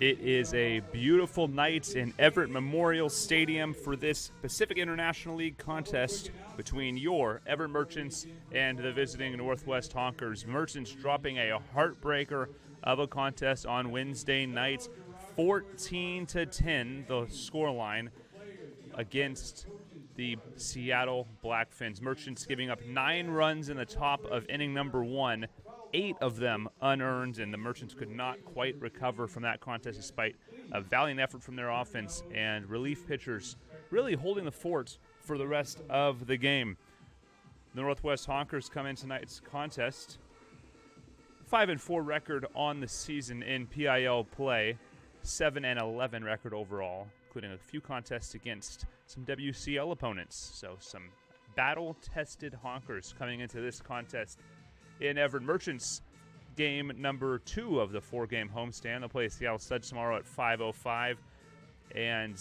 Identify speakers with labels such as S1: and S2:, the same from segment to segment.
S1: It is a beautiful night in Everett Memorial Stadium for this Pacific International League contest between your Everett Merchants and the visiting Northwest Honkers. Merchants dropping a heartbreaker of a contest on Wednesday night, 14-10, the scoreline against the Seattle Blackfins. Merchants giving up 9 runs in the top of inning number 1, 8 of them unearned, and the Merchants could not quite recover from that contest despite a valiant effort from their offense and relief pitchers really holding the fort for the rest of the game. The Northwest Honkers come in tonight's contest 5-4 record on the season in PIL play, 7-11 record overall, including a few contests against some WCL opponents. So some battle-tested Honkers coming into this contest in Everett. Merchants game number 2 of the 4-game homestand. They'll play Seattle Studs tomorrow at 5:05, and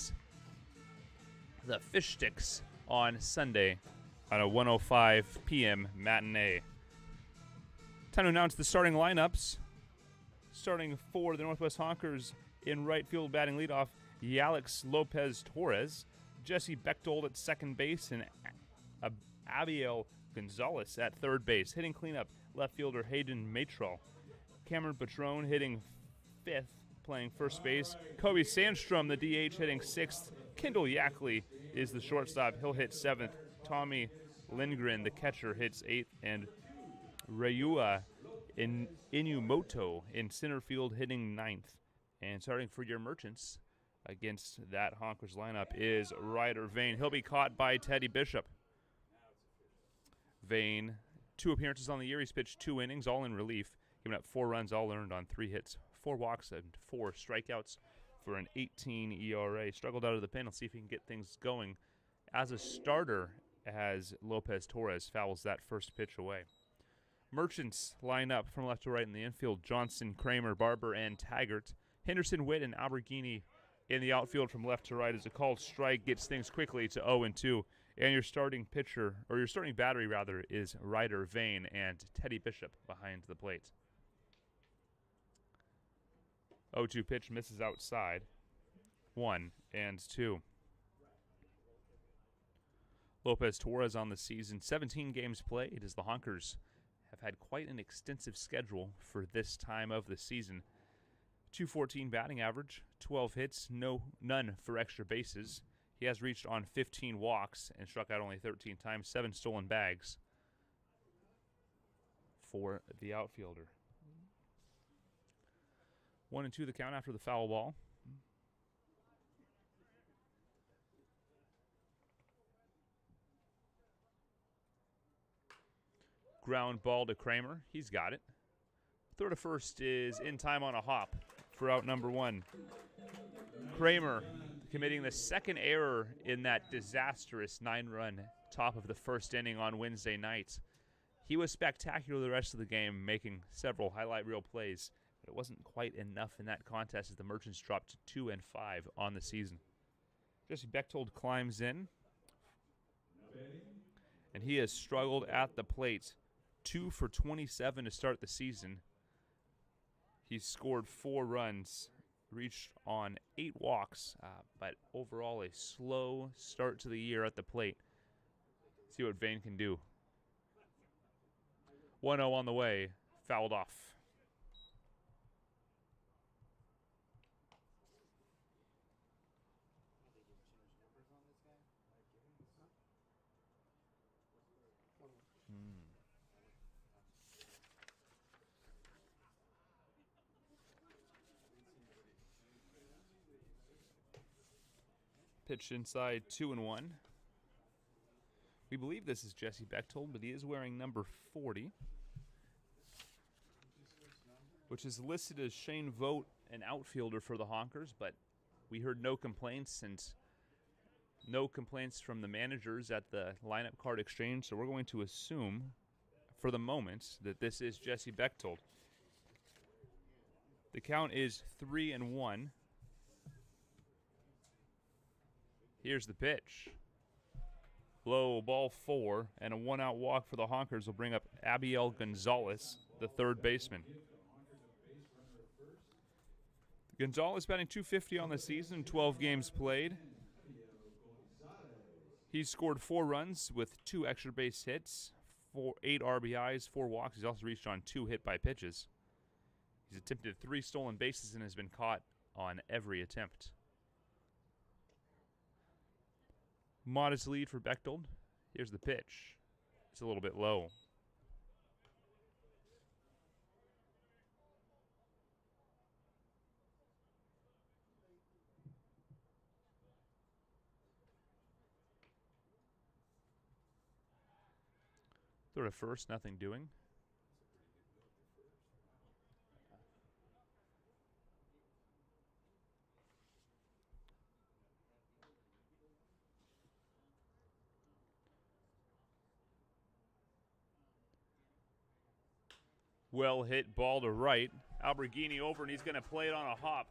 S1: the Fish Sticks on Sunday on a 1:05 p.m. matinee. Time to announce the starting lineups. Starting for the Northwest Honkers in right field, batting leadoff, Yalix Lopez-Torres, Jesse Bechtold at second base, and Abiel Gonzalez at third base. Hitting cleanup, left fielder Hayden Matrell. Cameron Patron hitting 5th, playing first base. Kobe Sandstrom, the DH, hitting 6th. Kendall Yackley is the shortstop. He'll hit 7th. Tommy Lindgren, the catcher, hits 8th. And Ryua Inumoto in center field, hitting 9th. And starting for your Merchants against that Honkers lineup is Ryder Vane. He'll be caught by Teddy Bishop. Vane, 2 appearances on the year. He's pitched 2 innings, all in relief, giving up 4 runs, all earned on 3 hits, 4 walks, and 4 strikeouts for an 18 ERA. Struggled out of the pen. Let's see if he can get things going as a starter as Lopez-Torres fouls that first pitch away. Merchants line up from left to right in the infield. Johnson, Kramer, Barber, and Taggart. Henderson, Witt, and Alberghini in the outfield from left to right as a called strike gets things quickly to 0-2. And your starting pitcher, or your starting battery rather, is Ryder Vane and Teddy Bishop behind the plate. 0-2 pitch misses outside. 1-2. Lopez-Torres on the season, 17 games played as the Honkers have had quite an extensive schedule for this time of the season. 214 batting average, 12 hits, none for extra bases. He has reached on 15 walks and struck out only 13 times, 7 stolen bags for the outfielder. 1-2 the count after the foul ball. Ground ball to Kramer. He's got it. Throw to first is in time on a hop for out number 1. Kramer committing the second error in that disastrous 9-run top of the first inning on Wednesday night. He was spectacular the rest of the game, making several highlight reel plays, but it wasn't quite enough in that contest as the Merchants dropped to 2-5 on the season. Jesse Bechtold climbs in, and he has struggled at the plate. 2 for 27 to start the season. He's scored 4 runs, reached on 8 walks, but overall a slow start to the year at the plate. See what Vane can do. 1-0 on the way, fouled off. Pitch inside, 2-1. We believe this is Jesse Bechtold, but he is wearing number 40, which is listed as Shane Vogt, an outfielder for the Honkers, but we heard no complaints and no complaints from the managers at the lineup card exchange, so we're going to assume for the moment that this is Jesse Bechtold. The count is 3-1. Here's the pitch. Low ball 4, and a 1-out walk for the Honkers will bring up Abiel Gonzalez, the third baseman. Gonzalez batting .250 on the season, 12 games played. He's scored 4 runs with 2 extra base hits, 8 RBIs, 4 walks. He's also reached on 2 hit by pitches. He's attempted 3 stolen bases and has been caught on every attempt. Modest lead for Bechtold. Here's the pitch. It's a little bit low. Throw to first, nothing doing. Well hit ball to right. Alberghini over, and he's going to play it on a hop.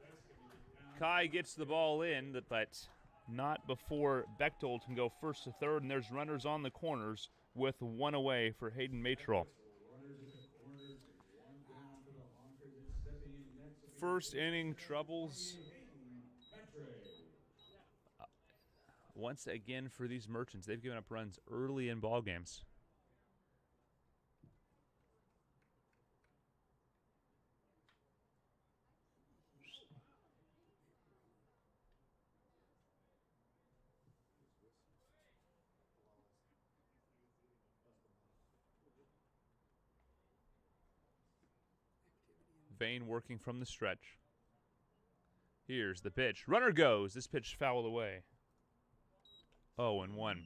S1: Kai gets the ball in, but not before Bechtold can go first to third, and there's runners on the corners with 1 away for Hayden Matrol. First inning troubles once again for these Merchants. They've given up runs early in ball games. Vane working from the stretch. Here's the pitch. Runner goes. This pitch fouled away. 0-1.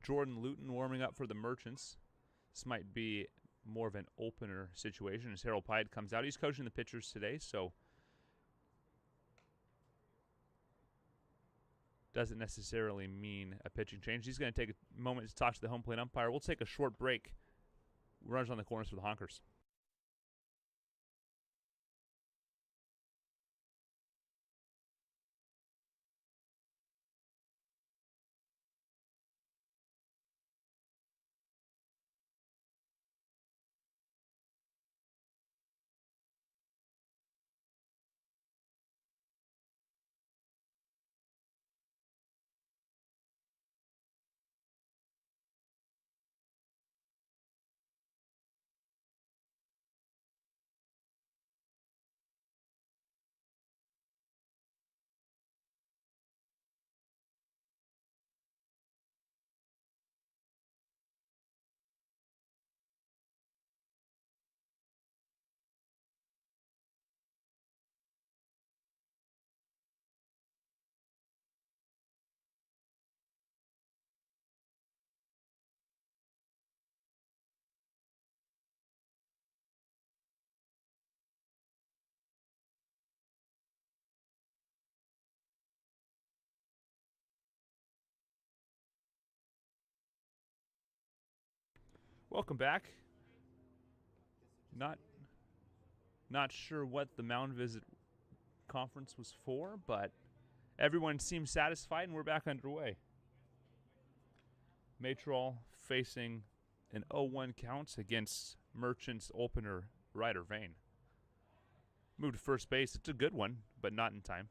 S1: Jordan Luton warming up for the Merchants. This might be more of an opener situation as Harold Pyatt comes out. He's coaching the pitchers today, so doesn't necessarily mean a pitching change. He's going to take a moment to talk to the home plate umpire. We'll take a short break. Runners on the corners for the Honkers. Welcome back. Not sure what the mound visit conference was for, but everyone seems satisfied, and we're back underway. Matrol facing an 0-1 count against Merchants opener Ryder Vane. Moved to first base. It's a good one, but not in time.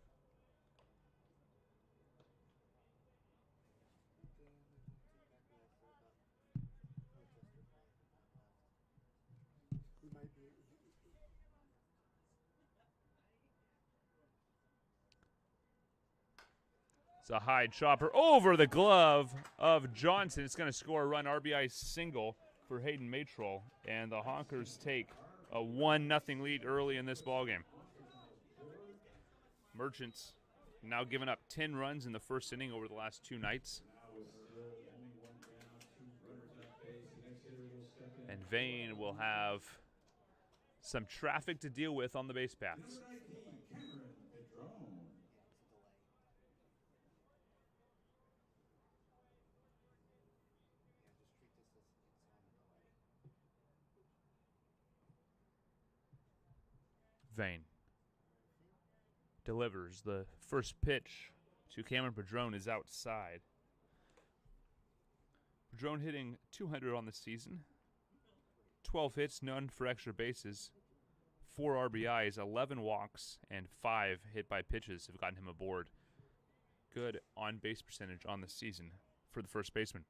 S1: It's a high chopper over the glove of Johnson. It's going to score a run RBI single for Hayden Matrol, and the Honkers take a 1-0 lead early in this ballgame. Merchants now giving up 10 runs in the first inning over the last 2 nights. And Vane will have some traffic to deal with on the base paths. Vane delivers. The first pitch to Cameron Padron is outside. Padron hitting .200 on the season, 12 hits, none for extra bases, 4 RBIs, 11 walks, and 5 hit by pitches have gotten him aboard. Good on-base percentage on the season for the first baseman.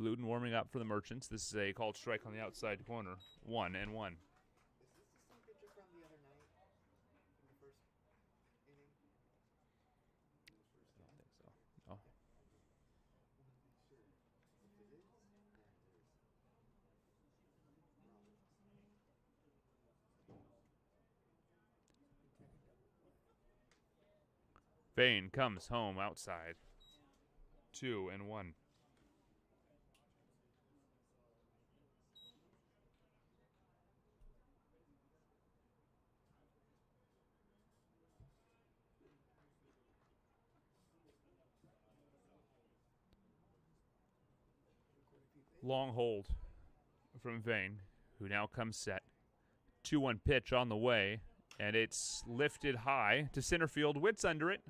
S1: Luden warming up for the Merchants. This is a called strike on the outside corner. 1-1.
S2: Is this the same pitcher from the other night in the first inning?
S1: I don't think so. No. Vane comes home outside. 2-1. Long hold from Vane, who now comes set. 2-1 pitch on the way, and it's lifted high to center field. Witt's under it.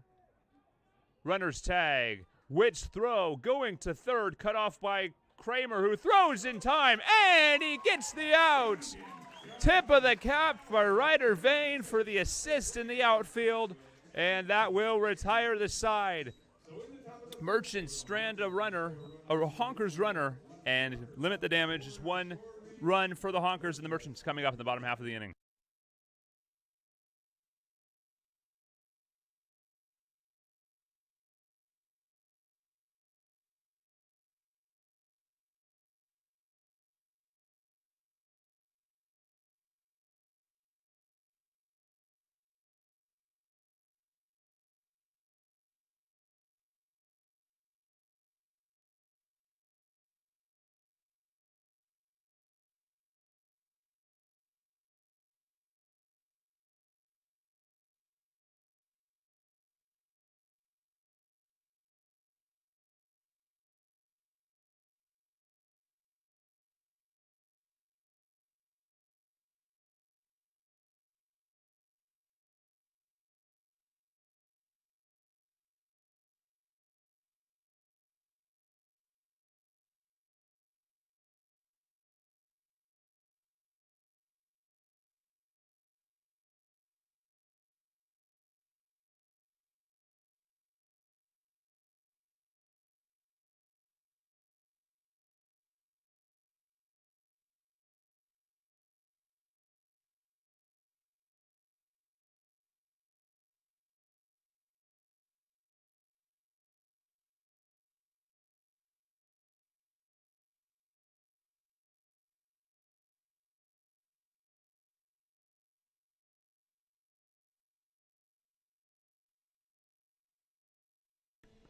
S1: Runner's tag. Witt's throw going to third, cut off by Kramer, who throws in time, and he gets the out. Tip of the cap for Ryder Vane for the assist in the outfield, and that will retire the side. Merchants strand a runner, a Honkers runner, and limit the damage. Just 1 run for the Honkers, and the Merchants coming up in the bottom half of the inning.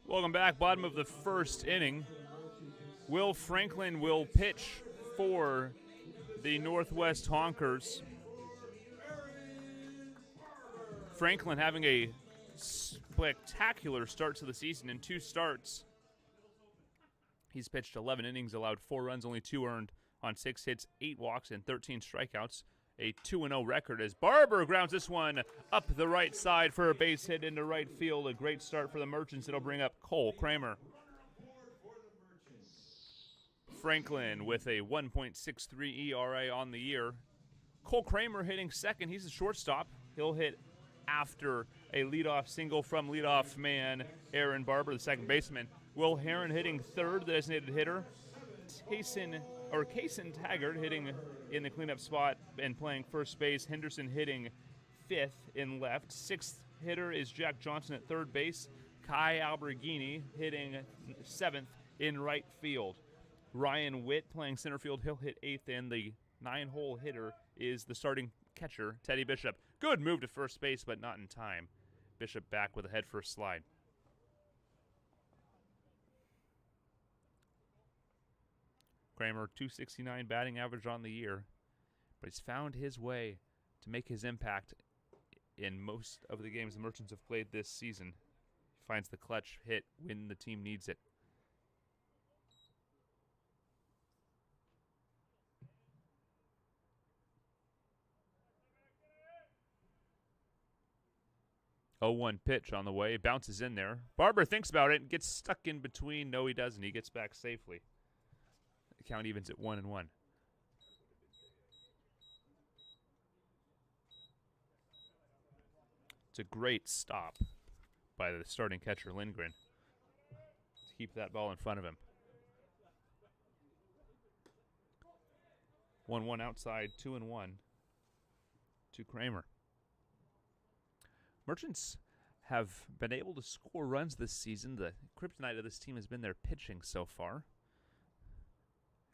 S1: Welcome back. Bottom of the first inning. Will Franklin will pitch for the Northwest Honkers. Franklin having a spectacular start to the season. In 2 starts, he's pitched 11 innings, allowed 4 runs, only 2 earned on 6 hits, 8 walks, and 13 strikeouts. A 2-0 record as Barber grounds this one up the right side for a base hit into right field. A great start for the Merchants. It'll bring up Cole Kramer. Franklin with a 1.63 ERA on the year. Cole Kramer hitting second. He's a shortstop. He'll hit after a leadoff single from leadoff man Aaron Barber, the second baseman. Will Heron hitting third, the designated hitter. Kaysen Taggart hitting in the cleanup spot and playing first base. Henderson hitting fifth in left. Sixth hitter is Jack Johnson at third base. Kai Alberghini hitting seventh in right field. Ryan Witt playing center field. He'll hit eighth, and the 9-hole hitter is the starting catcher, Teddy Bishop. Good move to first base, but not in time. Bishop back with a head first slide. Kramer, 269 batting average on the year, but he's found his way to make his impact in most of the games the Merchants have played this season. He finds the clutch hit when the team needs it. Oh, 1 pitch on the way. Bounces in there. Barber thinks about it and gets stuck in between. No, he doesn't. He gets back safely. The count evens at 1-1. It's a great stop by the starting catcher, Lindgren, to keep that ball in front of him. 1-1 outside, 2-1 to Kramer. Merchants have been able to score runs this season. The kryptonite of this team has been their pitching so far.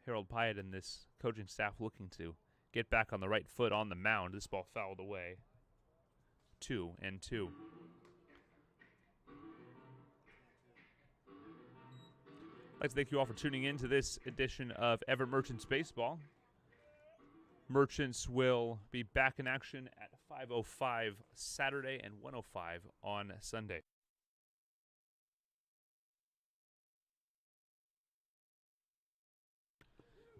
S1: Harold Pyatt and this coaching staff looking to get back on the right foot on the mound. This ball fouled away. 2-2. I'd like to thank you all for tuning in to this edition of Everett Merchants Baseball. Merchants will be back in action at 5:05 Saturday and 1:05 on Sunday.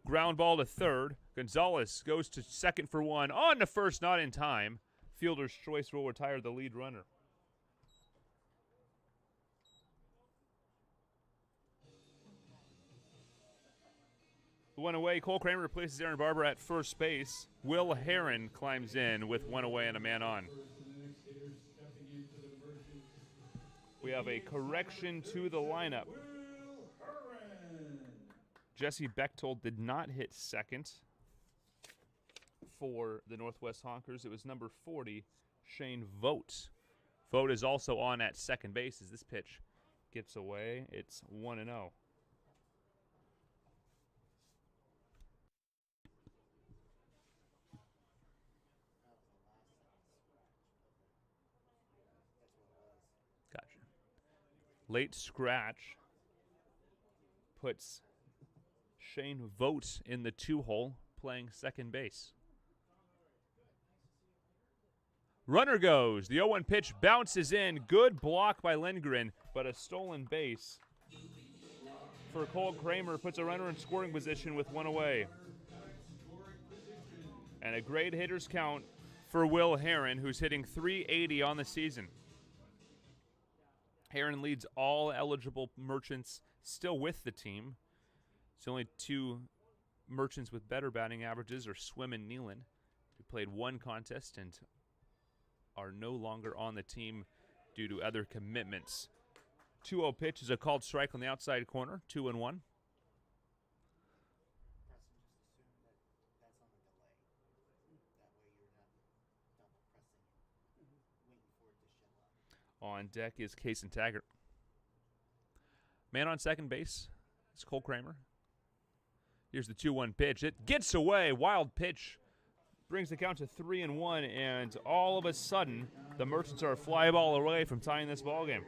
S1: Ground ball to third. Gonzalez goes to second for one. On to first, not in time. Fielder's choice will retire the lead runner. One away. Cole Kramer replaces Aaron Barber at first base. Will Heron climbs in with one away and a man on. We have a correction to the lineup. Jesse Bechtold did not hit second for the Northwest Honkers. It was number 40, Shane Vogt. Vogt is also on at second base as this pitch gets away. It's 1-0. Gotcha. Late scratch puts Shane Vogt in the 2-hole, playing second base. Runner goes. The 0-1 pitch bounces in. Good block by Lindgren, but a stolen base for Cole Kramer puts a runner in scoring position with one away. And a great hitter's count for Will Heron, who's hitting .380 on the season. Heron leads all eligible Merchants still with the team. It's only two Merchants with better batting averages are Swim and Nealon, who played one contest and are no longer on the team due to other commitments. 2-0 pitch is a called strike on the outside corner, 2-1. On deck is Kason Taggart. Man on second base is Cole Kramer. Here's the 2-1 pitch. It gets away. Wild pitch. Brings the count to 3-1, and all of a sudden, the Merchants are a fly ball away from tying this ball game.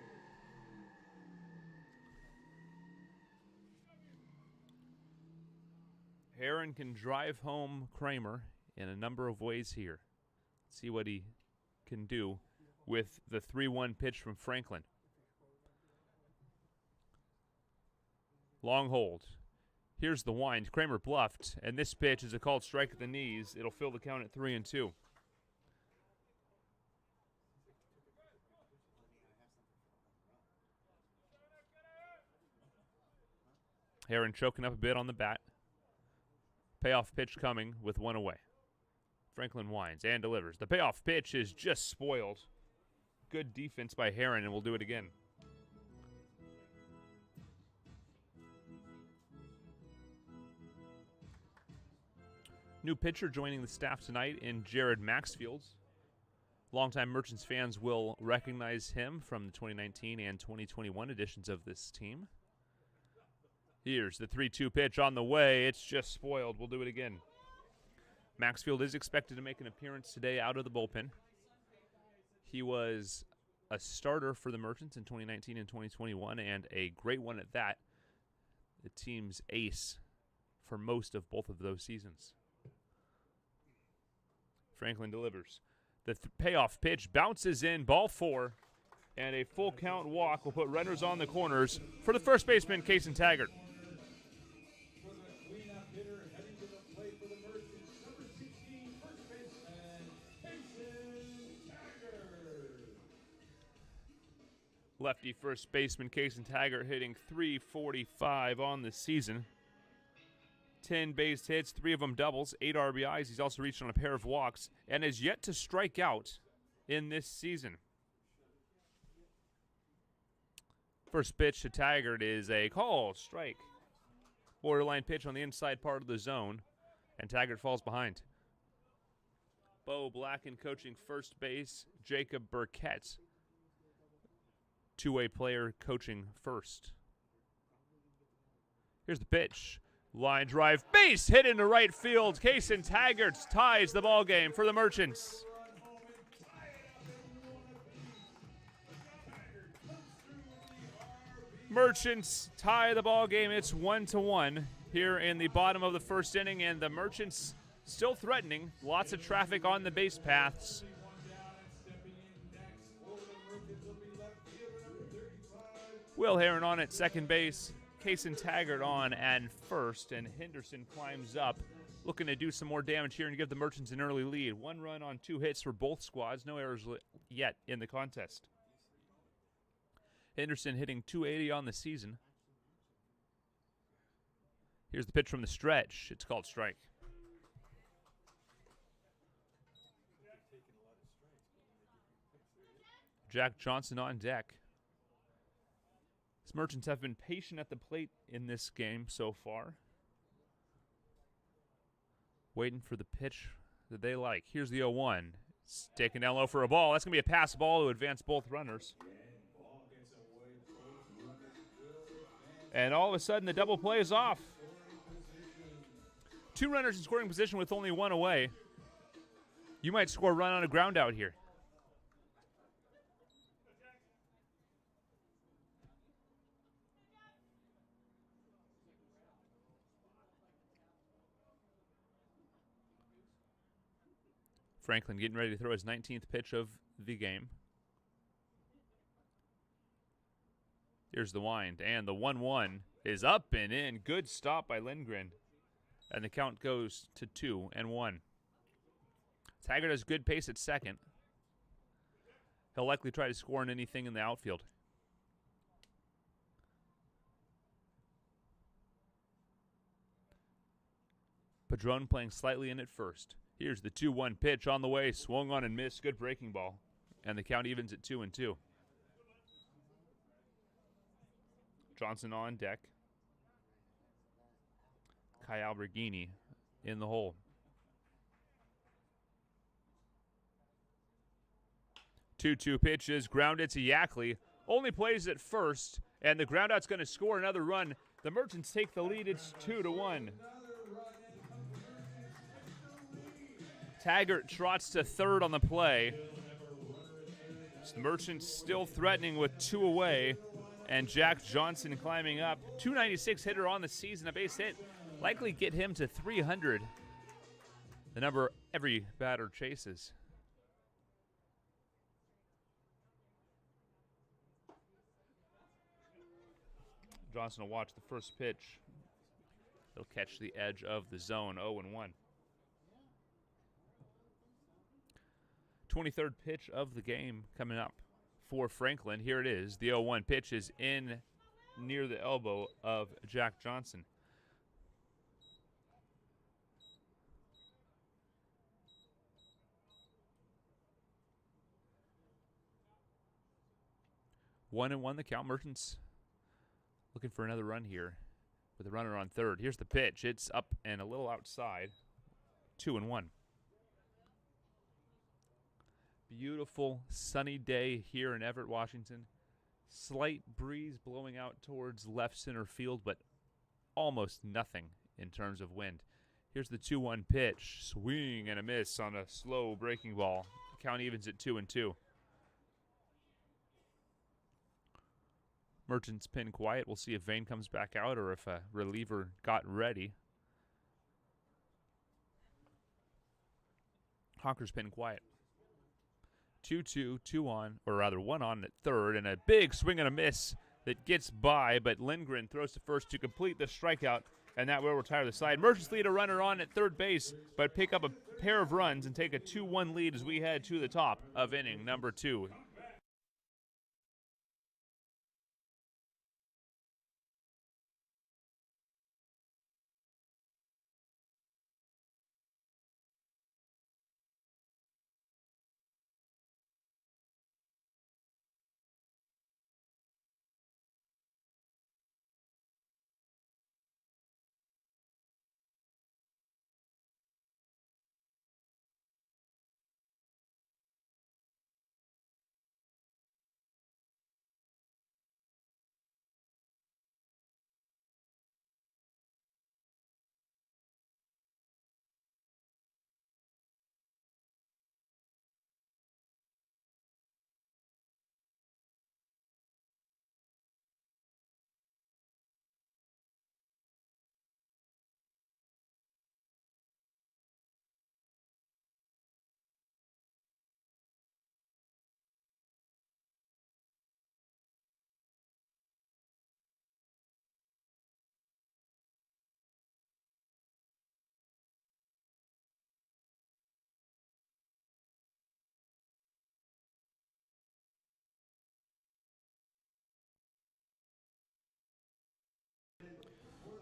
S1: Heron can drive home Kramer in a number of ways here. Let's see what he can do with the 3-1 pitch from Franklin. Long hold. Here's the wind. Kramer bluffed, and this pitch is a called strike at the knees. It'll fill the count at 3-2. Heron choking up a bit on the bat. Payoff pitch coming with one away. Franklin winds and delivers. The payoff pitch is just spoiled. Good defense by Heron, and we'll do it again. New pitcher joining the staff tonight in Jared Maxfield. Longtime Merchants fans will recognize him from the 2019 and 2021 editions of this team. Here's the 3-2 pitch on the way. It's just spoiled. We'll do it again. Maxfield is expected to make an appearance today out of the bullpen. He was a starter for the Merchants in 2019 and 2021, and a great one at that. The team's ace for most of both of those seasons. Franklin delivers. The payoff pitch bounces in, ball 4, and a full count walk will put runners on the corners for the first baseman, Kason Taggart. Lefty first baseman Kason Taggart hitting .345 on the season. 10 base hits, 3 of them doubles, 8 RBIs. He's also reached on a pair of walks and has yet to strike out in this season. First pitch to Taggart is a call, strike. Borderline pitch on the inside part of the zone, and Taggart falls behind. Bo Blacken coaching first base, Jacob Burkett, two-way player coaching first. Here's the pitch. Line drive, base hit into right field. Kason Taggart ties the ball game for the Merchants. Merchants tie the ball game. It's 1-1 here in the bottom of the first inning, and the Merchants still threatening. Lots of traffic on the base paths. Will Heron on at second base. Kason Taggart on at first, and Henderson climbs up, looking to do some more damage here and give the Merchants an early lead. 1 run on 2 hits for both squads. No errors yet in the contest. Henderson hitting .280 on the season. Here's the pitch from the stretch. It's called strike. Jack Johnson on deck. These Merchants have been patient at the plate in this game so far. Waiting for the pitch that they like. Here's the 0-1. It's taken down low for a ball. That's going to be a pass ball to advance both runners. And all of a sudden, the double play is off. 2 runners in scoring position with only 1 away. You might score a run on a ground out here. Franklin getting ready to throw his 19th pitch of the game. Here's the wind, and the 1-1 is up and in. Good stop by Lindgren. And the count goes to 2-1. Taggart has good pace at second. He'll likely try to score on anything in the outfield. Padron playing slightly in at first. Here's the 2-1 pitch on the way. Swung on and missed. Good breaking ball. And the count evens at 2-2. Johnson on deck. Kai Alberghini in the hole. 2-2 pitch is grounded to Yackley. Only plays at first, and the groundout's going to score another run. The Merchants take the lead. It's 2-1. Taggart trots to third on the play. The Merchants still threatening with 2 away. And Jack Johnson climbing up. 296 hitter on the season, a base hit. Likely get him to 300. The number every batter chases. Johnson will watch the first pitch. He'll catch the edge of the zone, 0-1. 23rd pitch of the game coming up for Franklin. Here it is. The 0-1 pitch is in near the elbow of Jack Johnson. One and one the count. Merchants looking for another run here with a runner on third. Here's the pitch. It's up and a little outside. 2-1. Beautiful sunny day here in Everett, Washington. Slight breeze blowing out towards left center field, but almost nothing in terms of wind. Here's the 2-1 pitch. Swing and a miss on a slow breaking ball. Count evens at 2-2. Merchants pin quiet. We'll see if Vane comes back out or if a reliever got ready. Honkers pin quiet. 2-2, 2 on, or rather 1 on at third, and a big swing and a miss that gets by, but Lindgren throws to first to complete the strikeout, and that will retire the side. Merchants lead a runner on at third base, but pick up a pair of runs and take a 2-1 lead as we head to the top of inning number 2.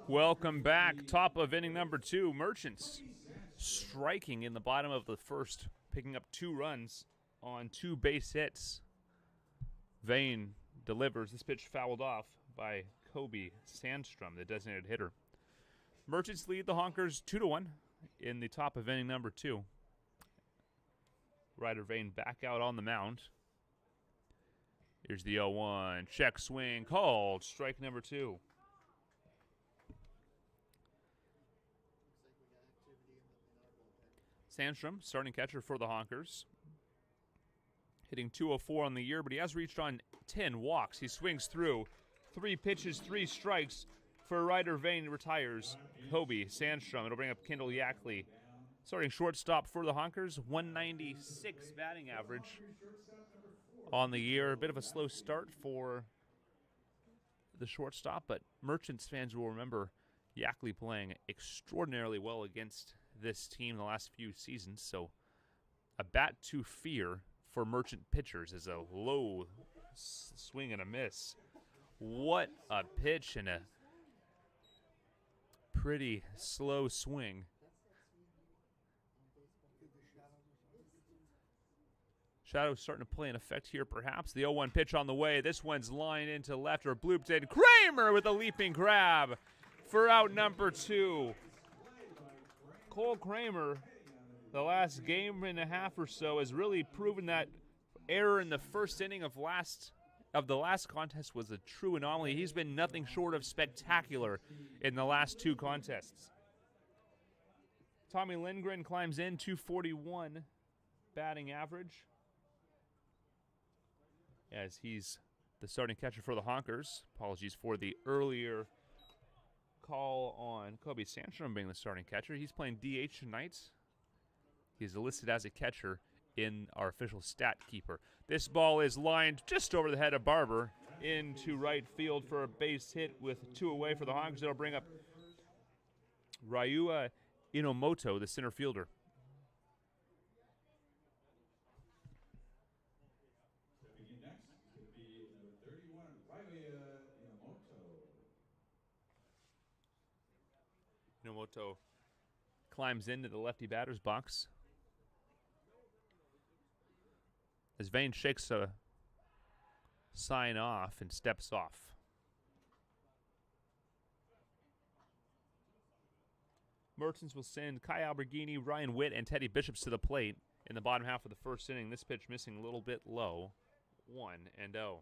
S1: Welcome back. Top of inning number 2. Merchants striking in the bottom of the first, picking up 2 runs on 2 base hits. Vane delivers. This pitch fouled off by Kobe Sandstrom, the designated hitter. Merchants lead the Honkers 2-1 in the top of inning number 2. Ryder Vane back out on the mound. Here's the 0-1. Check swing called. Strike number 2. Sandstrom, starting catcher for the Honkers. Hitting .204 on the year, but he has reached on 10 walks. He swings through. 3 pitches, 3 strikes for Ryder Vane. Retires Kobe Sandstrom. It'll bring up Kendall Yackley. Starting shortstop for the Honkers, 196 batting average on the year. A bit of a slow start for the shortstop, but Merchants fans will remember Yackley playing extraordinarily well against this team the last few seasons. So a bat to fear for Merchant pitchers is a low swing and a miss. What a pitch and a pretty slow swing. Shadow's starting to play an effect here, perhaps. The 0-1 pitch on the way. This one's lined into left or blooped in. Kramer with a leaping grab for out number 2. Cole Kramer, the last game and a half or so, has really proven that error in the first inning of the last contest was a true anomaly. He's been nothing short of spectacular in the last 2 contests. Tommy Lindgren climbs in, 241 batting average, as he's the starting catcher for the Honkers. Apologies for the earlier call on Kobe Sandstrom being the starting catcher. He's playing DH tonight. He's listed as a catcher in our official stat keeper. This ball is lined just over the head of Barber into right field for a base hit with 2 away for the Honkers. It'll bring up Ryua Inomoto, the center fielder. Inomoto climbs into the lefty batter's box as Vane shakes a sign off and steps off. Merchants will send Kai Alberghini, Ryan Witt, and Teddy Bishops to the plate in the bottom half of the first inning. This pitch missing a little bit low. 1-0.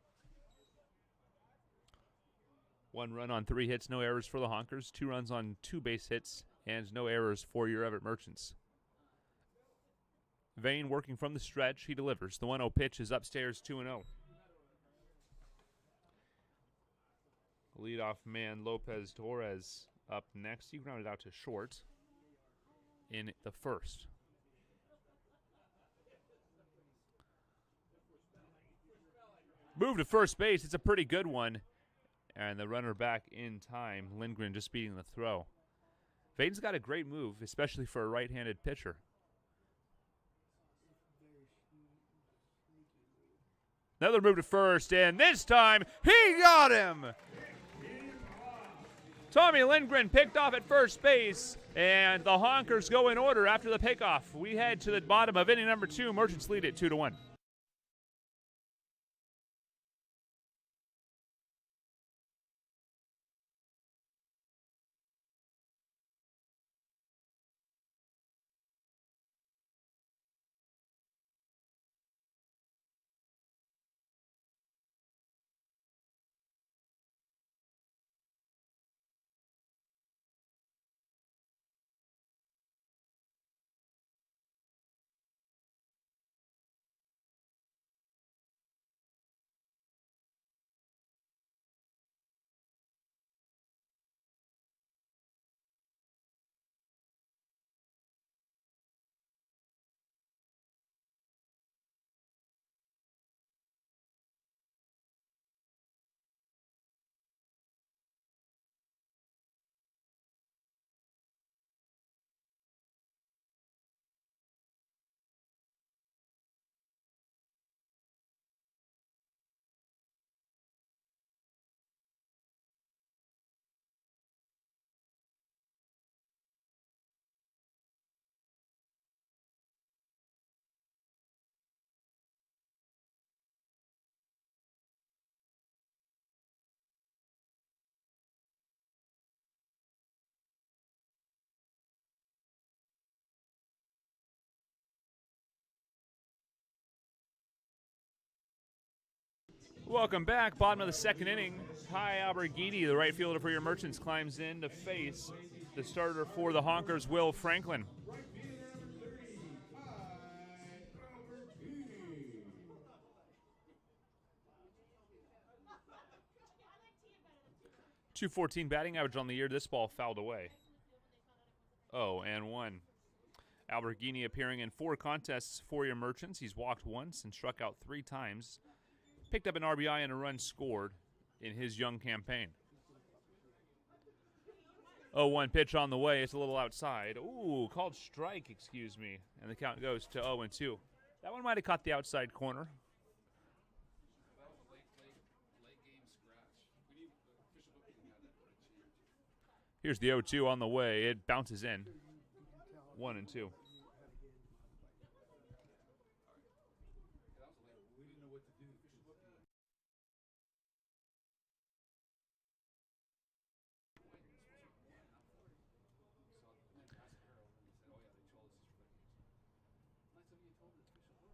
S1: 1 run on 3 hits, no errors for the Honkers. 2 runs on 2 base hits, and no errors for your Everett Merchants. Vane working from the stretch. He delivers. The 1-0 pitch is upstairs, 2-0. Leadoff man Lopez Torres up next. He grounded out to short in the first. Move to first base. It's a pretty good one. And the runner back in time. Lindgren just beating the throw. Vane's got a great move, especially for a right-handed pitcher. Another move to first, and this time he got him! Tommy Lindgren picked off at first base, and the Honkers go in order after the pickoff. We head to the bottom of inning number 2. Merchants lead it 2-1. Welcome back. Bottom of the second inning. Ty Alberghini, the right fielder for your Merchants, climbs in to face the starter for the Honkers, Will Franklin.
S3: Right fielder number 30, Ty Albertini.
S1: 214 batting average on the year. This ball fouled away. 0-1. Alberghini appearing in 4 contests for your Merchants. He's walked once and struck out 3 times. Picked up an RBI and a run scored in his young campaign. 0-1 pitch on the way. It's a little outside. Ooh, called strike, excuse me. And the count goes to 0-2. That one might have caught the outside corner. Here's the 0-2 on the way. It bounces in. 1-2.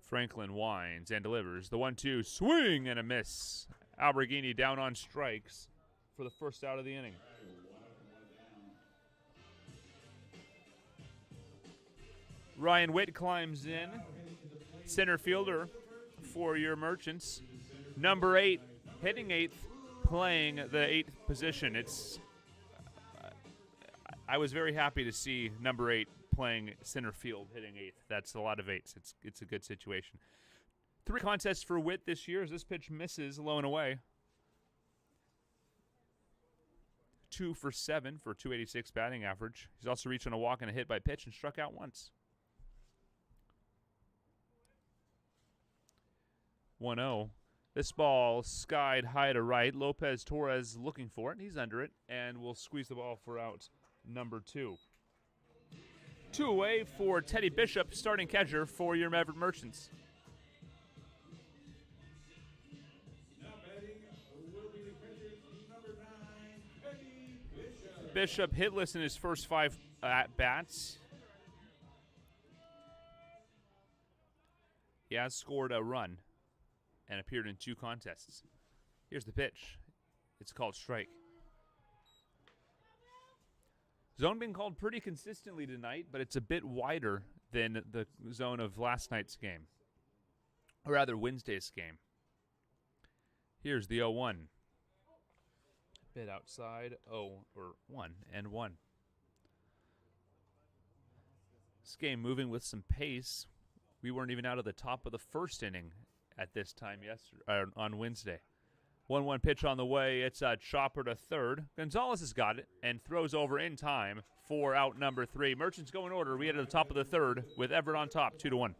S1: Franklin winds and delivers. The 1-2 swing and a miss. Alberghini down on strikes for the first out of the inning. Ryan Witt climbs in. Center fielder for your Merchants. Number 8, hitting 8th, playing the 8th position. I was very happy to see number 8 playing center field, hitting 8th. That's a lot of 8s. It's a good situation. 3 contests for Witt this year as this pitch misses low and away. 2 for 7 for 286 batting average. He's also reached on a walk and a hit by pitch and struck out once. 1-0. This ball skied high to right. Lopez Torres looking for it. He's under it and will squeeze the ball for out number 2. 2 away for Teddy Bishop, starting catcher for your Everett Merchants.
S3: Now batting will be the catcher, number 9, Teddy Bishop.
S1: Bishop hitless in his first 5 at-bats. He has scored a run and appeared in 2 contests. Here's the pitch. It's called strike. Zone being called pretty consistently tonight, but it's a bit wider than the zone of last night's game. Or rather, Wednesday's game. Here's the 0-1. Bit outside, 1-1. This game moving with some pace. We weren't even out of the top of the first inning at this time on Wednesday. 1-1 pitch on the way. It's a chopper to third. Gonzalez has got it and throws over in time for out number 3. Merchants go in order. We head to the top of the third with Everett on top, 2-1.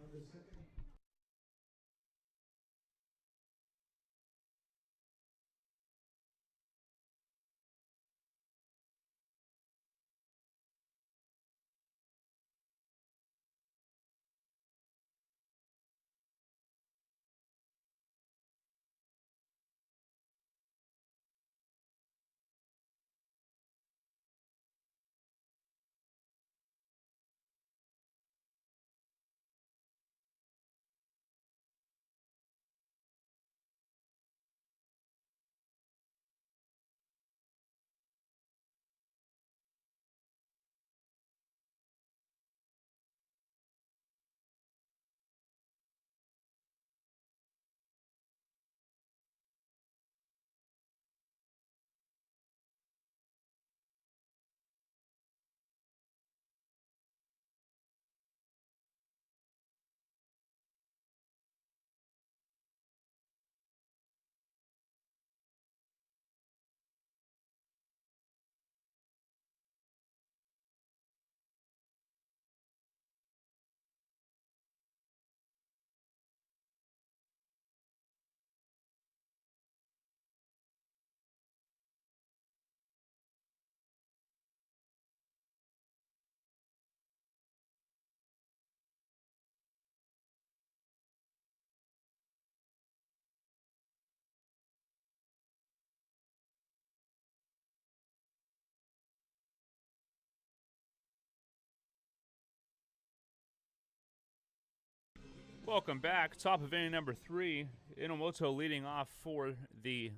S1: Welcome back. Top of inning number 3. Inomoto leading off for the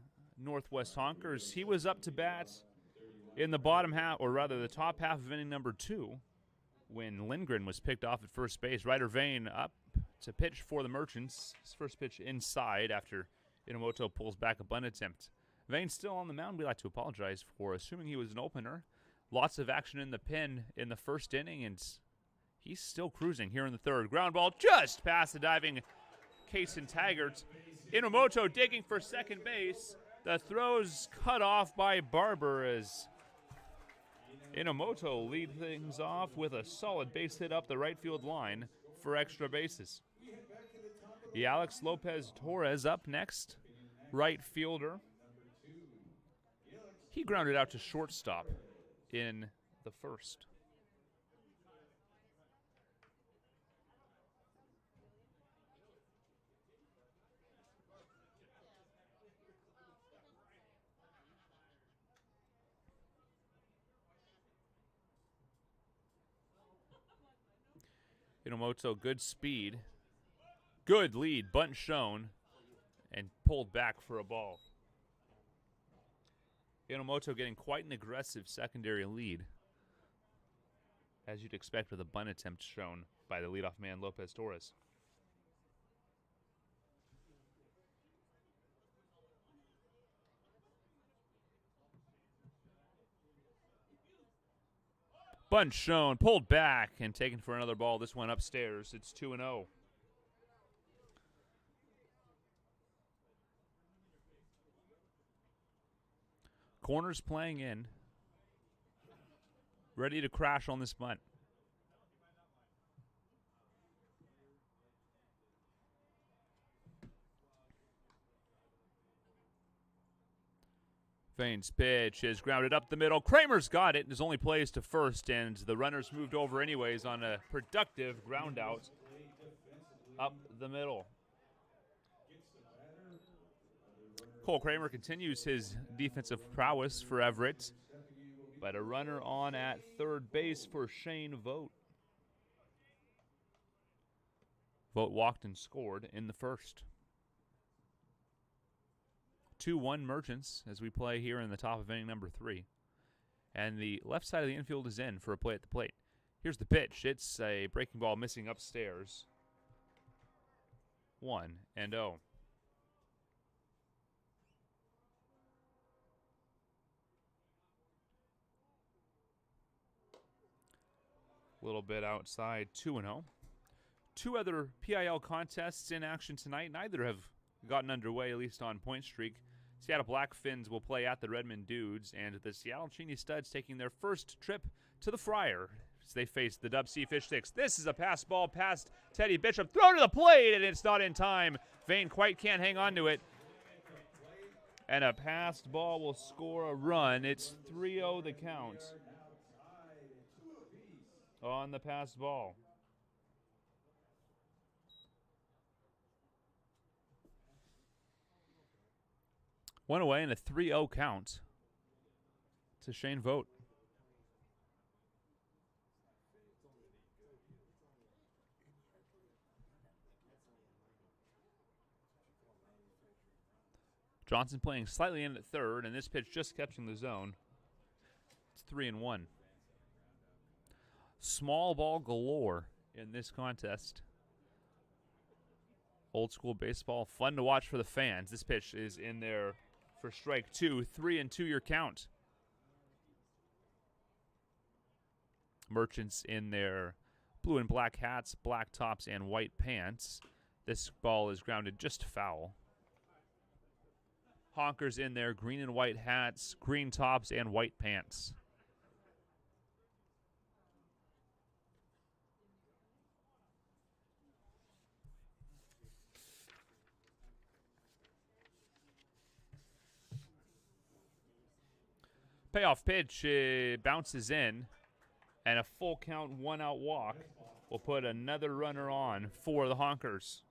S1: Northwest Honkers. He was up to bat in the bottom half, or rather the top half of inning number 2, when Lindgren was picked off at first base. Ryder Vane up to pitch for the Merchants. His first pitch inside after Inomoto pulls back a bunt attempt. Vane still on the mound. We'd like to apologize for assuming he was an opener. Lots of action in the pen in the first inning, and he's still cruising here in the third. Ground ball just past the diving Kason Taggart. Inomoto digging for second base. The throw's cut off by Barber as Inomoto lead things off with a solid base hit up the right field line for extra bases. The Alex Lopez Torres up next, right fielder. He grounded out to shortstop in the first. Inomoto, good speed, good lead, bunt shown, and pulled back for a ball. Inomoto getting quite an aggressive secondary lead, as you'd expect with a bunt attempt shown by the leadoff man Lopez Torres. Bunt shown, pulled back, and taken for another ball. This one upstairs. It's 2-0. Corners playing in. Ready to crash on this bunt. Vane's pitch is grounded up the middle. Kramer's got it. His only plays to first, and the runners moved over anyways on a productive ground out up the middle. Cole Kramer continues his defensive prowess for Everett, but a runner on at third base for Shane Vogt. Vogt walked and scored in the first. 2-1 Merchants as we play here in the top of inning number 3. And the left side of the infield is in for a play at the plate. Here's the pitch. It's a breaking ball missing upstairs. 1-0. A little bit outside, 2-0. 2 other PIL contests in action tonight. Neither have gotten underway, at least on point streak. Seattle Blackfins will play at the Redmond Dudes, and the Seattle Cheney Studs taking their first trip to the Friar as they face the Dub C Fish Sticks. This is a pass ball past Teddy Bishop, thrown to the plate, and it's not in time. Vane quite can't hang on to it. And a passed ball will score a run. It's 3-0 the count on the passed ball. One away and a 3-0 count to Shane Vogt. Johnson playing slightly in at third, and this pitch just catching the zone. It's 3-1. Small ball galore in this contest. Old school baseball, fun to watch for the fans. This pitch is in there for strike 2. 3-2 your count. Merchants in their blue and black hats, black tops, and white pants. This ball is grounded just foul. Honkers in their green and white hats, green tops, and white pants. Payoff pitch bounces in, and a full count 1-out walk will put another runner on for the Honkers.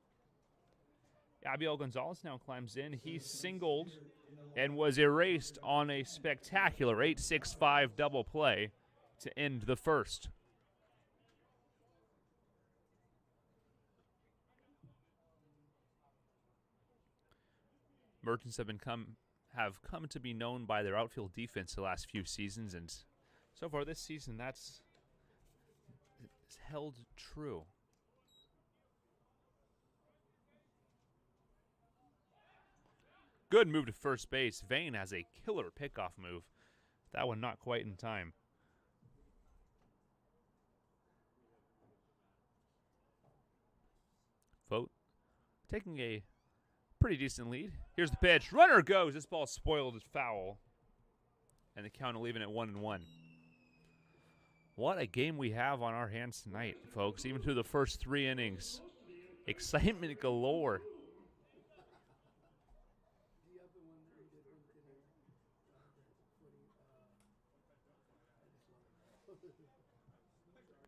S1: Abiel Gonzalez now climbs in. He singled and was erased on a spectacular 8-6-5 double play to end the first. Merchants have come to be known by their outfield defense the last few seasons, and so far this season that's held true. Good move to first base. Vane has a killer pickoff move. That one not quite in time. Vogt taking a pretty decent lead. Here's the pitch. Runner goes. This ball spoiled as foul. And the count leaving it 1-1. What a game we have on our hands tonight, folks. Even through the first 3 innings. Excitement galore.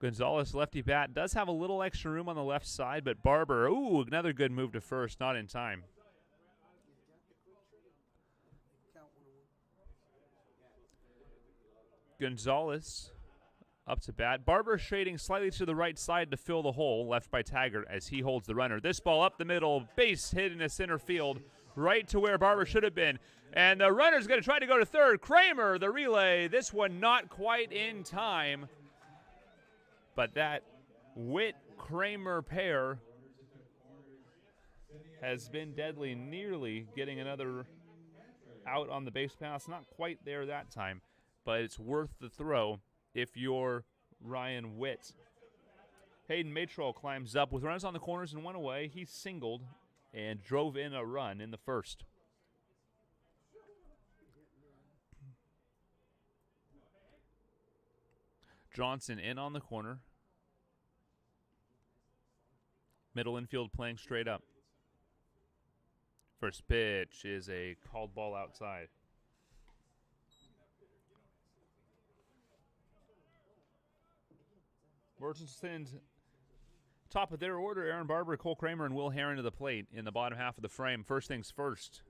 S1: Gonzalez, lefty bat, does have a little extra room on the left side, but Barber, ooh, another good move to first, not in time. Gonzalez up to bat. Barber shading slightly to the right side to fill the hole left by Taggart as he holds the runner. This ball up the middle, base hit into center field, right to where Barber should have been. And the runner's going to try to go to third. Kramer, the relay. This one not quite in time. But that Witt-Kramer pair has been deadly, nearly getting another out on the base pass. Not quite there that time, but it's worth the throw if you're Ryan Witt. Hayden Matrol climbs up with runners on the corners and 1 away. He singled and drove in a run in the first. Johnson in on the corner. Middle infield playing straight up. First pitch is a called ball outside. Merchants send top of their order, Aaron Barber, Cole Kramer, and Will Herron to the plate in the bottom half of the frame. First things first,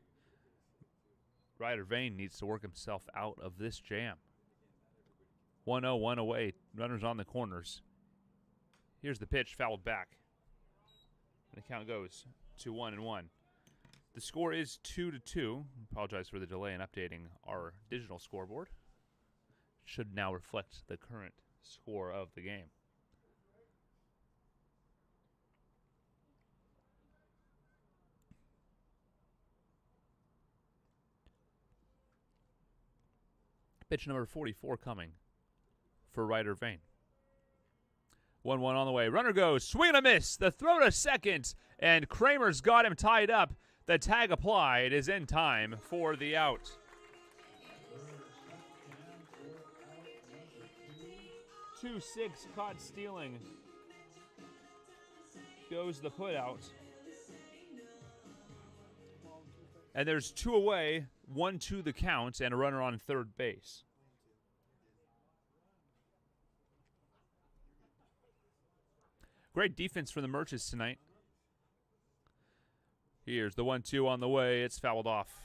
S1: Ryder Vane needs to work himself out of this jam. 1-0, 1 away, runners on the corners. Here's the pitch, fouled back. And the count goes to 1-1. The score is 2-2. Apologize for the delay in updating our digital scoreboard. Should now reflect the current score of the game. Pitch number 44 coming for Ryder Vane. 1-1 on the way. Runner goes. Swing and a miss. The throw to second. And Kramer's got him tied up. The tag applied is in time for the out. 2-6 caught stealing. Goes the put out. And there's 2 away, 1-2 the count, and a runner on third base. Great defense from the Merchants tonight. Here's the 1-2 on the way. It's fouled off.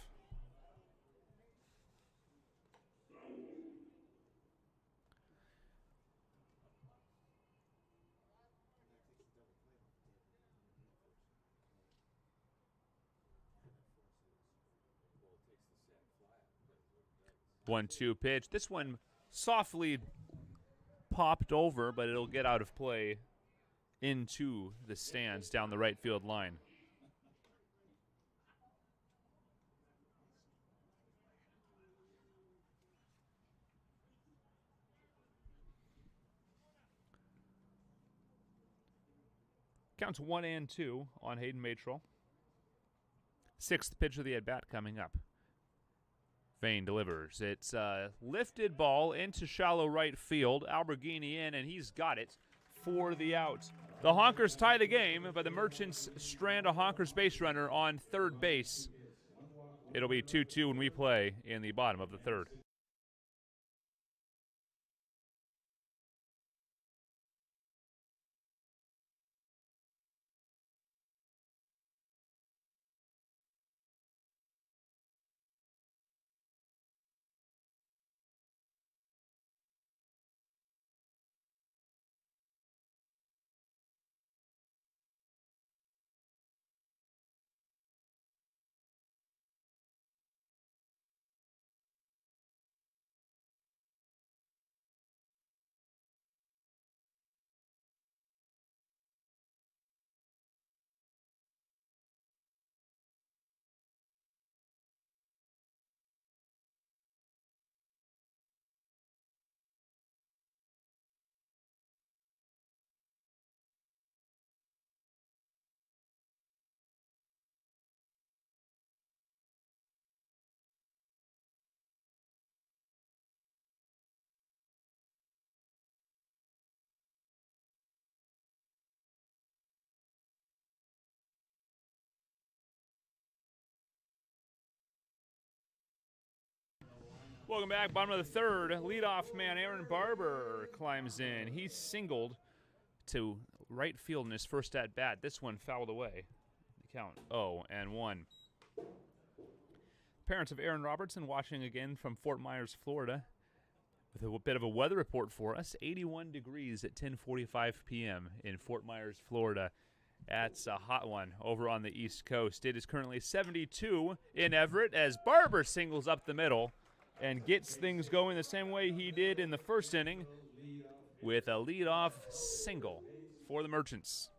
S1: One-two pitch. This one softly popped over, but it'll get out of play into the stands down the right field line. Counts 1-2 on Hayden Matrol. 6th pitch of the at-bat coming up. Vane delivers. It's a lifted ball into shallow right field. Alberghini in, and he's got it for the out. The Honkers tie the game, but the Merchants strand a Honkers base runner on third base. It'll be 2-2 when we play in the bottom of the third. Welcome back. Bottom of the third. Leadoff man Aaron Barber climbs in. He's singled to right field in his first at bat. This one fouled away. The count 0-1. Parents of Aaron Robertson watching again from Fort Myers, Florida, with a bit of a weather report for us. 81 degrees at 10:45 p.m. in Fort Myers, Florida. That's a hot one over on the East Coast. It is currently 72 in Everett as Barber singles up the middle and gets things going the same way he did in the first inning with a leadoff single for the Merchants.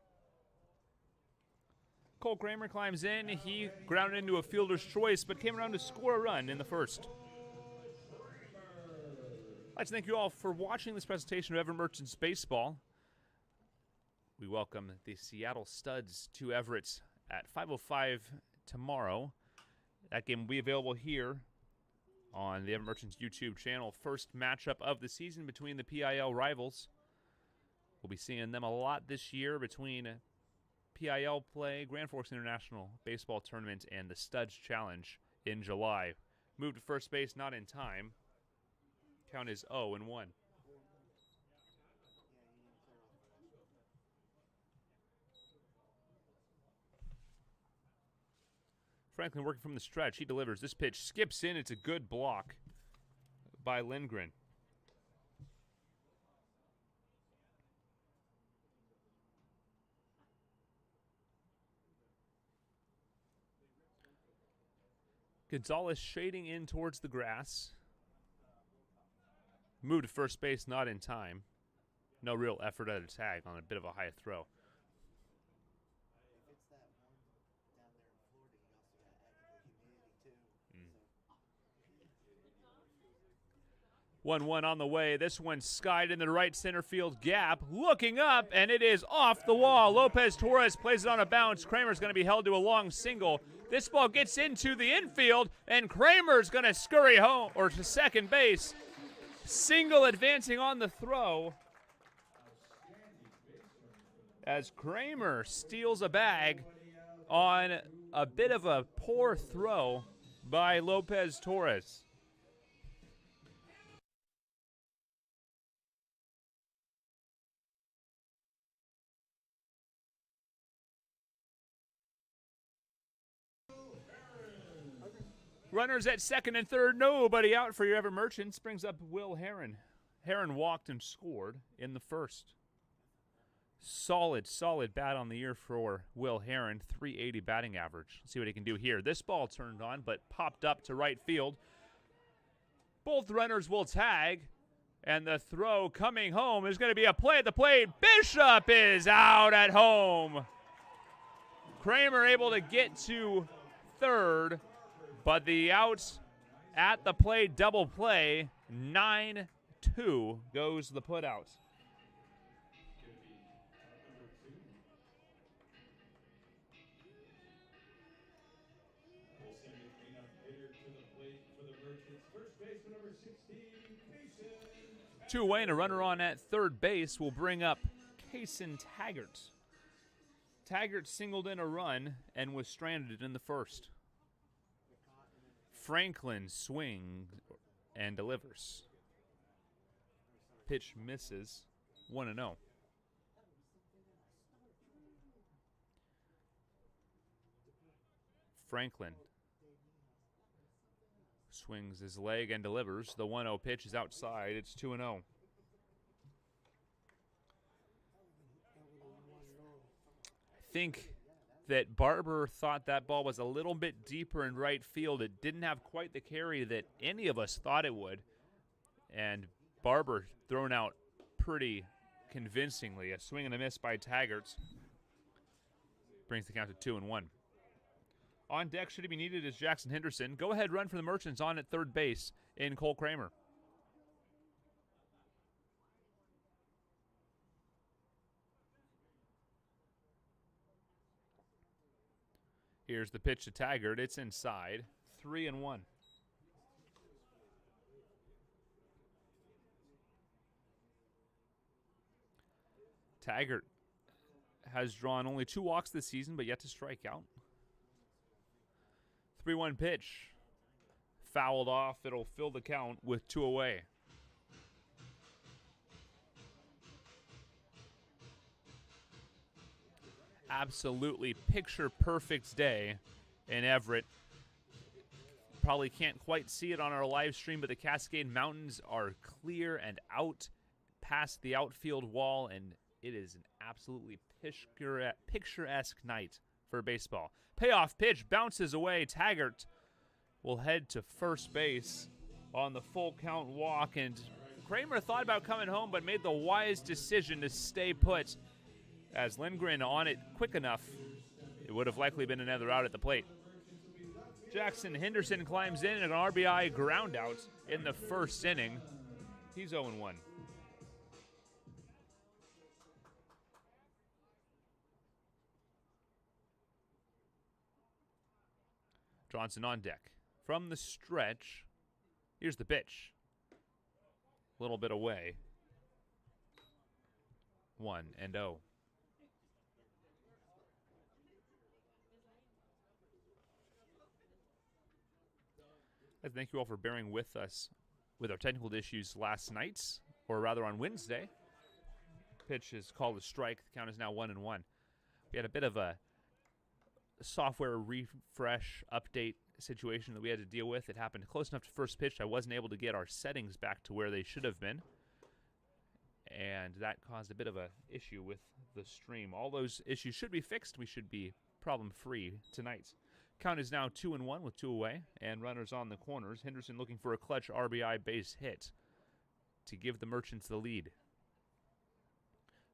S1: Cole Kramer climbs in. He grounded into a fielder's choice, but came around to score a run in the first. I'd like to thank you all for watching this presentation of Everett Merchants Baseball. We welcome the Seattle Studs to Everett at 5:05 tomorrow. That game will be available here on the Everett Merchants YouTube channel. First matchup of the season between the PIL rivals. We'll be seeing them a lot this year between PIL play, Grand Forks International Baseball Tournament, and the Studs Challenge in July. Moved to first base, not in time. Count is 0-1. Franklin working from the stretch. He delivers. This pitch skips in. It's a good block by Lindgren. Gonzalez shading in towards the grass. Moved to first base, not in time. No real effort at a tag on a bit of a high throw.
S2: If it's that warm down there in Florida, you also got added the humidity too.
S1: 1-1 on the way. This one skied in the right center field gap. Looking up, and it is off the wall. Lopez Torres plays it on a bounce. Kramer's going to be held to a long single. This ball gets into the infield, and Kramer's going to scurry home or to second base. Single advancing on the throw as Kramer steals a bag on a bit of a poor throw by Lopez Torres. Runners at second and third, nobody out for your Everett Merchants. Brings up Will Heron. Heron walked and scored in the first. Solid bat on the year for Will Heron. .380 batting average. Let's see what he can do here. This ball turned on, but popped up to right field. Both runners will tag, and the throw coming home is going to be a play at the plate. Bishop is out at home. Kramer able to get to third. But the out at the plate, double play, 9-2 goes the put out.
S3: We'll send the cleanup hitter to the plate for the Merchants. First baseman number 16, Mason.
S1: Two away and a runner on at third base will bring up Kaysen Taggart. Taggart singled in a run and was stranded in the first. Franklin swings and delivers. Pitch misses. 1-0. Franklin swings his leg and delivers. The 1-0 pitch is outside. It's 2-0. I think that Barber thought that ball was a little bit deeper in right field. It didn't have quite the carry that any of us thought it would. And Barber thrown out pretty convincingly. A swing and a miss by Taggart brings the count to 2-1. On deck, should he be needed, is Jackson Henderson. Go ahead, run for the Merchants on at third base in Cole Kramer. Here's the pitch to Taggart. It's inside. 3-1. Taggart has drawn only 2 walks this season, but yet to strike out. 3-1 pitch. fouled off. It'll fill the count with 2 away. Absolutely picture-perfect day in Everett. Probably can't quite see it on our live stream, but the Cascade Mountains are clear and out past the outfield wall, and it is an absolutely picturesque night for baseball. Payoff pitch bounces away. Taggart will head to first base on the full count walk, and Kramer thought about coming home but made the wise decision to stay put. As Lindgren on it quick enough, it would have likely been another out at the plate. Jackson Henderson climbs in an RBI ground out in the first inning. He's 0-1. Johnson on deck. From the stretch, here's the pitch. A little bit away. 1-0. Thank you all for bearing with us with our technical issues last night, or rather on Wednesday. Pitch is called a strike. The count is now 1-1. We had a bit of a software refresh update situation that we had to deal with. It happened close enough to first pitch. I wasn't able to get our settings back to where they should have been, and that caused a bit of a issue with the stream. All those issues should be fixed. We should be problem-free tonight. Count is now 2-1 with 2 away, and runners on the corners. Henderson looking for a clutch RBI base hit to give the Merchants the lead.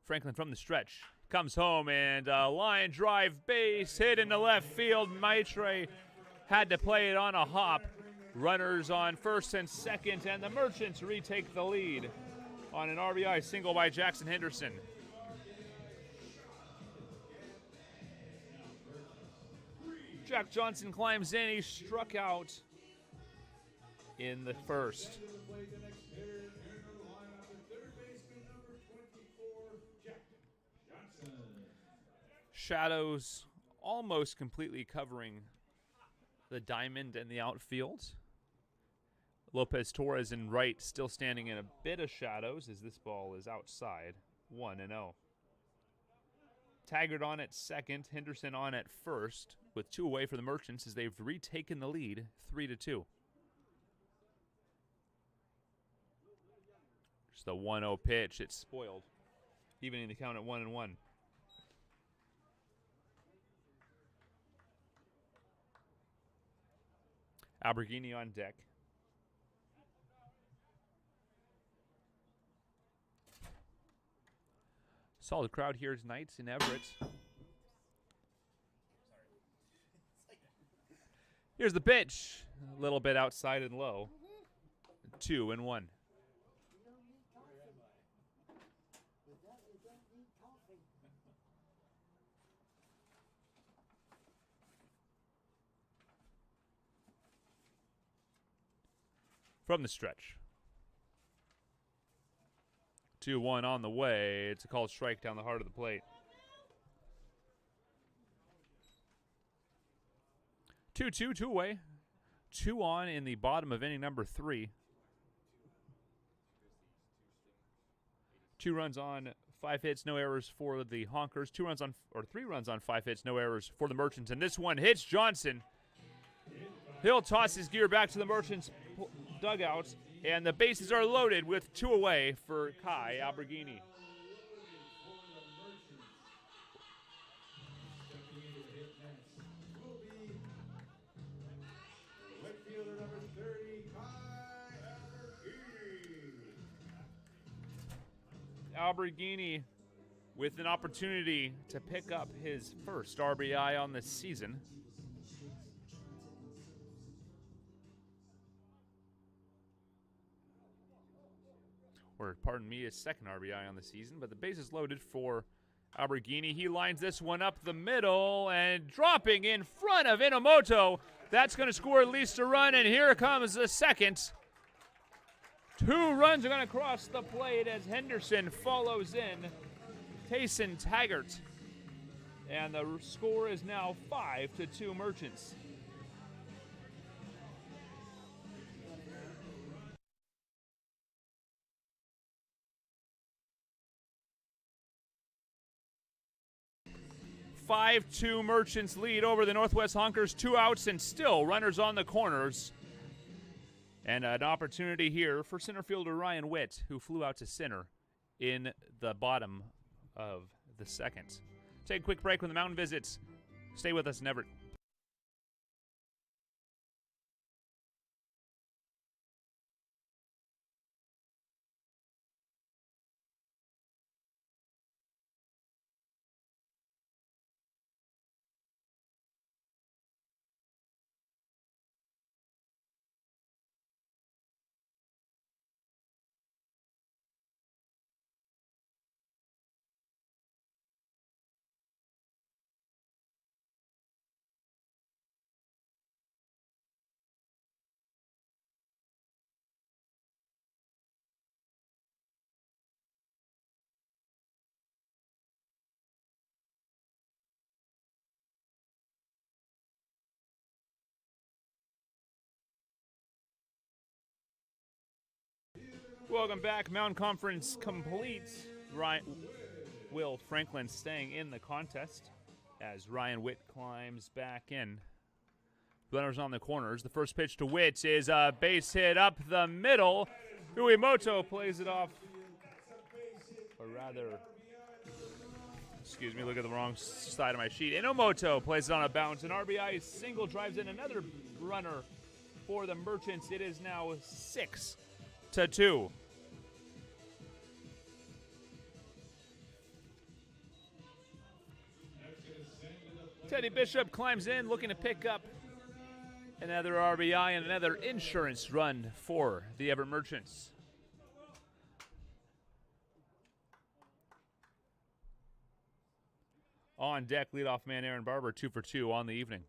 S1: Franklin from the stretch comes home, and a line drive base hit into left field. Maitre had to play it on a hop. Runners on first and second, and the Merchants retake the lead on an RBI single by Jackson Henderson. Jack Johnson climbs in. He struck out in the first. Shadows almost completely covering the diamond and the outfield. Lopez Torres in right still standing in a bit of shadows as this ball is outside. 1-0. Taggart on at second, Henderson on at first, with 2 away for the Merchants as they've retaken the lead, 3-2. Just the 1-0 pitch, it's spoiled, evening the count at 1-1. Alberghini on deck. Solid crowd here tonight in Everett. Here's the pitch. A little bit outside and low. 2-1. From the stretch. 2-1 on the way. It's a called strike down the heart of the plate. 2-2, 2 away. 2 on in the bottom of inning number 3. 2 runs on, 5 hits, no errors for the Honkers. 3 runs on 5 hits, no errors for the Merchants. And this one hits Johnson. He'll toss his gear back to the Merchants dugout, and the bases are loaded with 2 away for Kai Alberghini. Alberghini with an opportunity to pick up his first RBI on the season. Or, pardon me, his second RBI on the season, but the base is loaded for Alberghini. He lines this one up the middle and dropping in front of Inamoto. That's going to score at least a run, and here comes the second. 2 runs are going to cross the plate as Henderson follows in Tayson Taggart. And the score is now 5-2 Merchants. 5-2 Merchants lead over the Northwest Honkers. 2 outs and still runners on the corners. And an opportunity here for center fielder Ryan Witt, who flew out to center in the bottom of the second. Take a quick break when the mountain visits. Stay with us in Everett. Welcome back. Mountain Conference complete. Will Franklin staying in the contest as Ryan Witt climbs back in. Runners on the corners. The first pitch to Witt is a base hit up the middle. Uemoto plays it off. Or rather, excuse me, look at the wrong side of my sheet. Inomoto plays it on a bounce. An RBI single drives in another runner for the Merchants. It is now 6-2. Teddy Bishop climbs in, looking to pick up another RBI and another insurance run for the Everett Merchants. On deck, leadoff man Aaron Barber, 2 for 2 on the evening.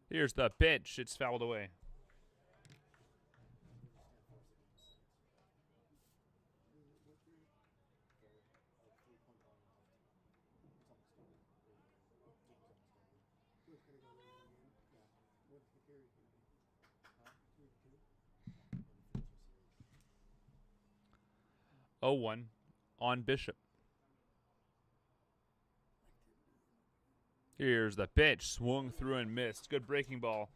S1: Here's the pitch. It's fouled away. Oh, 1 on Bishop. Here's the pitch. Swung through and missed. Good breaking ball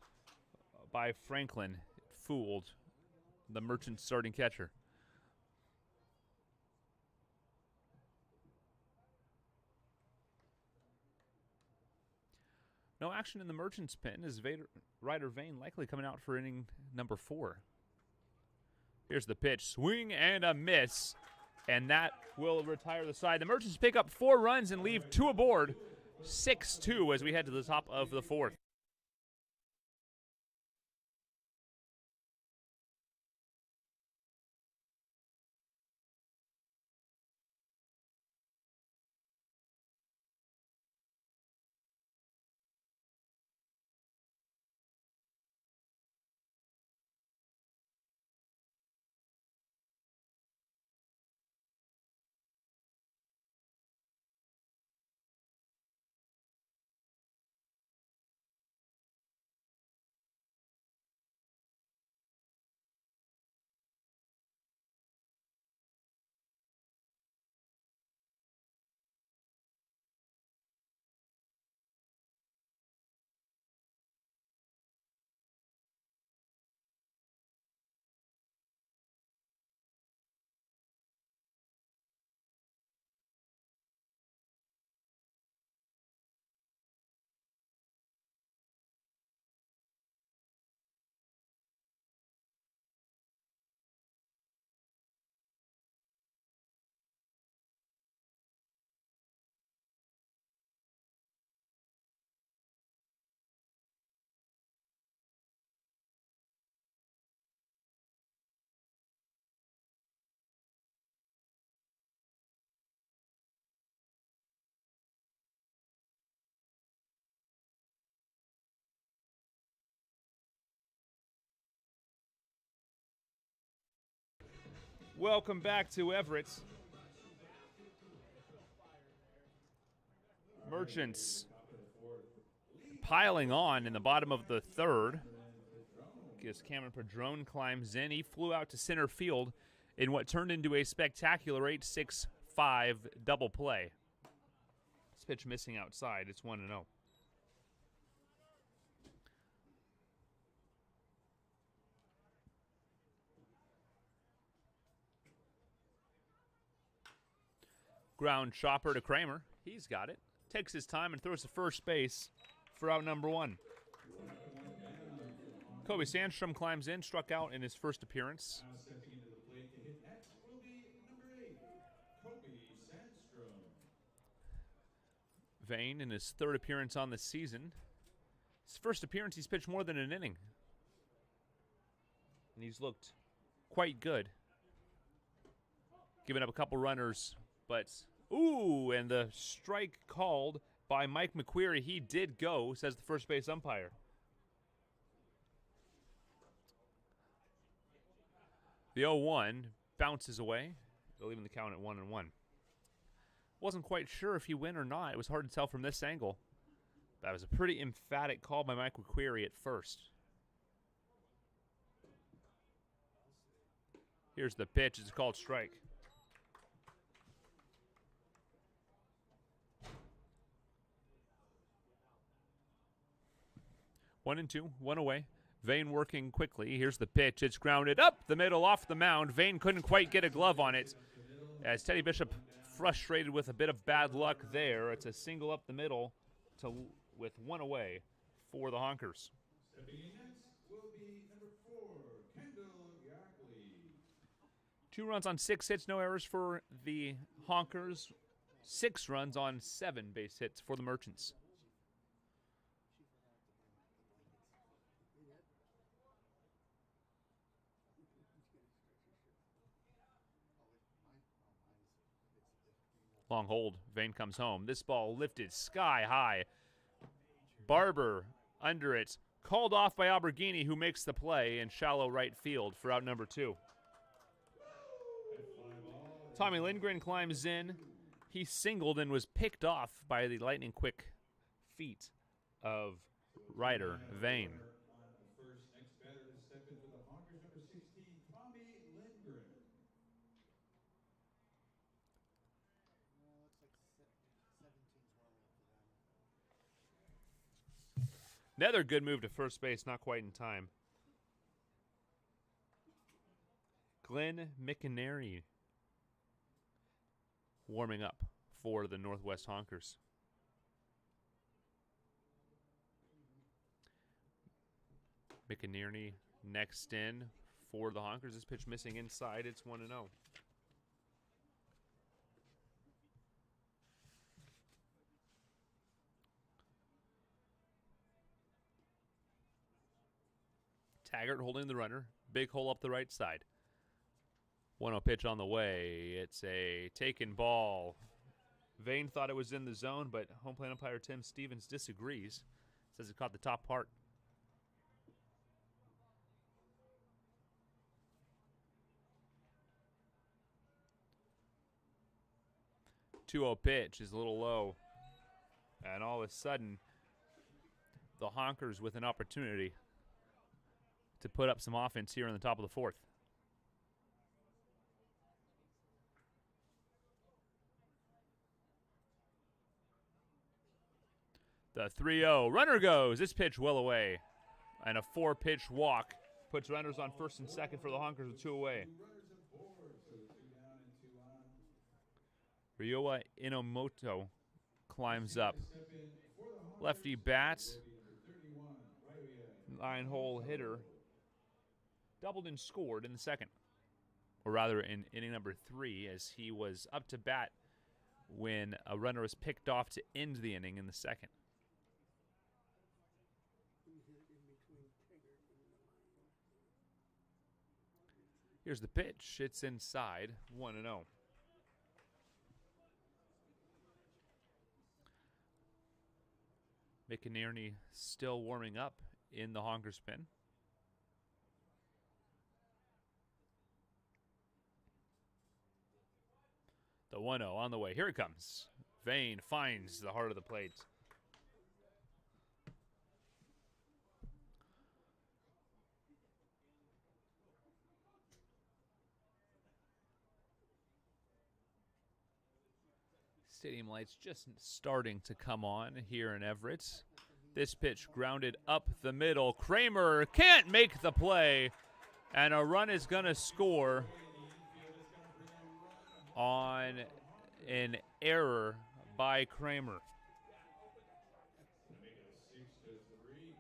S1: by Franklin. It fooled the Merchant starting catcher. No action in the Merchants pen as Ryder Vane likely coming out for inning number 4. Here's the pitch. Swing and a miss. And that will retire the side. The Merchants pick up 4 runs and leave 2 aboard. 6-2 as we head to the top of the 4th. Welcome back to Everett. Merchants piling on in the bottom of the 3rd. As Cameron Padron climbs in. He flew out to center field in what turned into a spectacular 8-6-5 double play. This pitch missing outside. It's 1-0. Ground chopper to Kramer. He's got it. Takes his time and throws to first base for out number 1. Kobe Sandstrom climbs in, struck out in his first appearance.
S3: Now stepping into the plate to hit next will be number 8, Kobe Sandstrom.
S1: Vane in his 3rd appearance on the season. His first appearance, he's pitched more than an inning. And he's looked quite good. Giving up a couple runners, but ooh, and the strike called by Mike McQueary. He did go, says the first base umpire. The 0-1 bounces away, leaving the count at 1-1. Wasn't quite sure if he went or not. It was hard to tell from this angle. That was a pretty emphatic call by Mike McQueary at first. Here's the pitch. It's called strike. One and two, one away. Vane working quickly. Here's the pitch. It's grounded up the middle off the mound. Vane couldn't quite get a glove on it. As Teddy Bishop frustrated with a bit of bad luck there. It's a single up the middle with one away for the Honkers.
S3: Stepping in next will be number 4, Kendall Yackley.
S1: 2 runs on 6 hits, no errors for the Honkers. 6 runs on 7 base hits for the Merchants. Long hold. Vane comes home. This ball lifted sky high. Barber under it. Called off by Alberghini, who makes the play in shallow right field for out number 2. Tommy Lindgren climbs in. He singled and was picked off by the lightning quick feet of Ryder Vane.
S3: First, next batter to step in for the Honkers, number 16, Tommy Lindgren.
S2: Looks like 17's well up for them.
S1: Another good move to first base, not quite in time. Glenn McInerney warming up for the Northwest Honkers. McInerney next in for the Honkers. This pitch missing inside. It's 1-0. Taggart holding the runner. Big hole up the right side. 1-0 pitch on the way. It's a taken ball. Vane thought it was in the zone, but home plate umpire Tim Stevens disagrees. Says it caught the top part. Two-0 pitch is a little low. And all of a sudden, the Honkers with an opportunity to put up some offense here in the top of the 4th. The 3-0. Runner goes. This pitch well away. And a 4-pitch walk puts runners on first and second for the Honkers with 2 away. Ryoa Inomoto climbs up. Lefty bat. 9-hole hitter. Doubled and scored in the second. Or rather in inning number 3, as he was up to bat when a runner was picked off to end the inning in the second. Here's the pitch. It's inside. 1-0. McInerney still warming up in the Honkers pen. The 1-0 on the way. Here it comes. Vane finds the heart of the plate. Stadium lights just starting to come on here in Everett. This pitch grounded up the middle. Kramer can't make the play, and a run is going to score on an error by Kramer.
S3: Make it a 6-3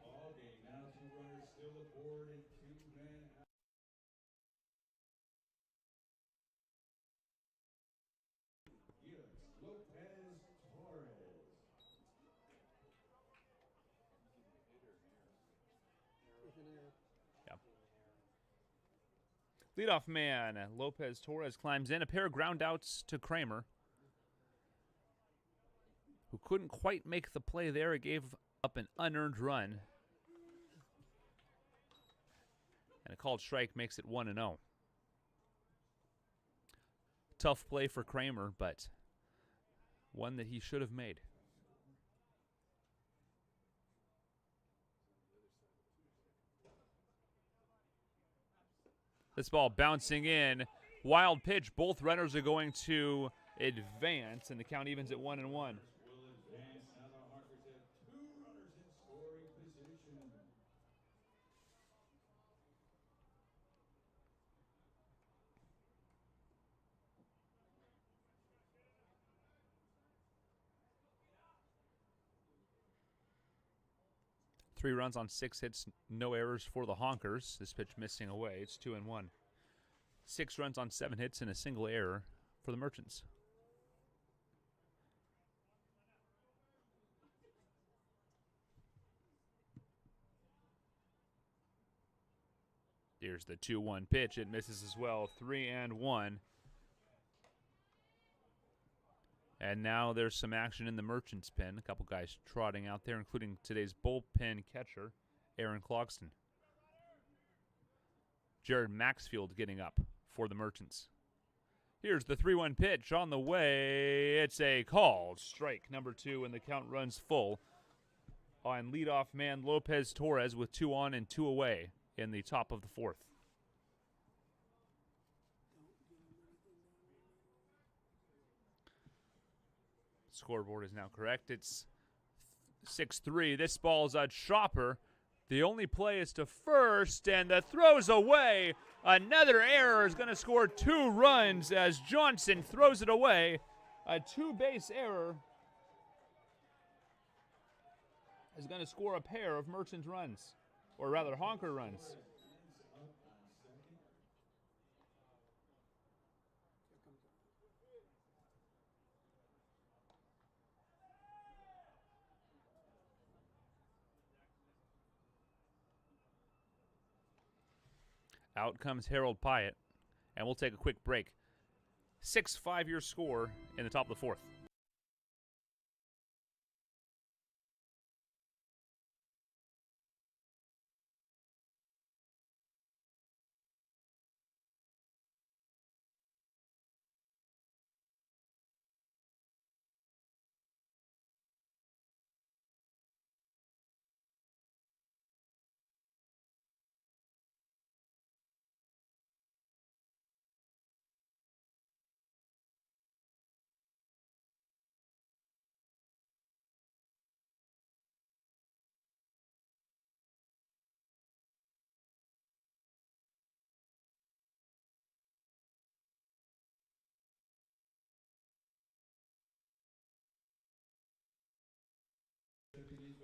S3: ball game. Now 2 runners still aboard and 2 men out. Lopez Torres.
S1: Leadoff man Lopez Torres climbs in. A pair of ground outs to Kramer, who couldn't quite make the play there. It gave up an unearned run. And a called strike makes it 1-0. Tough play for Kramer, but one that he should have made. This ball bouncing in. Wild pitch. Both runners are going to advance, and the count evens at 1-1.
S3: Will advance. Now the Honkers have 2 runners in scoring position.
S1: Three runs on 6 hits, no errors for the Honkers. This pitch missing away. It's 2-1. 6 runs on 7 hits and a single error for the Merchants. Here's the 2-1 pitch. It misses as well. 3-1. And now there's some action in the Merchants' pen. A couple guys trotting out there, including today's bullpen catcher, Aaron Clogston. Jared Maxfield getting up for the Merchants. Here's the 3-1 pitch on the way. It's a called strike, number 2, and the count runs full on leadoff man Lopez Torres with 2 on and 2 away in the top of the 4th. Scoreboard is now correct. It's 6-3. This ball's a chopper. The only play is to first, and the throw's away. Another error is going to score 2 runs as Johnson throws it away. A 2-base error is going to score a pair of Merchant runs, or rather Honker runs. Out comes Harold Pyatt, and we'll take a quick break. 6-5 your score in the top of the 4th.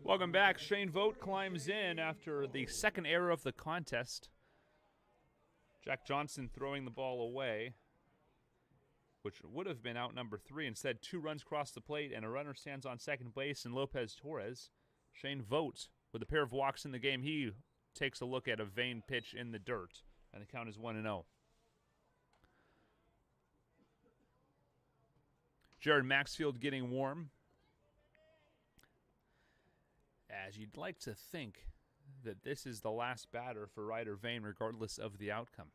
S1: Welcome back. Shane Vogt climbs in after the second error of the contest. Jack Johnson throwing the ball away, which would have been out number 3. Instead, 2 runs cross the plate, and a runner stands on second base, and Lopez Torres. Shane Vogt, with a pair of walks in the game, he takes a look at a vain pitch in the dirt, and the count is 1-0. Jared Maxfield getting warm, as you'd like to think that this is the last batter for Ryder Vane, regardless of the outcome.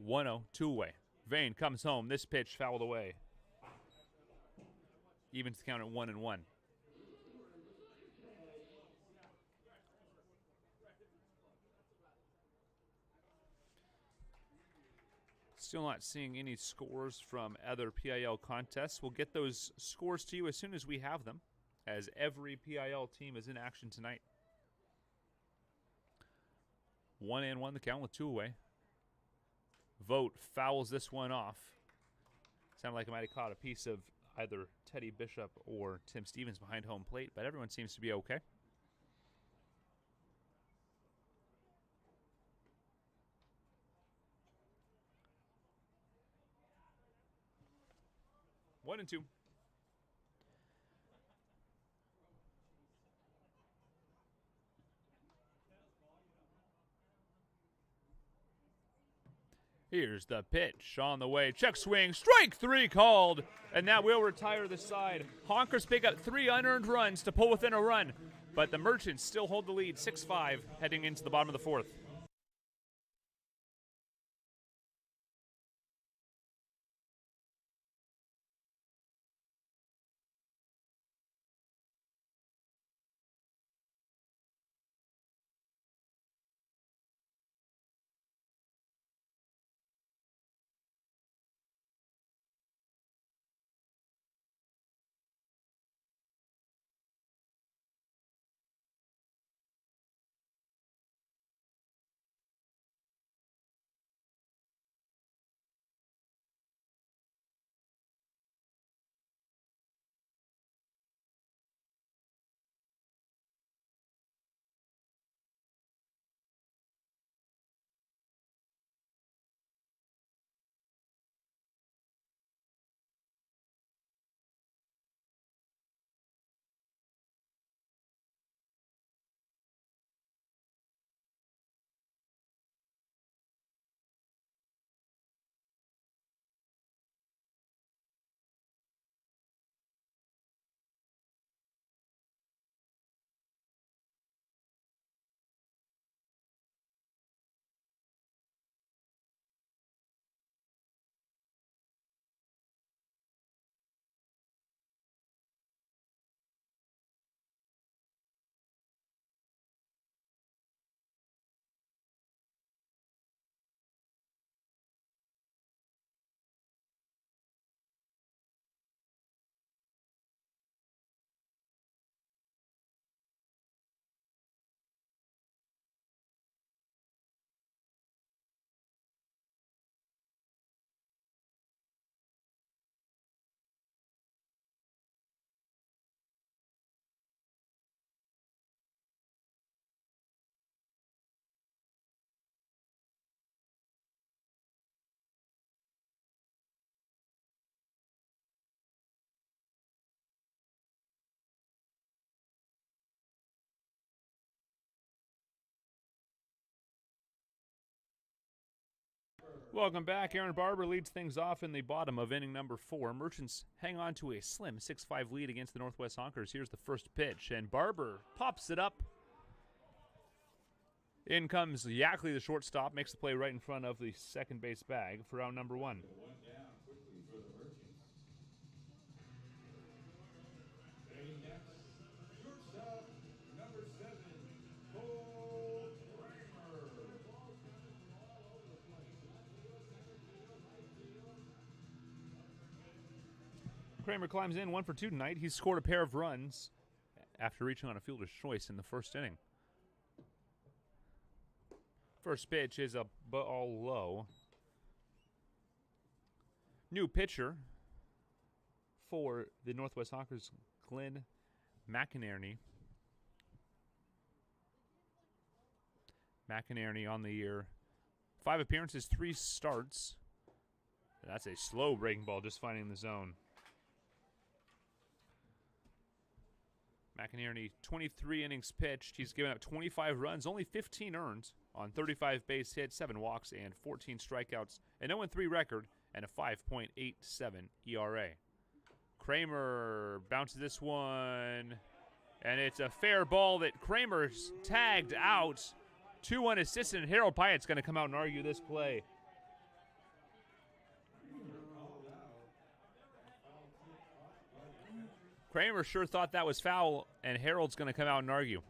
S1: 1-0, 2 away. Vane comes home. This pitch fouled away. Evens the count at 1-1. Still not seeing any scores from other PIL contests. We'll get those scores to you as soon as we have them, as every PIL team is in action tonight. 1-1 the count with 2 away. Vogt fouls this one off. Sounded like I might have caught a piece of either Teddy Bishop or Tim Stevens behind home plate, but everyone seems to be okay. One and 2. Here's the pitch on the way. Check swing. Strike 3 called. And that will retire the side. Honkers pick up 3 unearned runs to pull within a run. But the Merchants still hold the lead 6-5 heading into the bottom of the 4th. Welcome back. Aaron Barber leads things off in the bottom of inning number 4. Merchants hang on to a slim 6-5 lead against the Northwest Honkers. Here's the first pitch, and Barber pops it up. In comes Yackley, the shortstop, makes the play right in front of the second base bag for out number 1.
S3: One down quickly for the Merchants. Batting next, shortstop, number 7, Cole Kramer.
S1: Kramer climbs in 1 for 2 tonight. He's scored a pair of runs after reaching on a fielder's choice in the first inning. First pitch is a ball low. New pitcher for the Northwest Honkers, Glenn McInerney. McInerney on the year. 5 appearances, 3 starts. That's a slow breaking ball, just finding the zone. McInerney, 23 innings pitched. He's given up 25 runs, only 15 earned on 35 base hits, 7 walks, and 14 strikeouts. An 0-3 record and a 5.87 ERA. Kramer bounces this one, and it's a fair ball that Kramer's tagged out. 2-1 assistant, and Harold Pyatt's going to come out and argue this play. Kramer sure thought that was foul, and Harold's going to come out and argue.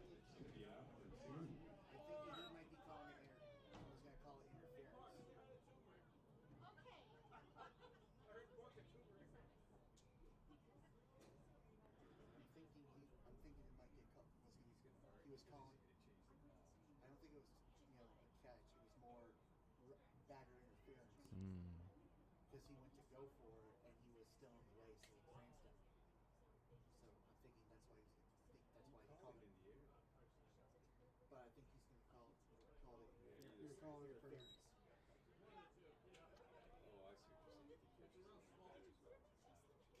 S2: was calling. I don't think it was a catch. It was more batter interference because he went to go for it and he was still in the way, so he glanced at him. So I'm thinking that's why he called it. But I think he's going to call it interference.
S4: You're calling it
S2: Interference.
S4: Oh, I see what you're saying.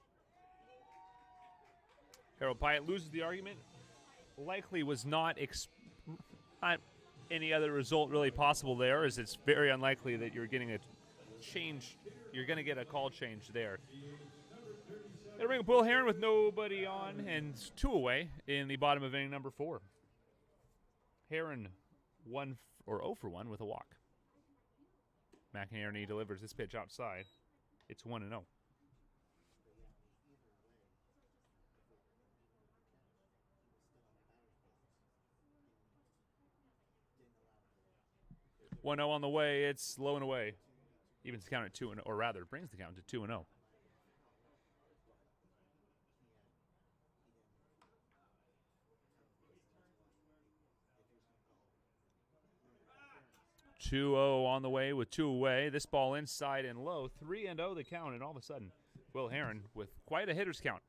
S1: Harold Pyatt loses the argument. Likely was not any other result really possible there, as it's very unlikely that you're getting a change. You're going to get a call change there. It'll bring up Will Heron with nobody on and 2 away in the bottom of inning number 4. Heron 0 for 1 with a walk. McInerney delivers this pitch outside. It's 1-0. One 0 on the way. It's low and away. Evens the count at 2-0, or rather, brings the count to 2-0. 2-0 on the way with 2 away. This ball inside and low. 3-0 the count, and all of a sudden, Will Heron with quite a hitter's count.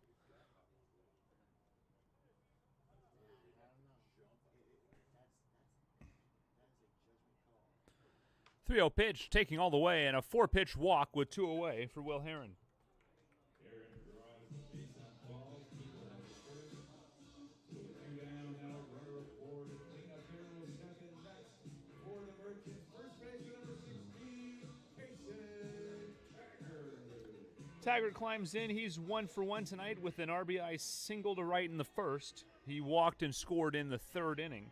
S1: 3-0 pitch, taking all the way, and a 4-pitch walk with 2 away for Will Heron.
S3: Heron draws the base on balls. People on the first. So 2 down now. Runner aboard. Cleanup hitter will second. Next for the Merchants. First baseman number 16, Taggart.
S1: Taggart climbs in. He's 1 for 1 tonight with an RBI single to right in the first. He walked and scored in the 3rd inning.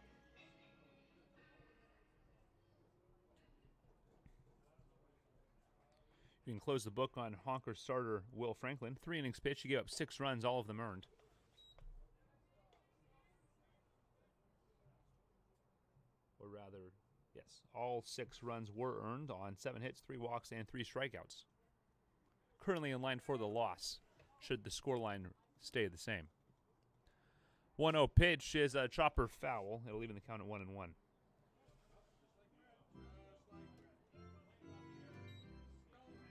S1: You can close the book on Honkers starter Will Franklin. 3 innings pitched. He gave up 6 runs, all of them earned. Or rather, yes, all 6 runs were earned on 7 hits, 3 walks, and 3 strikeouts. Currently in line for the loss, should the scoreline stay the same. 1-0 pitch is a chopper foul. It'll even the count at 1-1.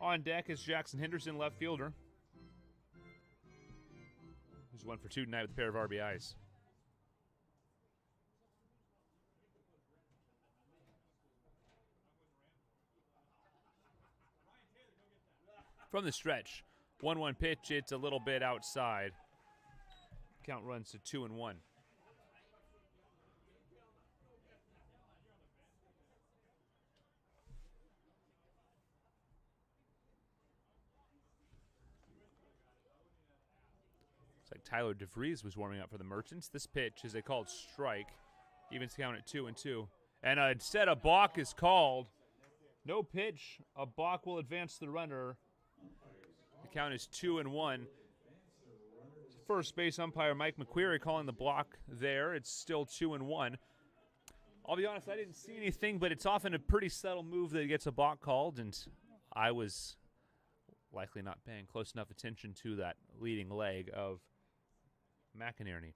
S1: On deck is Jackson Henderson, left fielder, who's 1 for 2 tonight with a pair of RBIs. From the stretch, 1-1 pitch. It's a little bit outside. Count runs to 2-1. Like Tyler DeVries was warming up for the Merchants. This pitch is a called strike. Evens count at 2-2. And instead a balk is called. No pitch. A balk will advance the runner. The count is 2-1. First base umpire Mike McQuarrie calling the block there. It's still 2-1. I'll be honest, I didn't see anything, but it's often a pretty subtle move that gets a balk called, and I was likely not paying close enough attention to that leading leg of McInerney.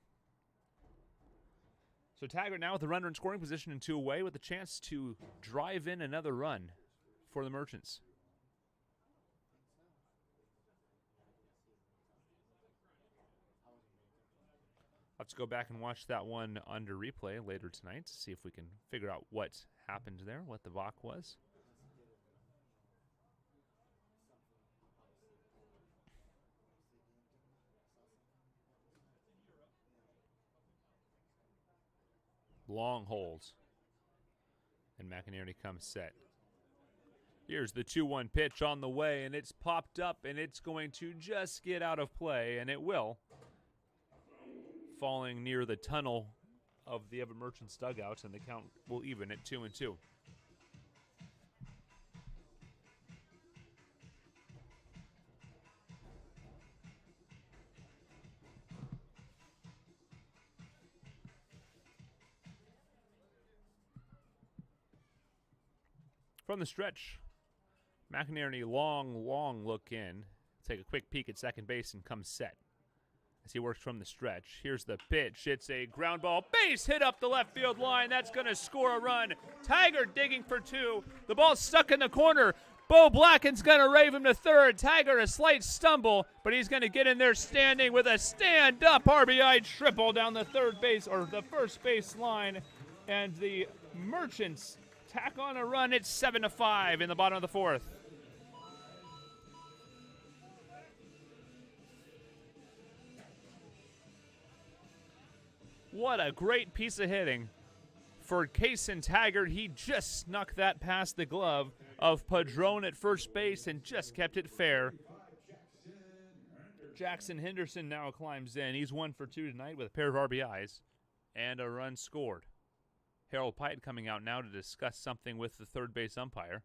S1: So Taggart now with the runner in scoring position and 2 away with a chance to drive in another run for the Merchants. I'll have to go back and watch that one under replay later tonight to see if we can figure out what happened there, what the balk was. Long holds. And McInerney comes set. Here's the 2-1 pitch on the way, and it's popped up, and it's going to just get out of play, and it will. Falling near the tunnel of the Everett Merchants dugouts, and the count will even at 2-2. From the stretch, McInerney long look in, take a quick peek at second base and comes set. as he works from the stretch. Here's the pitch. It's a ground ball. Base hit up the left field line. That's going to score a run. Tiger digging for 2. The ball's stuck in the corner. Bo Blacken's going to rave him to third. Tiger a slight stumble, but he's going to get in there standing with a stand-up RBI triple down the third base or the first base line. And the Merchants tack on a run. It's 7-5 in the bottom of the 4th. What a great piece of hitting for Kason Taggart. He just snuck that past the glove of Padron at first base and just kept it fair. Jackson Henderson now climbs in. He's 1 for 2 tonight with a pair of RBIs and a run scored. Harold Pite coming out now to discuss something with the third base umpire.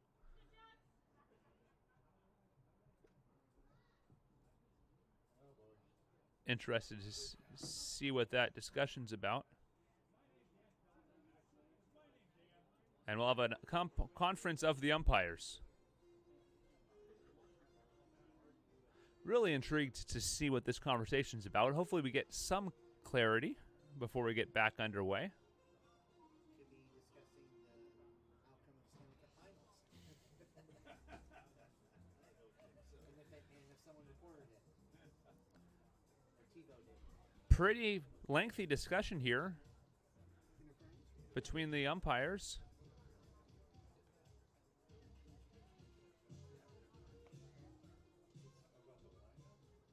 S1: Interested to see what that discussion's about. And we'll have a conference of the umpires. Really intrigued to see what this conversation's about. Hopefully we get some clarity before we get back underway.
S2: Could be discussing the outcome of Stanley Cup Finals. and if someone reported it. Or TiVo did.
S1: Pretty lengthy discussion here between the umpires.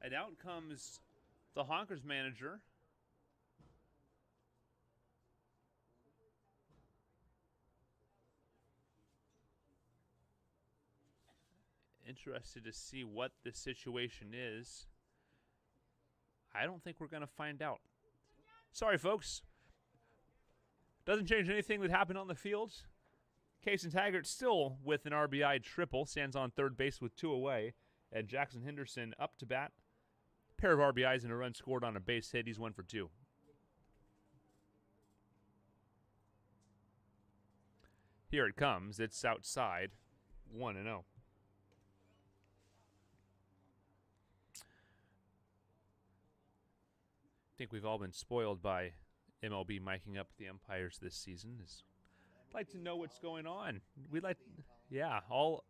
S1: And out comes the Honkers manager. Interested to see what the situation is. I don't think we're going to find out. Sorry, folks. Doesn't change anything that happened on the field. Kason Taggart still with an RBI triple. Stands on third base with 2 away. And Jackson Henderson up to bat. Pair of RBIs and a run scored on a base hit. He's 1 for 2. Here it comes. It's outside. 1-0. I think we've all been spoiled by MLB miking up the umpires this season. I'd like to know what's going on. We'd like, yeah, all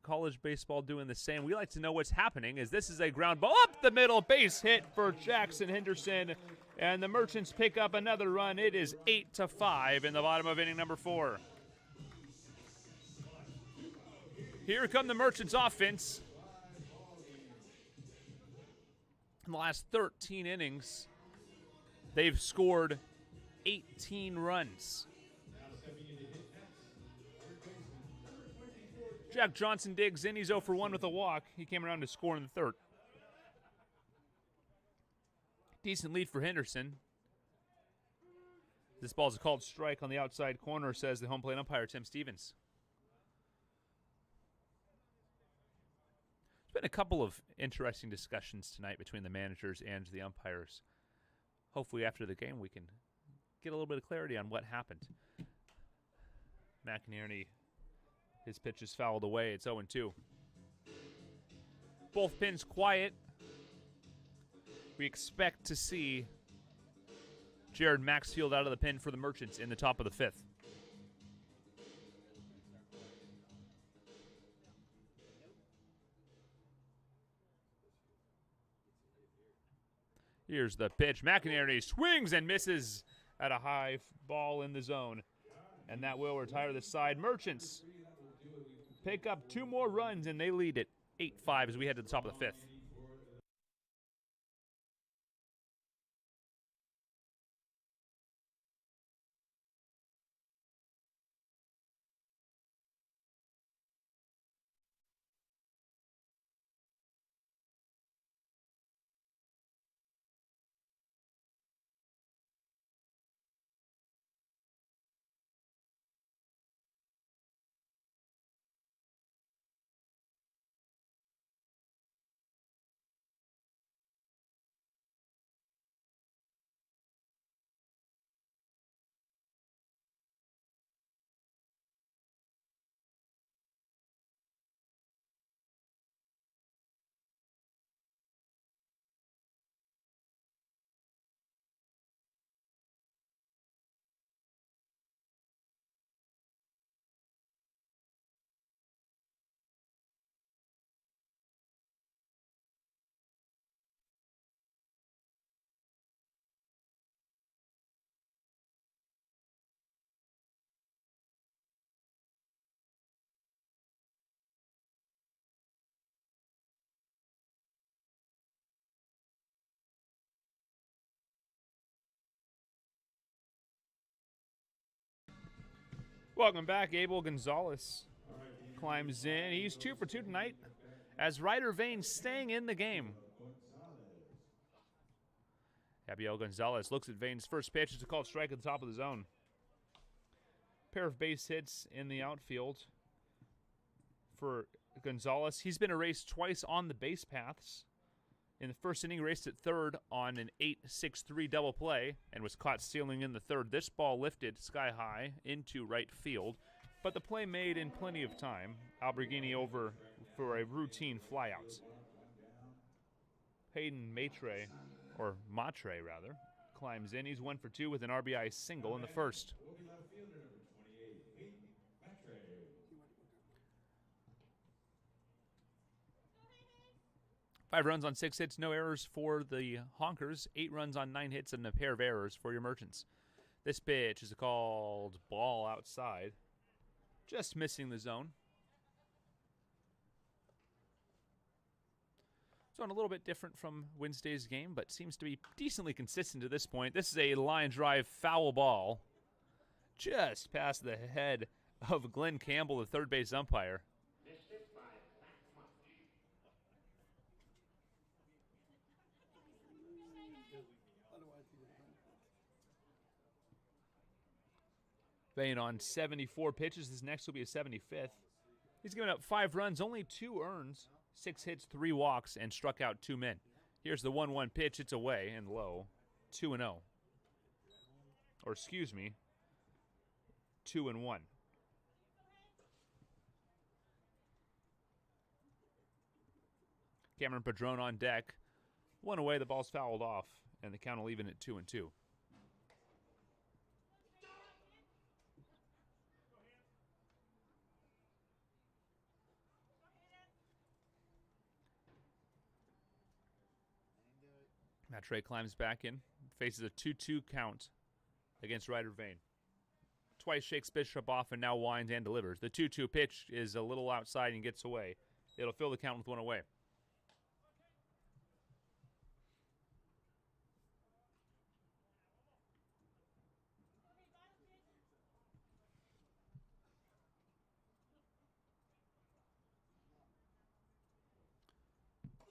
S1: college baseball doing the same. We like to know what's happening as this is a ground ball up the middle, base hit for Jackson Henderson, and the Merchants pick up another run. It is 8-5 in the bottom of inning number 4. Here come the Merchants offense. In the last 13 innings, they've scored 18 runs. Jack Johnson digs in. He's 0 for 1 with a walk. He came around to score in the 3rd. Decent lead for Henderson. This ball's a called strike on the outside corner, says the home plate umpire, Tim Stevens. There's been a couple of interesting discussions tonight between the managers and the umpires. Hopefully after the game we can get a little bit of clarity on what happened. McInerney, his pitch is fouled away. It's 0-2. Both pins quiet. We expect to see Jared Maxfield out of the pin for the Merchants in the top of the 5th. Here's the pitch. McInerney swings and misses at a high ball in the zone. And that will retire the side. Merchants pick up 2 more runs, and they lead it 8-5 as we head to the top of the 5th. Welcome back. Abel Gonzalez climbs in. He's 2 for 2 tonight as Ryder Vane staying in the game. Abiel Gonzalez looks at Vane's first pitch. It's a called strike at the top of the zone. Pair of base hits in the outfield for Gonzalez. He's been erased twice on the base paths. In the first inning, raced at third on an 8-6-3 double play and was caught stealing in the third. This ball lifted sky high into right field, but the play made in plenty of time. Alberghini over for a routine flyout. Hayden Matre, or Matre rather, climbs in. He's 1 for 2 with an RBI single in the first. 5 runs on 6 hits, no errors for the Honkers. 8 runs on 9 hits and a pair of errors for your Merchants. This pitch is called ball outside. Just missing the zone. Zone a little bit different from Wednesday's game, but seems to be decently consistent to this point. This is a line drive foul ball. Just past the head of Glenn Campbell, the third base umpire. Vane on 74 pitches. This next will be a 75th. He's given up 5 runs, only 2 earns, 6 hits, 3 walks, and struck out 2 men. Here's the 1-1 pitch. It's away and low. 2-0. Or excuse me, 2-1. Cameron Padron on deck. 1 away, the ball's fouled off, and the count will even at 2-2. Matre climbs back in, faces a 2-2 count against Ryder Vane. Twice shakes Bishop off and now winds and delivers. The 2-2 pitch is a little outside and gets away. It'll fill the count with 1 away.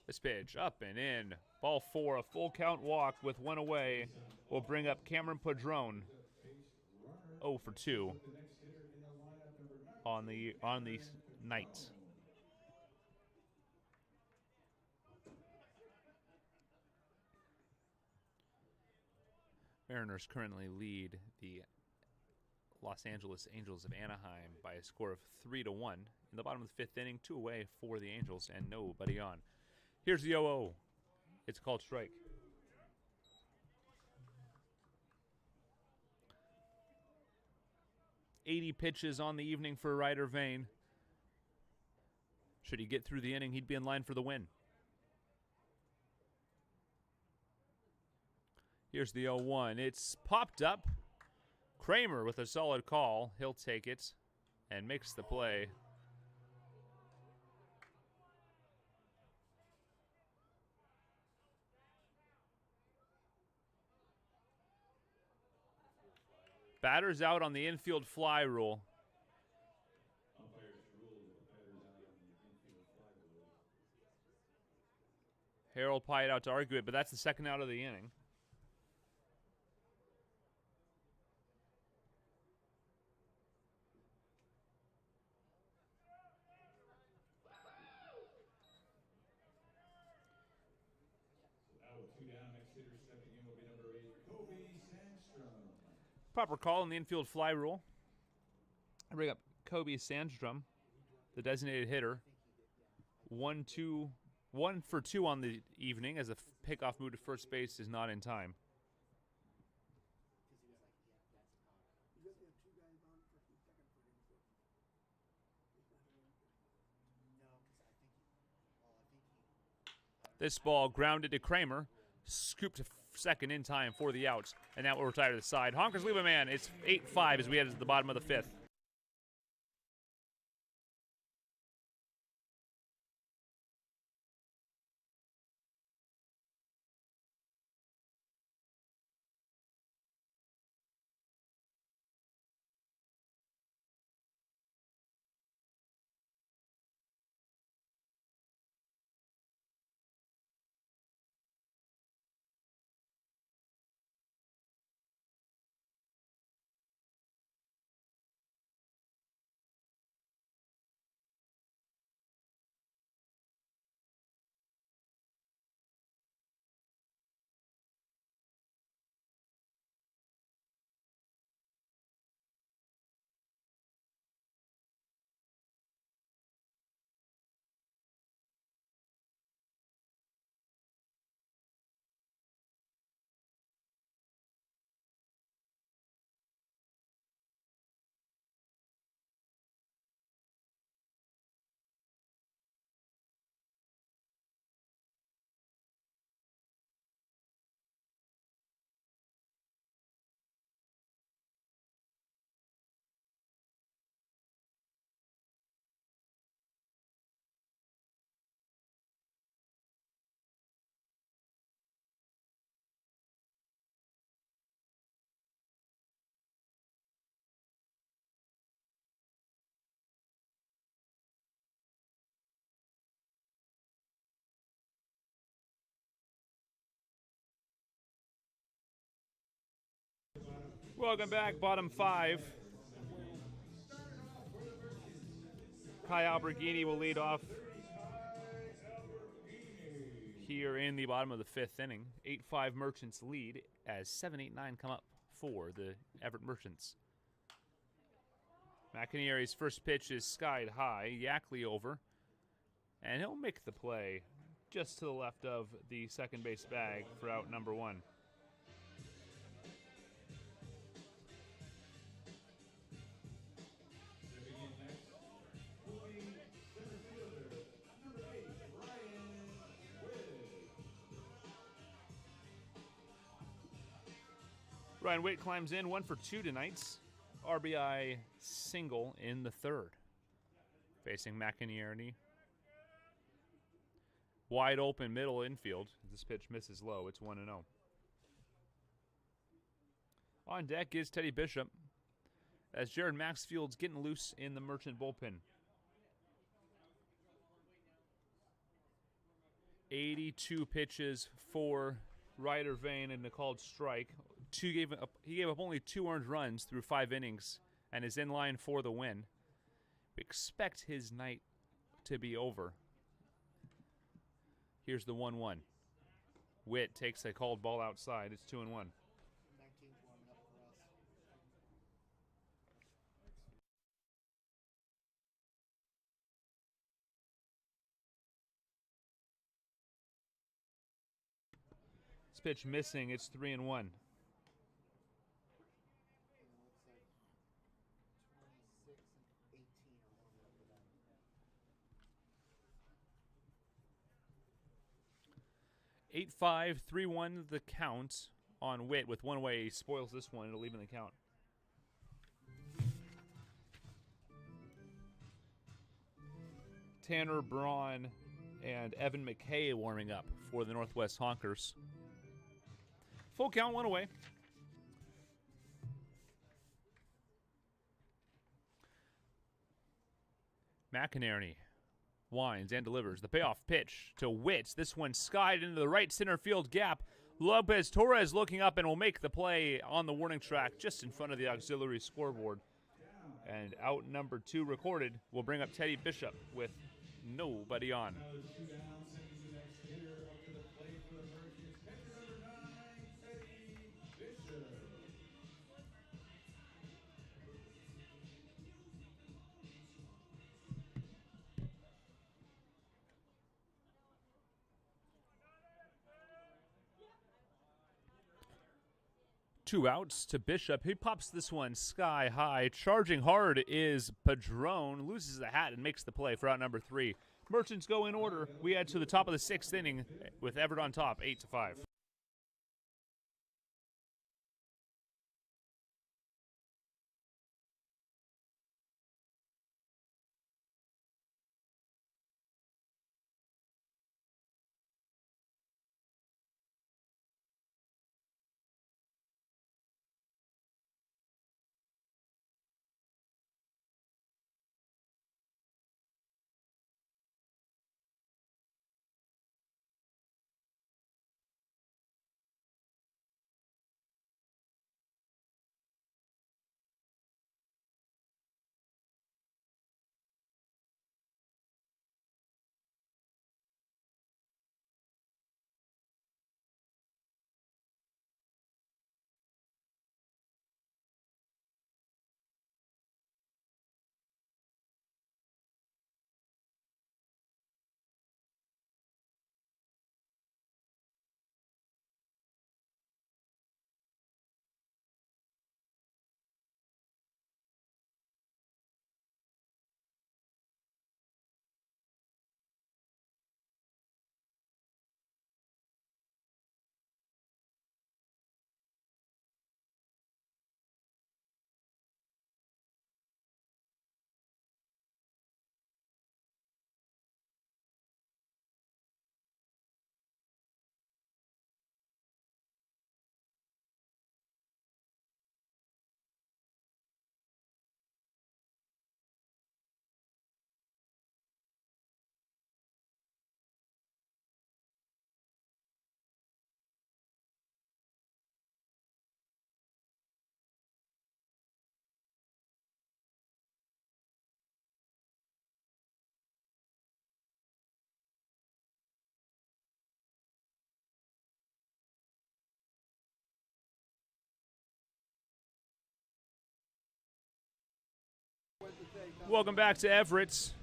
S1: This pitch up and in. Ball 4, a full count walk with 1 away will bring up Cameron Padron. 0 for 2 on the night. Mariners currently lead the Los Angeles Angels of Anaheim by a score of 3-1. In the bottom of the 5th inning, 2 away for the Angels and nobody on. Here's the 0-0. It's called strike. .80 pitches on the evening for Ryder Vane. Should he get through the inning, he'd be in line for the win. Here's the 0-1. It's popped up. Kramer with a solid call. He'll take it and makes the play. Batters out on the infield fly rule. Harold Pyatt out to argue it, but that's the second out of the inning. Proper call in the infield fly rule. I bring up Kobe Sandstrom, the designated hitter. 1 for 2 on the evening as a pickoff move to first base is not in time. This ball grounded to Kramer, scooped to second in time for the outs, and that will retire to the side. Honkers leave a man. It's 8-5 as we head to the bottom of the 5th. Welcome back, bottom 5. Kai Alberghini will lead off here in the bottom of the 5th inning. 8-5 Merchants lead as 7-8-9 come up for the Everett Merchants. McInerney's first pitch is skied high, Yackley over, and he'll make the play just to the left of the second base bag for out number 1. Ryan Witt climbs in 1 for 2 tonight. RBI single in the 3rd. Facing McInerney. Wide open middle infield. This pitch misses low. It's 1-0. On deck is Teddy Bishop as Jared Maxfield's getting loose in the Merchant bullpen. 82 pitches for Ryder Vane and a called strike. He gave up only 2 earned runs through 5 innings and is in line for the win. We expect his night to be over. Here's the 1-1. Witt takes a called ball outside. It's 2-1.
S2: 19's warming up for us.
S1: This pitch missing. It's 3-1.
S2: It looks like 26 and 18 are warming up for them.
S1: 8-5, 3-1 the count on Witt with one away. He spoils this one. It'll even the count. Tanner Braun and Evan McKay warming up for the Northwest Honkers. Full count, 1 away. McInerney winds and delivers the payoff pitch to Witt. This one skied into the right center field gap. Lopez Torres looking up and will make the play on the warning track just in front of the auxiliary scoreboard. And out number 2 recorded will bring up Teddy Bishop with nobody on. Two outs to Bishop. He pops this one sky high. Charging hard is Padron. Loses the hat and makes the play for out number 3. Merchants go in order. We head to the top of the 6th inning with Everett on top, 8-5. Welcome back to Everett.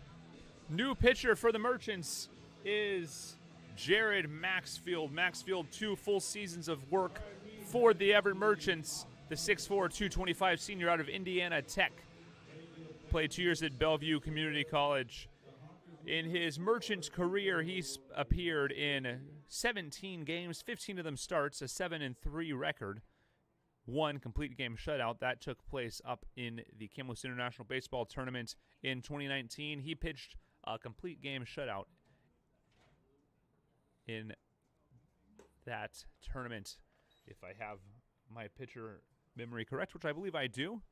S1: New pitcher for the Merchants is Jared Maxfield. Maxfield, 2 full seasons of work for the Everett Merchants. The 6'4", 225 senior out of Indiana Tech. Played 2 years at Bellevue Community College. In his Merchants career, he's appeared in 17 games, 15 of them starts, a 7-3 record. 1 complete game shutout. That took place up in the Kamloops International Baseball Tournament in 2019. He pitched a complete game shutout in that tournament, if I have my pitcher memory correct, which I believe I do.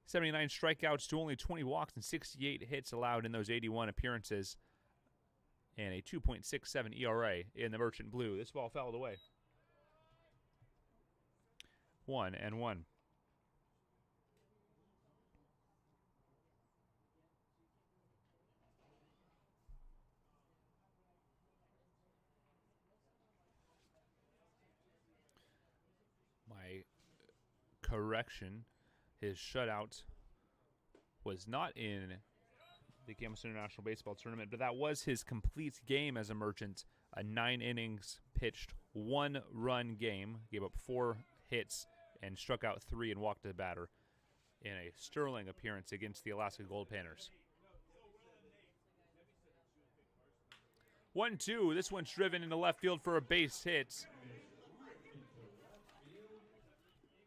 S1: 79 strikeouts to only 20 walks and 68 hits allowed in those 81 appearances, and a 2.67 ERA in the Merchant Blue. This ball fouled away. 1-1. My correction, his shutout was not in the Kamloops International Baseball Tournament, but that was his complete game as a Merchant. A 9 innings pitched, 1-run game, gave up 4 hits, and struck out 3 and walked the batter in a sterling appearance against the Alaska Gold Panthers. 1-2. This one's driven into left field for a base hit.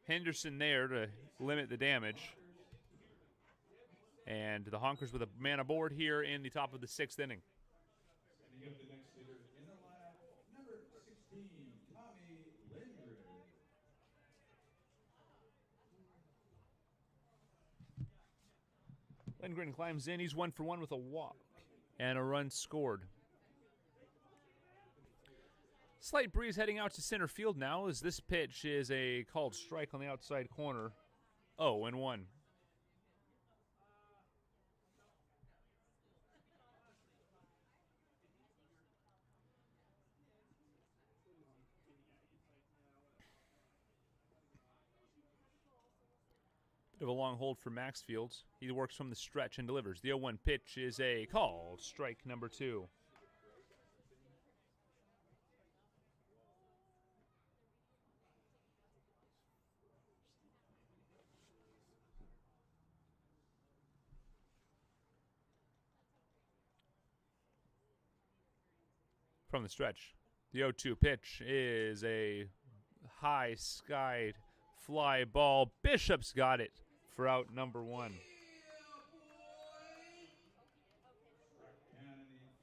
S1: Henderson there to limit the damage. And the Honkers with a man aboard here in the top of the 6th inning.
S3: Setting up the next hitter in the lineup, number 16, Tommy Lindgren.
S1: Lindgren climbs in. He's 1 for 1 with a walk and a run scored. Slight breeze heading out to center field now as this pitch is a called strike on the outside corner. 0-1. Bit of a long hold for Maxfield. He works from the stretch and delivers. The 0-1 pitch is a called strike number 2. From the stretch, the 0-2 pitch is a high skied fly ball. Bishop's got it for out number 1.
S3: And the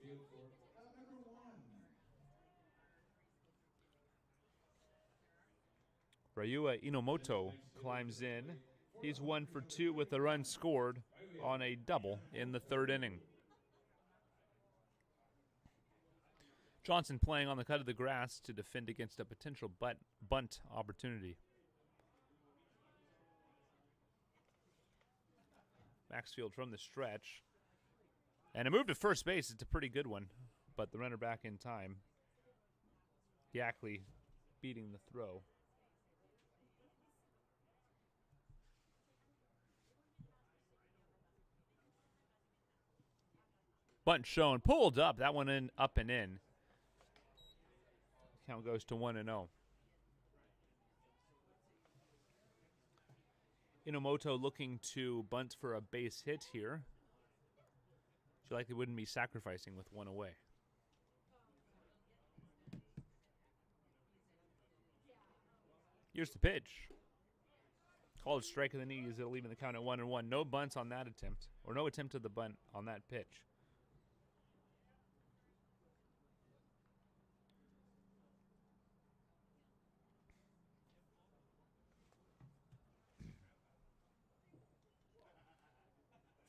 S3: field for out number 1.
S1: Ryua Inomoto climbs in. He's 1 for 2 with a run scored on a double in the 3rd inning. Johnson playing on the cut of the grass to defend against a potential bunt opportunity. Maxfield from the stretch. And a move to first base. It's a pretty good one, but the runner back in time. Yackley beating the throw. Bunt shown, pulled up. That one in, up and in. Count goes to 1-0. Inomoto looking to bunt for a base hit here. Feel like they wouldn't be sacrificing with 1 away. Here's the pitch. Called strike of the knees. It'll leave the count at 1-1. No bunts on that attempt, or no attempt of the bunt on that pitch.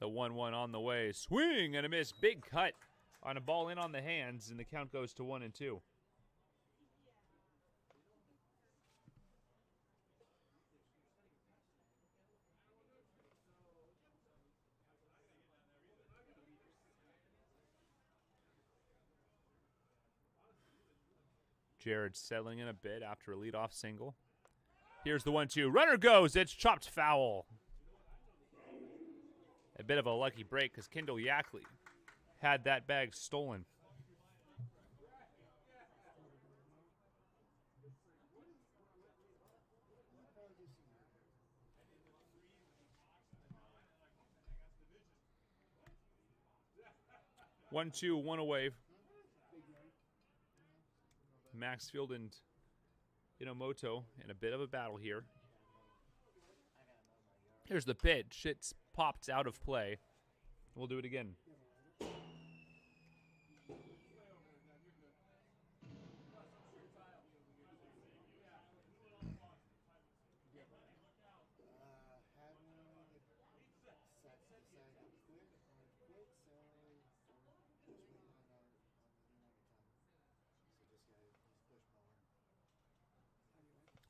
S1: The 1-1 on the way. Swing and a miss. Big cut on a ball in on the hands, and the count goes to 1-2. Jared settling in a bit after a leadoff single. Here's the 1-2. Runner goes. It's chopped foul. bit of a lucky break because Kendall Yackley had that bag stolen. One, two, one away. Maxfield and Inomoto in a bit of a battle here. Here's the pitch. It's popped out of play. We'll do it again.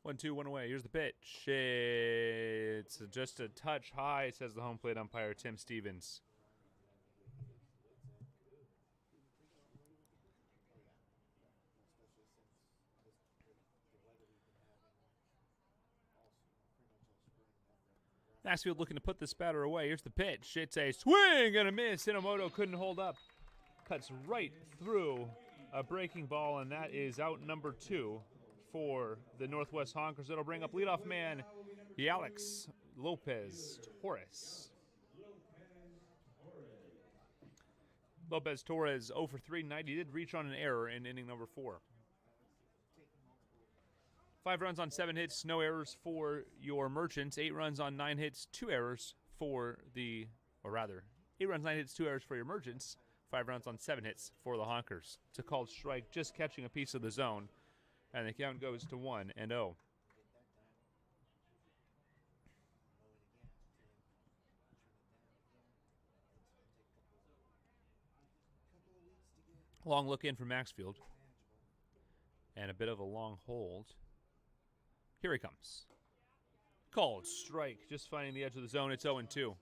S1: One, two, one away. Here's the pitch. It's just a touch high, says the home plate umpire, Tim Stevens. Maxfield looking to put this batter away. Here's the pitch. It's a swing and a miss. Inomoto couldn't hold up. Cuts right through a breaking ball, and that is out number 2 for the Northwest Honkers. It'll bring up leadoff man Alex Lopez Torres. Lopez Torres 0 for 390. Did reach on an error in inning number 4. 5 runs on 7 hits, no errors for your Merchants. 8 runs on 9 hits, 2 errors for 8 runs, 9 hits, 2 errors for your Merchants. 5 runs on 7 hits for the Honkers. It's a called strike, just catching a piece of the zone. And the count goes to 1-0. Long look in from Maxfield. And a bit of a long hold. Here he comes. Called strike, just finding the edge of the zone. It's 0-2.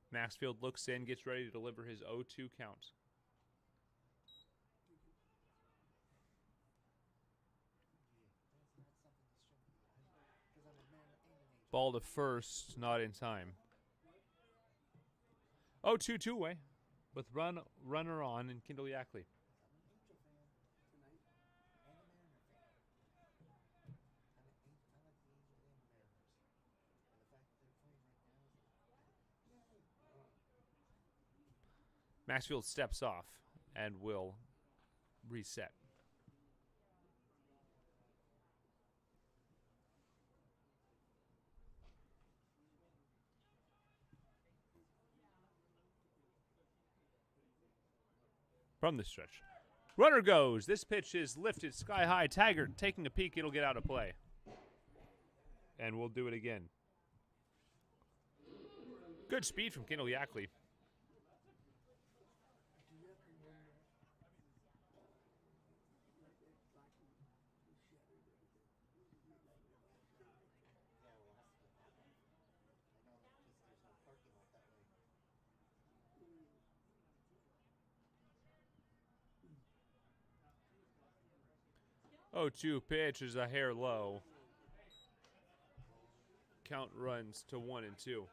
S1: Maxfield looks in, gets ready to deliver his 0-2 count. Ball to first, not in time. 0-2 two-way with runner on and Kendall Yackley. Maxfield steps off and will reset. From the stretch. Runner goes. This pitch is lifted sky high. Taggart taking a peek. It'll get out of play. And we'll do it again. Good speed from Kendall Yackley. Oh, 2 pitch is a hair low. Count runs to 1-2.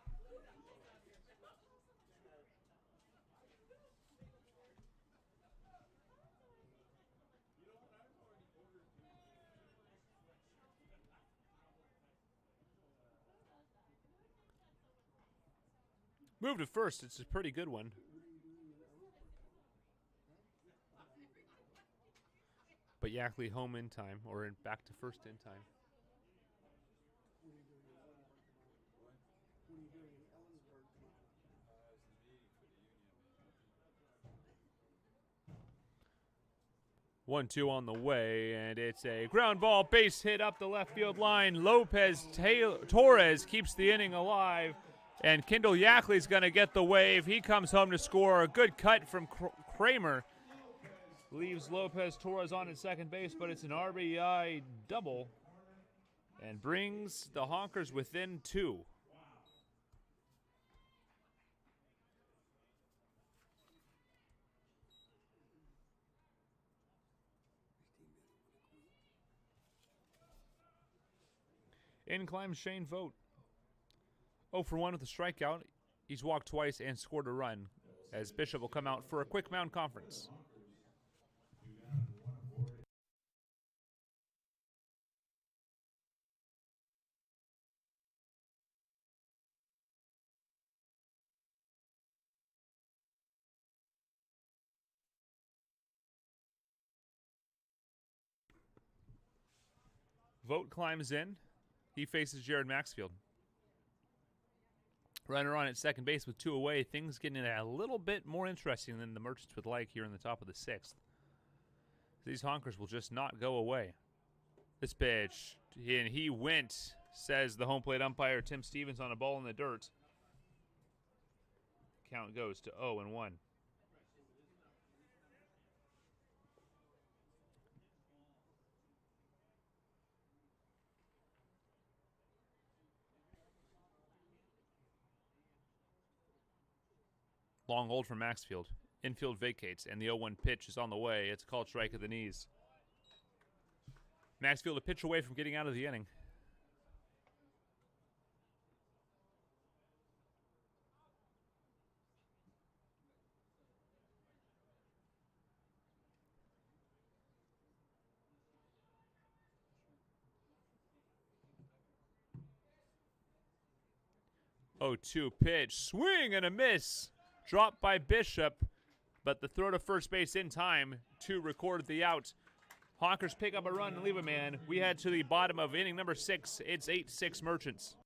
S1: Move to first. It's a pretty good one. But Yackley home in time, or back to first in time. One, two on the way, and it's a ground ball base hit up the left field line. Lopez Torres keeps the inning alive, and Kendall Yackley's going to get the wave. He comes home to score. A good cut from Kramer. Leaves Lopez Torres on at second base, but it's an RBI double and brings the Honkers within 2. In climbs Shane Vogt. 0 for 1 with a strikeout. He's walked twice and scored a run, as Bishop will come out for a quick mound conference. Vogt climbs in. He faces Jared Maxfield. Runner on at second base with 2 away. Things getting a little bit more interesting than the Merchants would like here in the top of the 6th. These Honkers will just not go away. This pitch, and he went, says the home plate umpire Tim Stevens on a ball in the dirt. Count goes to 0-1. Long hold from Maxfield. Infield vacates, and the 0-1 pitch is on the way. It's called strike at the knees. Maxfield a pitch away from getting out of the inning. Oh, 2 pitch. Swing and a miss. Dropped by Bishop, but the throw to first base in time to record the out. Honkers pick up a run and leave a man. We head to the bottom of inning number 6. It's 8-6 Merchants.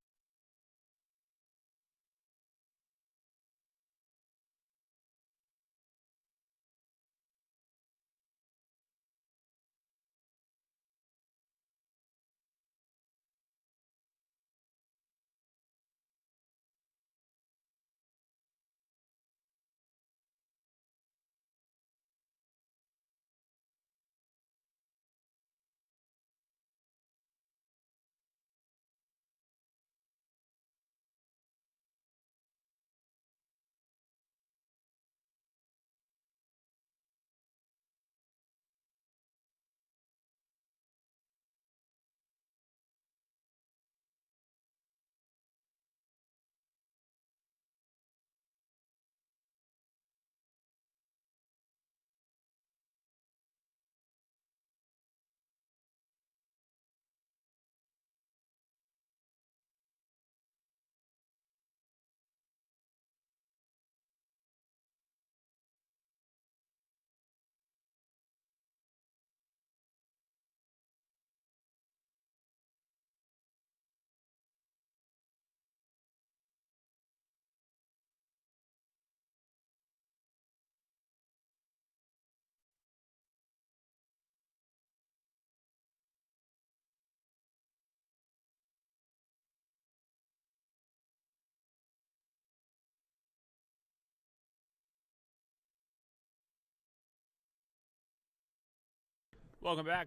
S1: Welcome back.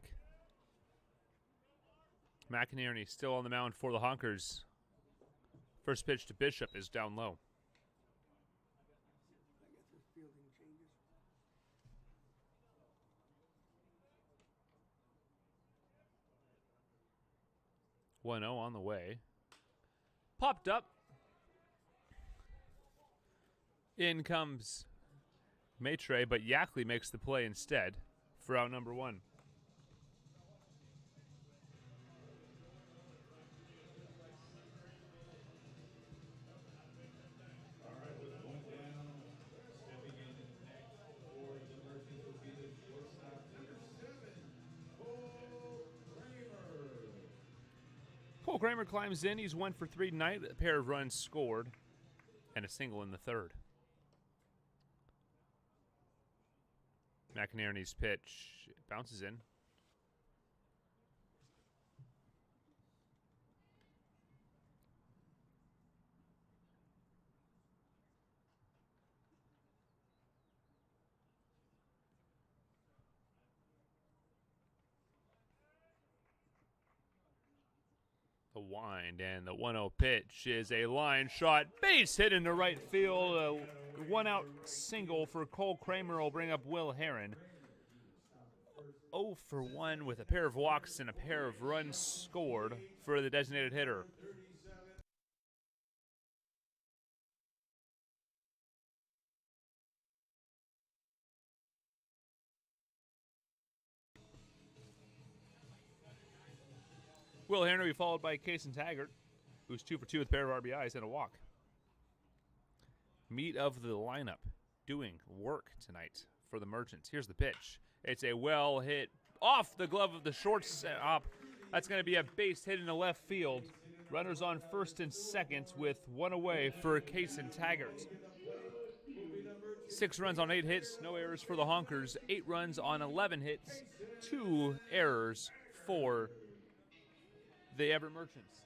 S1: McInerney still on the mound for the Honkers. First pitch to Bishop is down low.
S2: I guess his fielding changes.
S1: 1-0 on the way. Popped up. In comes Maitre, but Yackley makes the play instead for out number 1.
S3: All right, with 1 down, stepping in next for the Merchants will be the shortstop, number 7, Cole Kramer.
S1: Cole Kramer climbs in. He's 1 for 3 tonight. A pair of runs scored and a single in the 3rd. McInerney's pitch bounces in. The wind and the 1-0 pitch is a line shot. Base hit into right field. A 1-out single for Cole Kramer will bring up Will Heron. 0 for 1 with a pair of walks and a pair of runs scored for the designated hitter. Will Henry followed by Kason Taggart, who's 2 for 2 with a pair of RBIs and a walk. Meat of the lineup doing work tonight for the Merchants. Here's the pitch. It's a well hit off the glove of the shortstop. That's going to be a base hit into left field. Runners on first and second with 1 away for Kason Taggart. 6 runs on 8 hits, no errors for the Honkers. 8 runs on 11 hits, 2 errors for the Everett Merchants.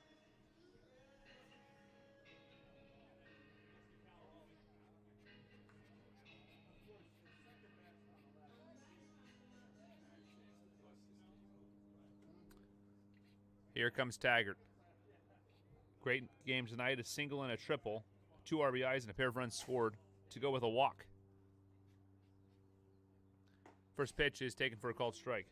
S1: Here comes Taggart. Great game tonight, a single and a triple, 2 RBIs and a pair of runs scored to go with a walk. First pitch is taken for a called strike.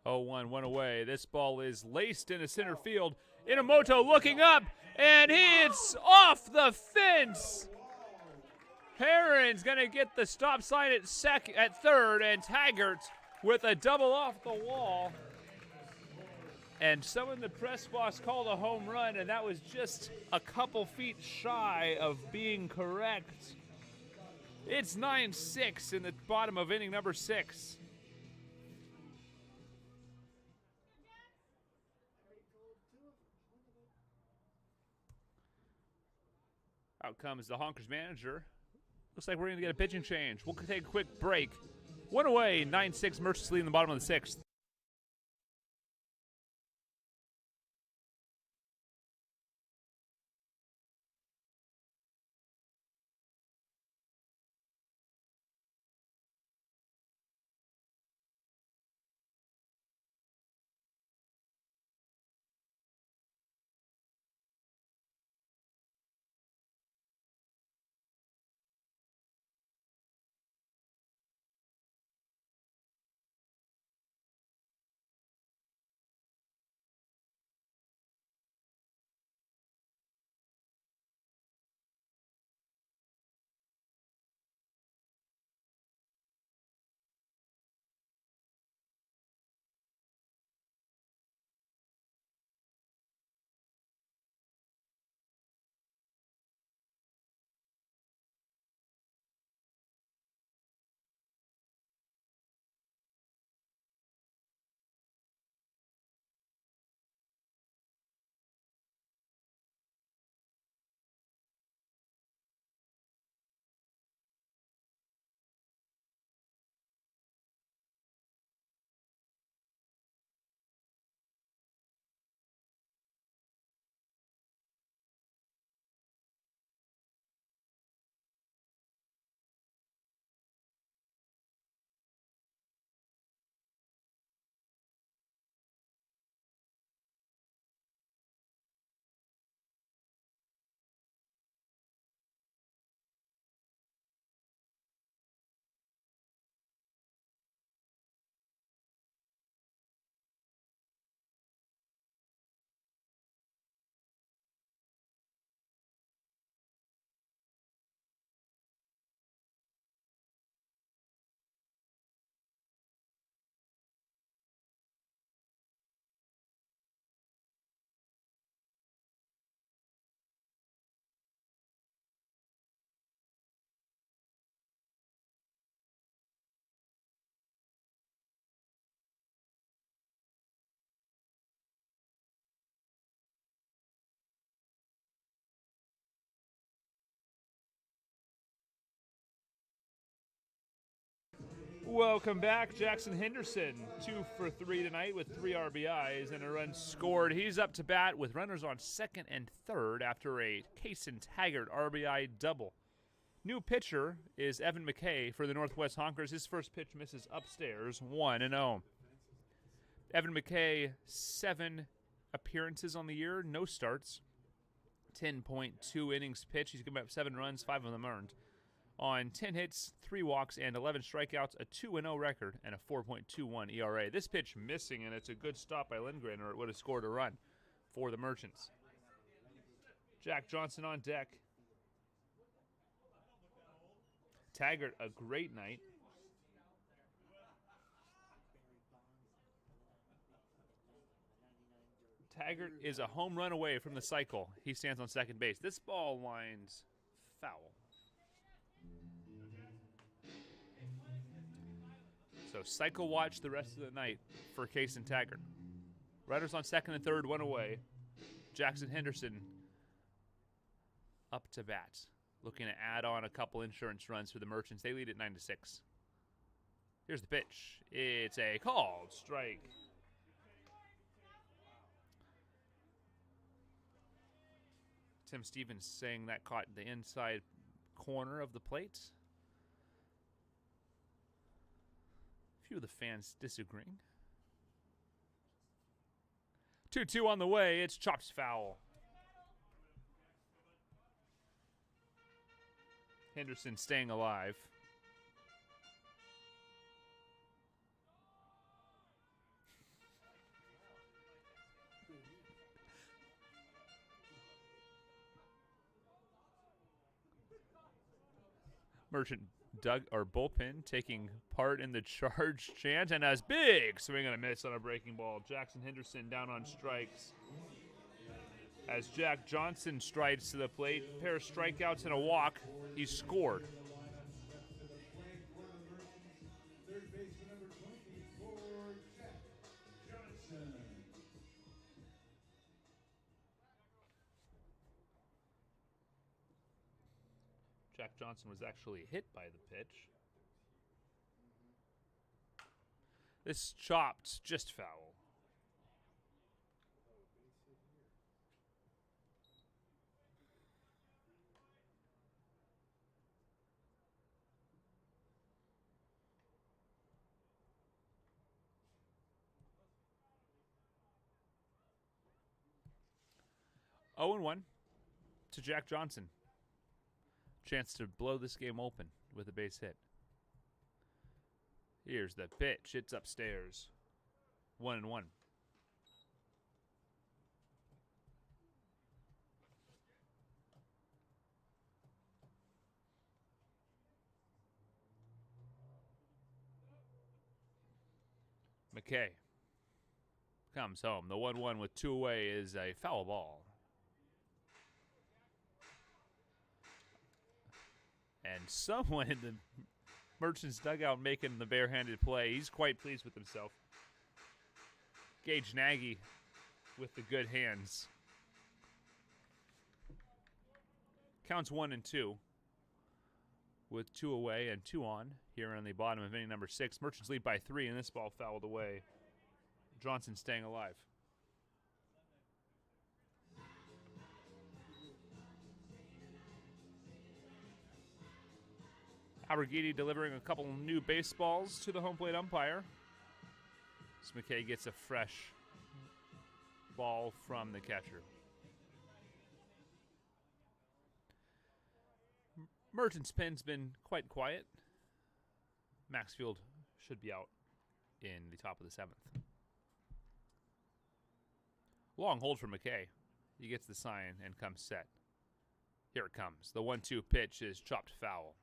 S1: Oh, one away. This ball is laced into center field. Inamoto looking up, and it's off the fence. Herron's going to get the stop sign at third, and Taggart with a double off the wall. And someone in the press box called a home run, and that was just a couple feet shy of being correct. It's 9-6 in the bottom of inning number 6. Out comes the Honkers manager. Looks like we're going to get a pitching change. We'll take a quick break. 1 away, 9-6, Merchants lead in the bottom of the 6th. Welcome back. Jackson Henderson, 2 for 3 tonight with 3 RBIs and a run scored. He's up to bat with runners on second and third after a Kason Taggart RBI double. New pitcher is Evan McKay for the Northwest Honkers. His first pitch misses upstairs, 1-0. Evan McKay, 7 appearances on the year, no starts, 10.2 innings pitched. He's given up 7 runs, 5 of them earned. On 10 hits, 3 walks, and 11 strikeouts, a 2-0 record, and a 4.21 ERA. This pitch missing, and it's a good stop by Lindgren, or it would have scored a run for the Merchants. Jack Johnson on deck. Taggart, a great night. Taggart is a home run away from the cycle. He stands on second base. This ball lines foul. So cycle watch the rest of the night for Case and Taggart. Runners on second and third, 1 away. Jackson Henderson up to bat, looking to add on a couple insurance runs for the Merchants. They lead at 9-6. Here's the pitch. It's a called strike. Tim Stevens saying that caught the inside corner of the plate. A few of the fans disagreeing. 2-2 on the way. It's chopped foul. Henderson staying alive. Merchant bullpen taking part in the charge chant, and has big swing and a miss on a breaking ball. Jackson Henderson down on strikes. As Jack Johnson strides to the plate, pair of strikeouts and a walk, he scored.
S3: Third baseman number 24, Jack Johnson.
S1: Jack Johnson was actually hit by the pitch. This chopped, just foul. Oh and 1 to Jack Johnson. Chance to blow this game open with a base hit. Here's the pitch. It's upstairs. 1-1. McKay comes home. The 1-1 with 2 away is a foul ball. And someone in the Merchants dugout making the barehanded play. He's quite pleased with himself. Gage Nagy with the good hands. Counts 1-2 with 2 away and 2 on here on the bottom of inning number 6. Merchants lead by 3, and this ball fouled away. Johnson staying alive. Abergidi delivering a couple new baseballs to the home plate umpire. As McKay gets a fresh ball from the catcher. Merchant's pen's been quite quiet. Maxfield should be out in the top of the 7th. Long hold for McKay. He gets the sign and comes set. Here it comes. The 1-2 pitch is chopped foul.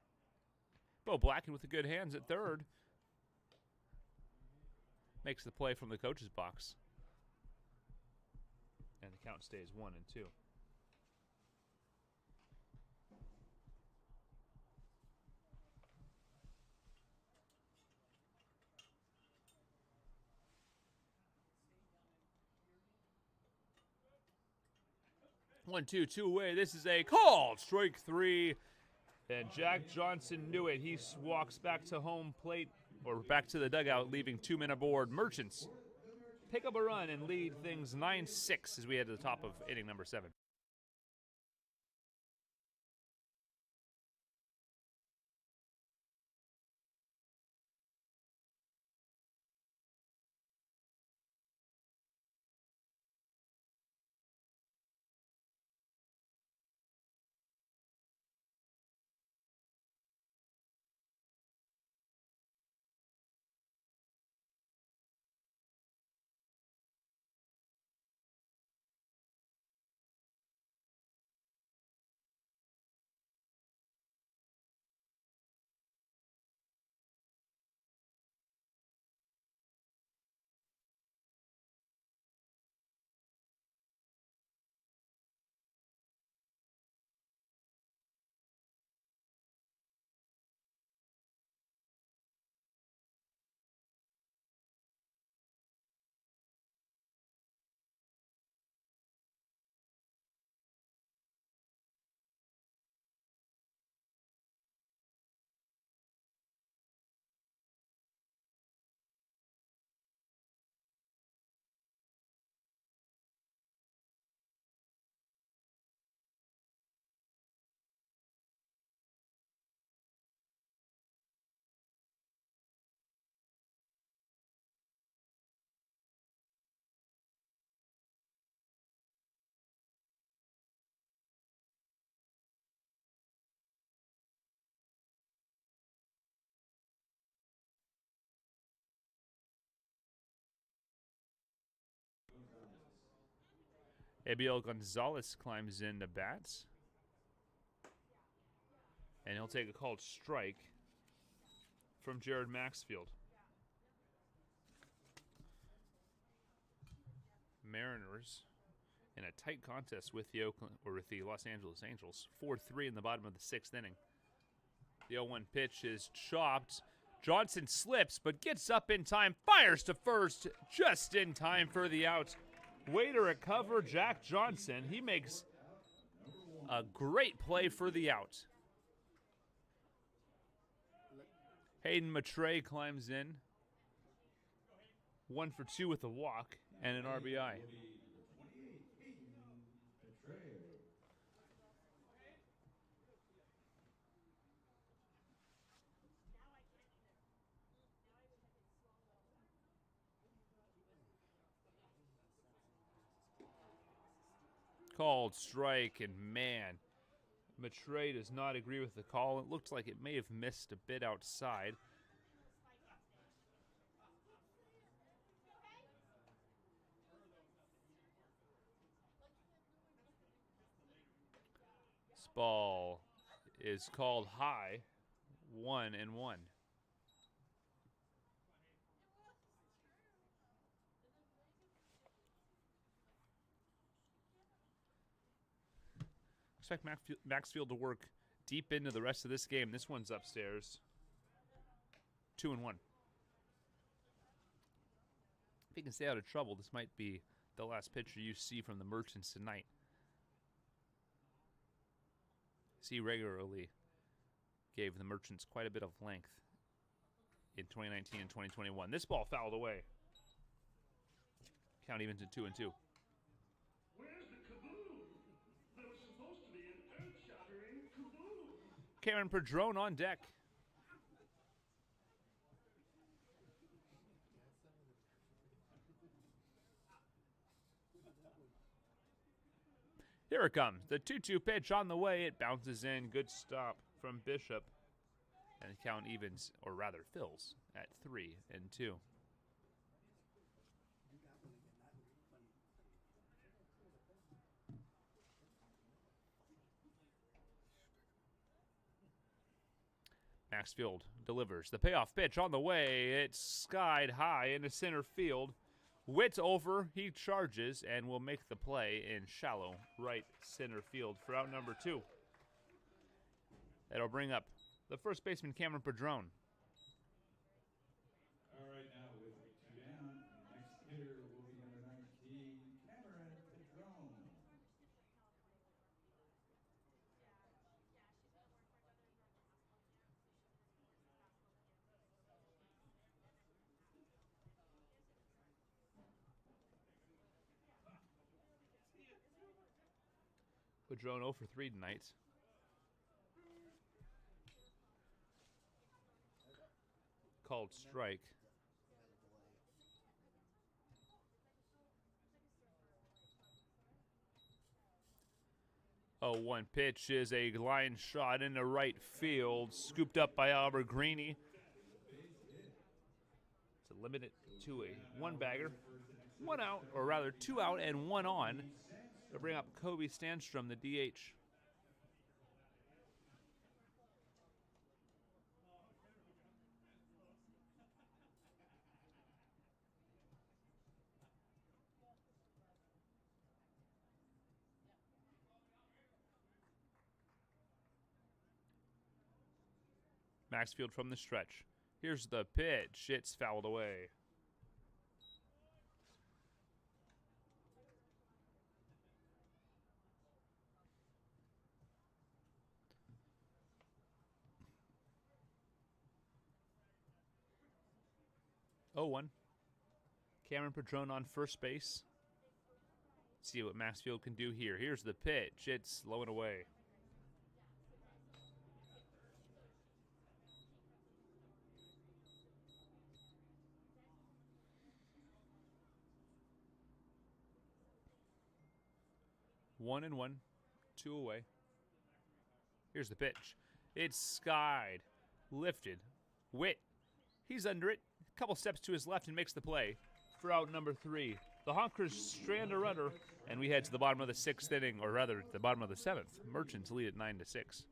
S1: Bo Blacken with the good hands at third. Makes the play from the coach's box. And the count stays 1-2. One, two away. This is a called strike 3. And Jack Johnson knew it. He walks back to home plate, or back to the dugout, leaving 2 men aboard. Merchants pick up a run and lead things 9-6 as we head to the top of inning number 7. Abiel Gonzalez climbs in to bat. And he'll take a called strike from Jared Maxfield. Mariners in a tight contest with the Los Angeles Angels. 4-3 in the bottom of the 6th inning. The 0-1 pitch is chopped. Johnson slips, but gets up in time, fires to first, just in time for the out. Way to recover, Jack Johnson. He makes a great play for the out. Hayden Matre climbs in. 1 for 2 with a walk and an RBI. Called strike, and man, Matre does not agree with the call. It looked like it may have missed a bit outside. This ball is called high, 1-1. Expect Maxfield to work deep into the rest of this game. This one's upstairs. 2-1. If he can stay out of trouble, this might be the last pitcher you see from the Merchants tonight. He regularly gave the Merchants quite a bit of length in 2019 and 2021. This ball fouled away. Count even to 2-2.
S5: Where's the kaboom? There was supposed to be an earth-shattering kaboom.
S1: Cameron Padron on deck. Here it comes. The 2-2 pitch on the way. It bounces in. Good stop from Bishop. And the count evens, or rather fills, at 3-2. Maxfield delivers the payoff pitch on the way. It's skied high into center field. Witt over, he charges and will make the play in shallow right center field for out number 2. That'll bring up the first baseman, Cameron Padron.
S3: All right, now with 2 down, next hitter will be number 19, Cameron Padron.
S1: Padron 0 for 3 tonight. Called strike. 0-1 pitch is a line shot into right field, scooped up by Albert Greeny. To limit it to a 1-bagger, 1 out, or rather 2 out and 1 on. To bring up Kobe Stanstrom, the DH. Maxfield from the stretch. Here's the pitch. It's fouled away. Oh, 1. Cameron Padron on first base. See what Maxfield can do here. Here's the pitch. It's low and away. One and 1, 2 away. Here's the pitch. It's skied, lifted. Witt, he's under it. A couple steps to his left and makes the play for out number 3. The Honkers strand a runner, and we head to the bottom of the 6th inning, or rather, the bottom of the 7th. Merchants lead at 9-6.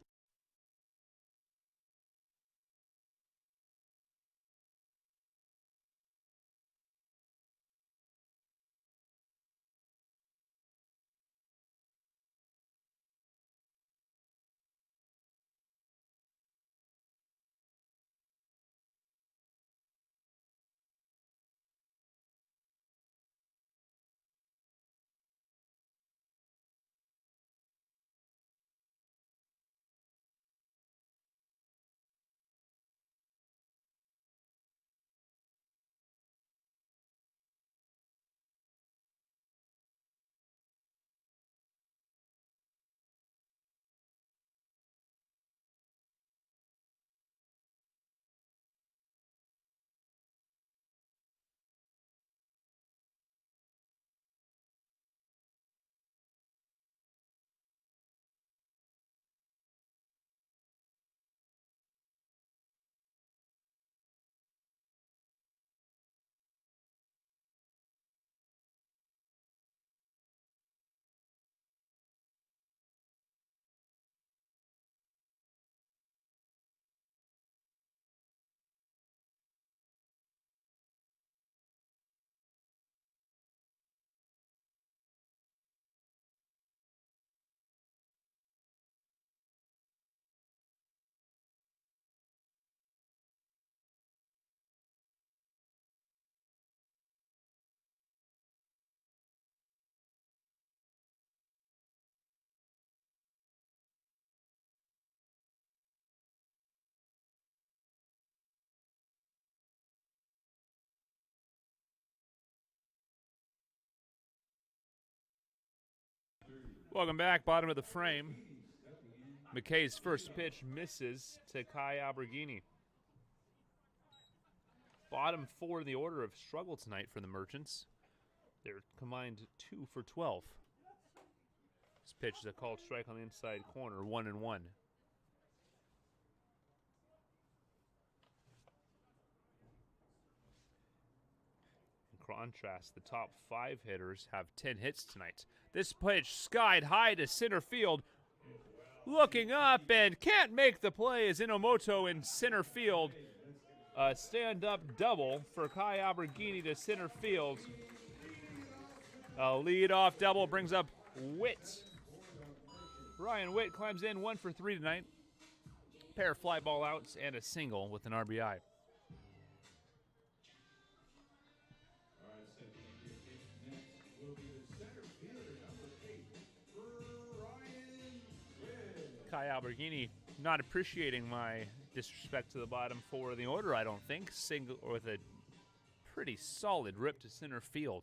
S1: Welcome back, bottom of the frame. McKay's first pitch misses to Kai Alberghini. Bottom 4 in the order of struggle tonight for the Merchants. They're combined 2 for 12. This pitch is a called strike on the inside corner, 1-1. In contrast, the top 5 hitters have 10 hits tonight. This pitch skied high to center field. Looking up and can't make the play is Inomoto in center field. A stand-up double for Kai Alberghini to center field. A lead-off double brings up Witt. Ryan Witt climbs in 1 for 3 tonight. Pair of fly ball outs and a single with an RBI. Kai Alberghini not appreciating my disrespect to the bottom 4 in the order, I don't think. Single with a pretty solid rip to center field.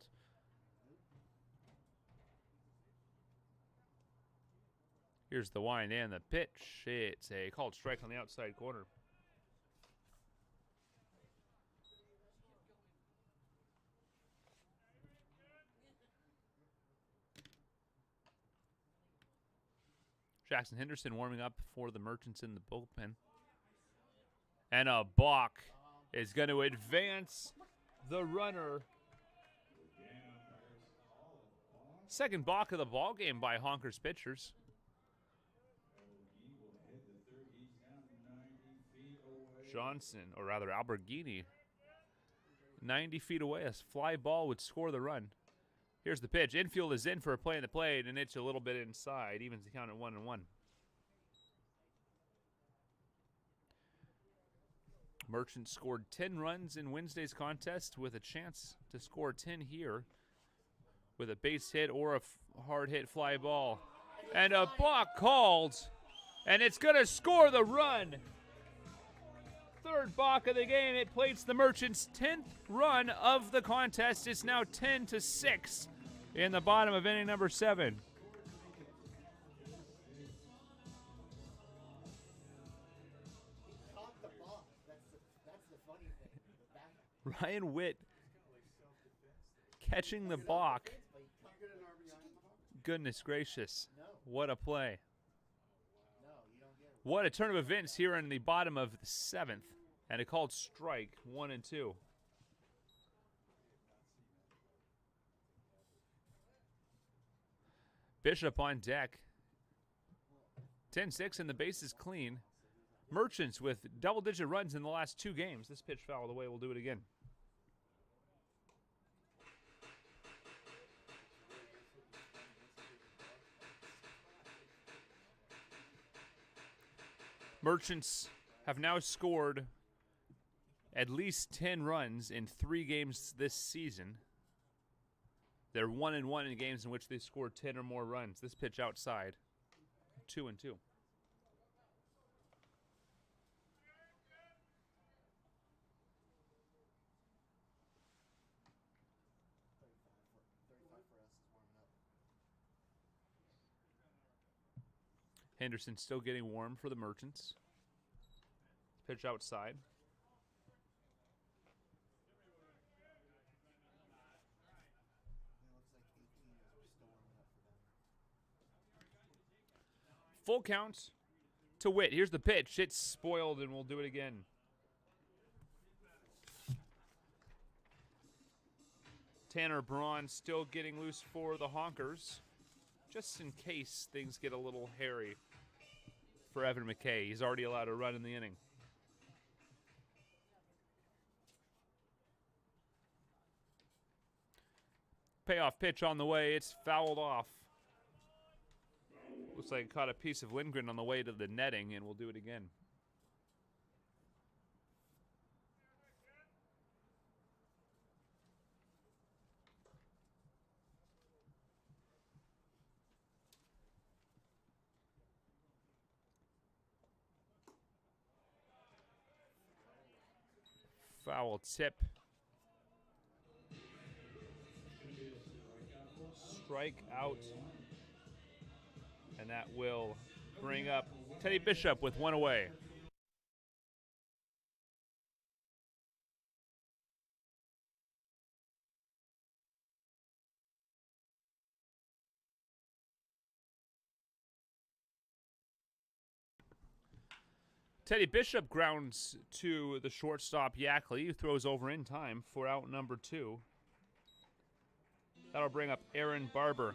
S1: Here's the wind and the pitch. It's a called strike on the outside corner. Jackson Henderson warming up for the Merchants in the bullpen. And a balk is going to advance the runner. Second balk of the ball game by Honkers pitchers. Johnson, or rather Alberghini, 90 feet away. A fly ball would score the run. Here's the pitch. Infield is in for a play in the plate, and it's a little bit inside. Evens the count at 1-1. Merchants scored 10 runs in Wednesday's contest with a chance to score 10 here with a base hit or a hard hit fly ball. And a balk called, and it's going to score the run. Third balk of the game. It plates the Merchants' 10th run of the contest. It's now 10-6 in the bottom of inning number 7.
S2: Caught the ball. That's the funny thing. The back.
S1: Ryan Witt catching the balk. Goodness gracious. What a play. What a turn of events here in the bottom of the 7th. And a called strike, 1-2. Bishop on deck. 10-6 and the base is clean. Merchants with double-digit runs in the last 2 games. This pitch fouled away. We'll do it again. Merchants have now scored at least 10 runs in 3 games this season. They're 1-1 in games in which they scored 10 or more runs. This pitch outside, 2-2. Henderson still getting warm for the Merchants. Pitch outside. Full count to Witt. Here's the pitch. It's spoiled, and we'll do it again. Tanner Braun still getting loose for the Honkers, just in case things get a little hairy for Evan McKay. He's already allowed a run in the inning. Payoff pitch on the way. It's fouled off. Looks like it caught a piece of Lindgren on the way to the netting, and we'll do it again. Foul tip. Strike out. And that will bring up Teddy Bishop with 1 away. Teddy Bishop grounds to the shortstop Yackley, who throws over in time for out number 2. That'll bring up Aaron Barber.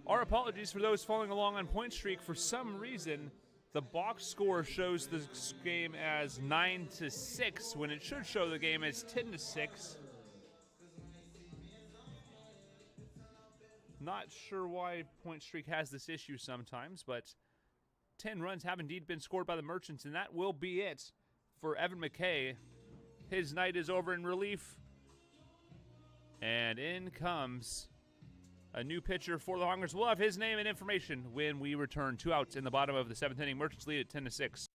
S1: Our apologies for those following along on Point Streak. For some reason, the box score shows this game as 9-6 when it should show the game as 10-6. Not sure why Point Streak has this issue sometimes, but 10 runs have indeed been scored by the Merchants, and that will be it for Evan McKay. His night is over in relief. And in comes a new pitcher for the Honkers. We'll have his name and information when we return. 2 outs in the bottom of the 7th inning. Merchants lead at 10-6.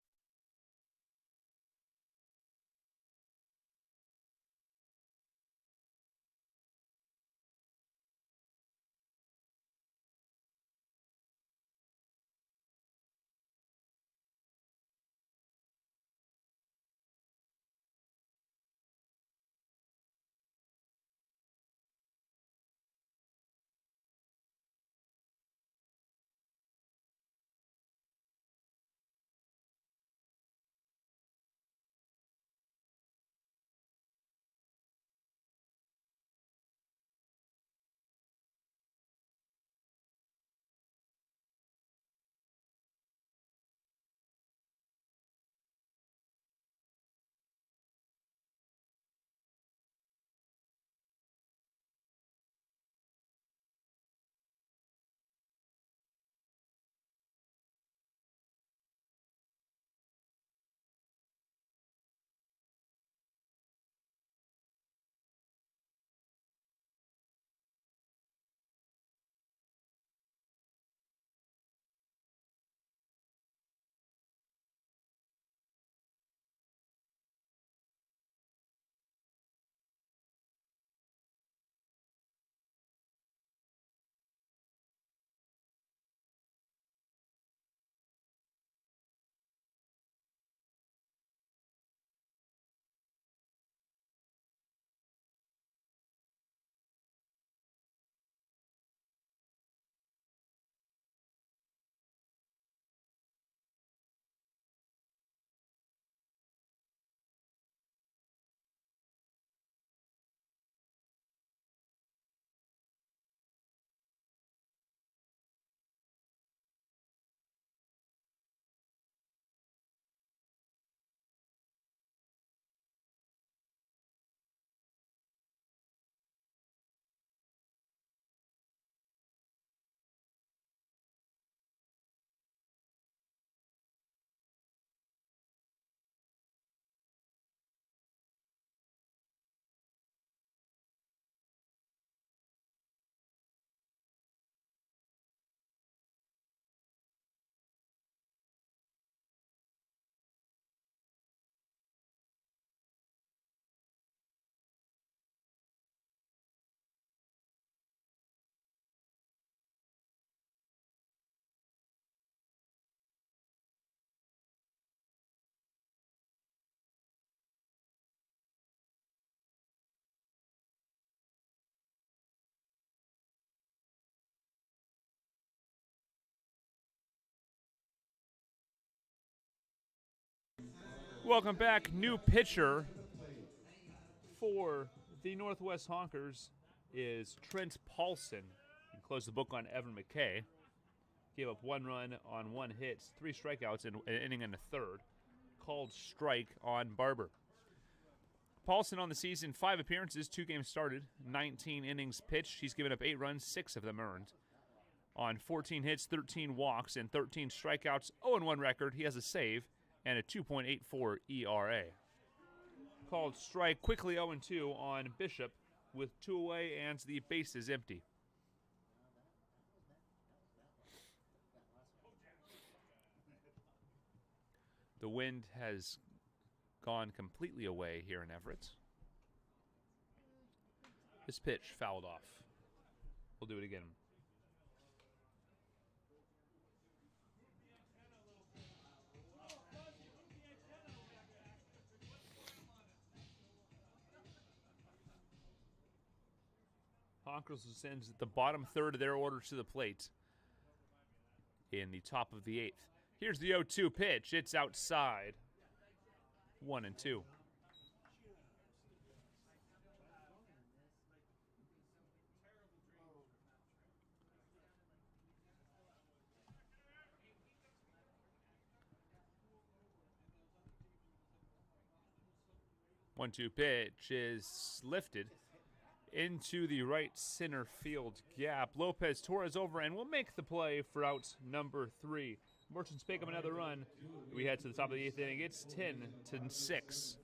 S1: Welcome back. New pitcher for the Northwest Honkers is Trent Paulson. He closed the book on Evan McKay. Gave up 1 run on 1 hit, 3 strikeouts in an inning and a third. Called strike on Barber. Paulson on the season, 5 appearances, 2 games started, 19 innings pitched. He's given up 8 runs, 6 of them earned. On 14 hits, 13 walks, and 13 strikeouts, 0-1 record. He has a save and a 2.84 ERA. Called strike, quickly 0-2 on Bishop with 2 away and the bases empty. The wind has gone completely away here in Everett. This pitch fouled off. We'll do it again. Honkers sends the bottom third of their order to the plate in the top of the 8th. Here's the 0-2 pitch. It's outside. 1-2. One-two pitch is lifted into the right center field gap. Lopez Torres over and will make the play for out number 3. Merchants pick up another run. We head to the top of the 8th inning. It's 10-6.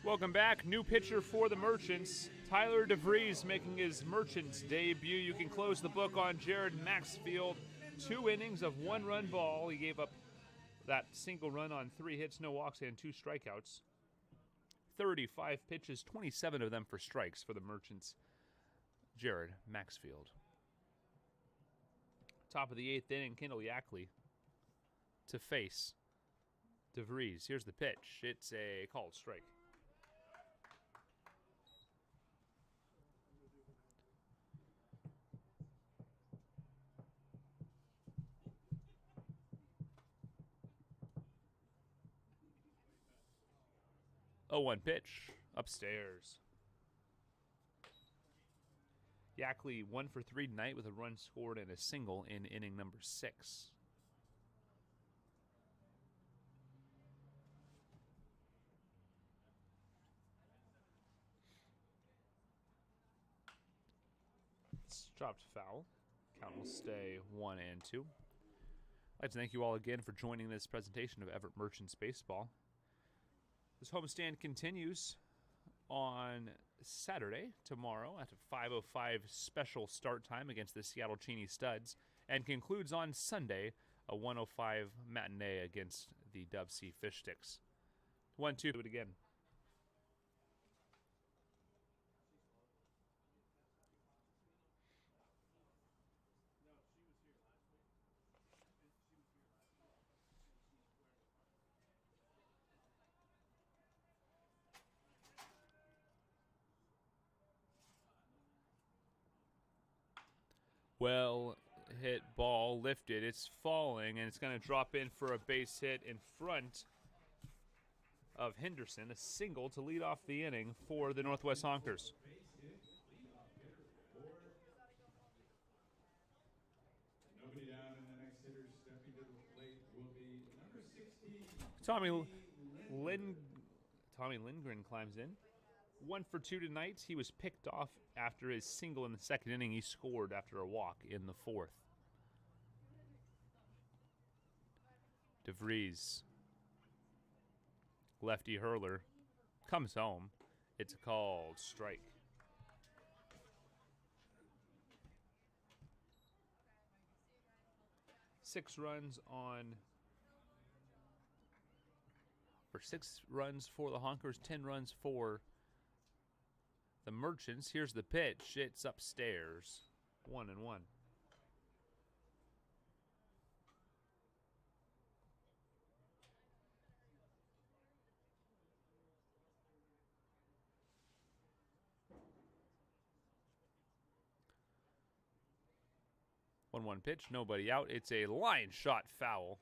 S1: Welcome back. New pitcher for the Merchants. Tyler DeVries making his Merchants debut. You can close the book on Jared Maxfield. 2 innings of 1-run ball. He gave up that single run on 3 hits, no walks, and 2 strikeouts. 35 pitches, 27 of them for strikes for the Merchants. Jared Maxfield. Top of the 8th inning, Kendall Yackley to face DeVries. Here's the pitch. It's a called strike. Oh, 1 pitch upstairs. Yackley 1 for 3 tonight with a run scored and a single in inning number 6. Chopped foul. Count will stay 1-2. I'd like to thank you all again for joining this presentation of Everett Merchants Baseball. This homestand continues on Saturday, tomorrow, at a 5:05 special start time against the Seattle Cheney Studs, and concludes on Sunday, a 1:05 matinee against the Dub C Fish Sticks. 1-2, do it again. Well hit ball, lifted. It's falling, and it's going to drop in for a base hit in front of Henderson. A single to lead off the inning for the Northwest Honkers.
S3: Nobody down, and the next hitter stepping to the plate will be number 60.
S1: Tommy Lindgren climbs in. 1 for 2 tonight. He was picked off after his single in the second inning. He scored after a walk in the fourth. DeVries, lefty hurler, comes home. It's called strike. Six runs for the Honkers, 10 runs for the Merchants. Here's the pitch. It's upstairs. 1-1. One pitch, nobody out. It's a line shot foul.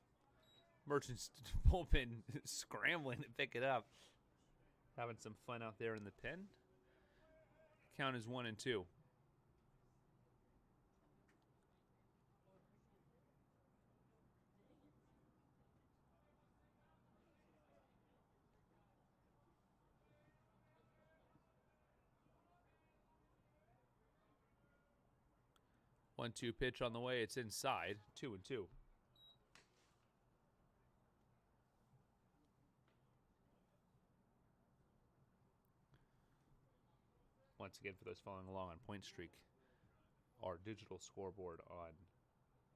S1: Merchants bullpen scrambling to pick it up. Having some fun out there in the pen. Count is 1-2. One-two pitch on the way. It's inside. 2-2. Once again, for those following along on Point Streak, our digital scoreboard on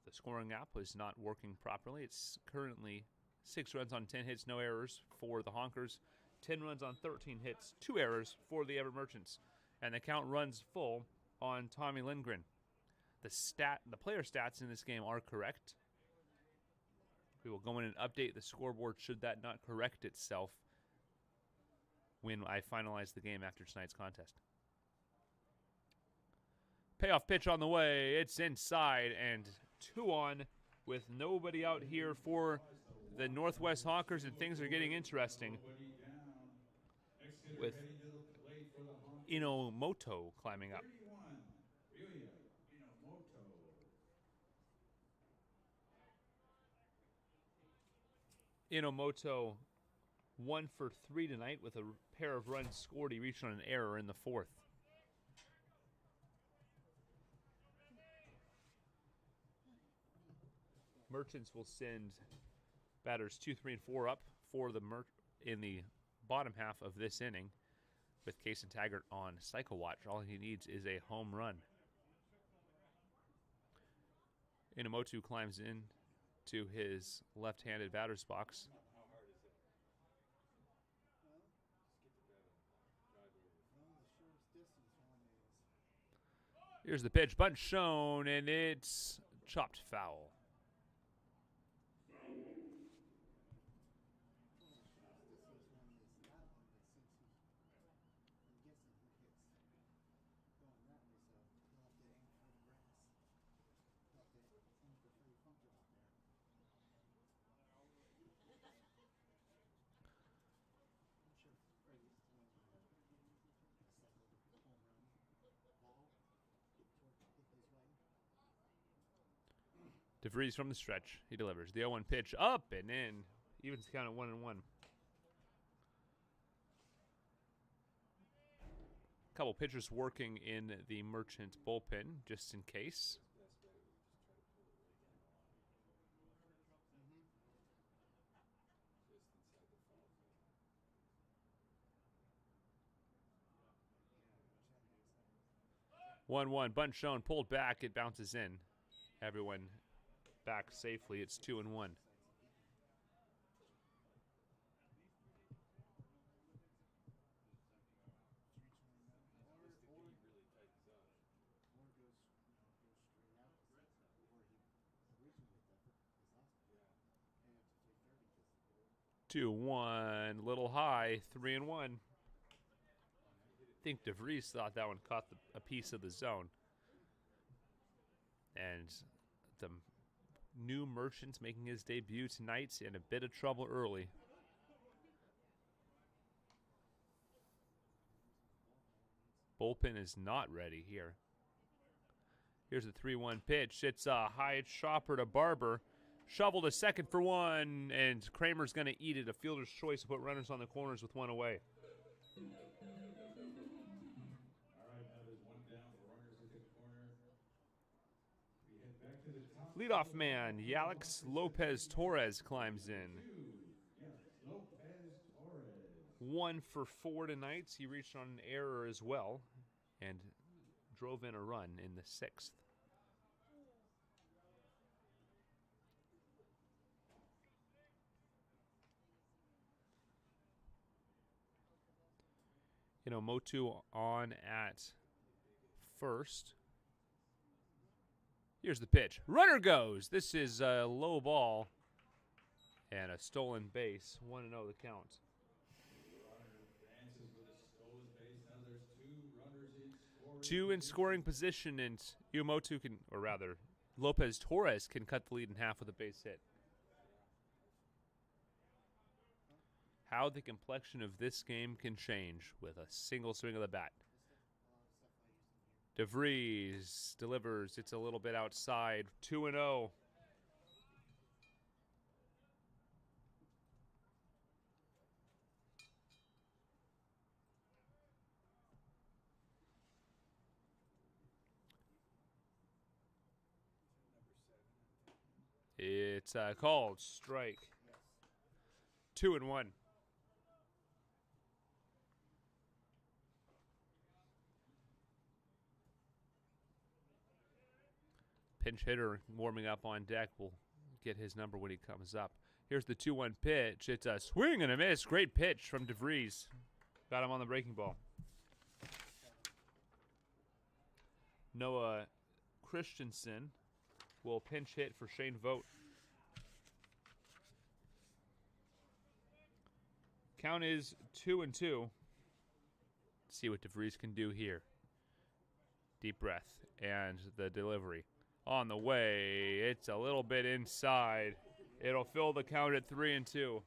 S1: the scoring app is not working properly. It's currently 6 runs on 10 hits, no errors for the Honkers. 10 runs on 13 hits, 2 errors for the Everett Merchants. And the count runs full on Tommy Lindgren. The player stats in this game are correct. We will go in and update the scoreboard should that not correct itself when I finalize the game after tonight's contest. Payoff pitch on the way. It's inside and 2-on with nobody out here for the Northwest Honkers, and things are getting interesting with Inomoto climbing up. Inomoto 1 for 3 tonight with a pair of runs scored. He reached on an error in the fourth. Merchants will send batters 2, 3, and 4 up for the in the bottom half of this inning with Case and Taggart on cycle watch. All he needs is a home run. Inomoto climbs in to his left-handed batter's box. Here's the pitch, bunt shown, and it's chopped foul. DeVries from the stretch. He delivers. The 0-1 pitch up and in. Evens the count at 1-1. couple pitchers working in the Merchant bullpen, just in case.
S4: Best bet would be just try to pull it right down the line. Just inside the foul zone.
S1: 1-1, bunt shown, pulled back, it bounces in. Everyone back safely, it's 2-1.
S4: Realistically, he really tightens up.
S2: Or goes, goes straight out where he originally did his last time.
S4: Yeah.
S2: And have to take third because
S1: 2-1, little high, 3-1. I think DeVries thought that one caught a piece of the zone. And the new Merchants making his debut tonight in a bit of trouble early. Bullpen is not ready here. Here's a 3-1 pitch. It's a high chopper to Barber. Shovel to second for one, and Kramer's going to eat it. A fielder's choice to put runners on the corners with one away.
S3: All right, now there's one down for runners at the corner. We head back to the top.
S1: Leadoff man, Yalex Lopez Torres climbs in.
S3: Lopez Torres.
S1: 1 for 4 tonight. He reached on an error as well and drove in a run in the 6th. Motu on at first. Here's the pitch. Runner goes. This is a low ball and a stolen base. 1-0 the count.
S3: Advances with a stolen base. Now there's two runners in scoring.
S1: 2 in scoring position, and Umotu can, or rather, Lopez Torres can cut the lead in half with a base hit. How the complexion of this game can change with a single swing of the bat. DeVries delivers. It's a little bit outside. 2-0. It's called strike. 2-1. Pinch hitter warming up on deck. Will get his number when he comes up. Here's the 2-1 pitch. It's a swing and a miss. Great pitch from DeVries. Got him on the breaking ball. Noah Christensen will pinch hit for Shane Vogt. Count is 2-2. See what DeVries can do here. Deep breath and the delivery. On the way, it's a little bit inside. It'll fill the count at 3-2.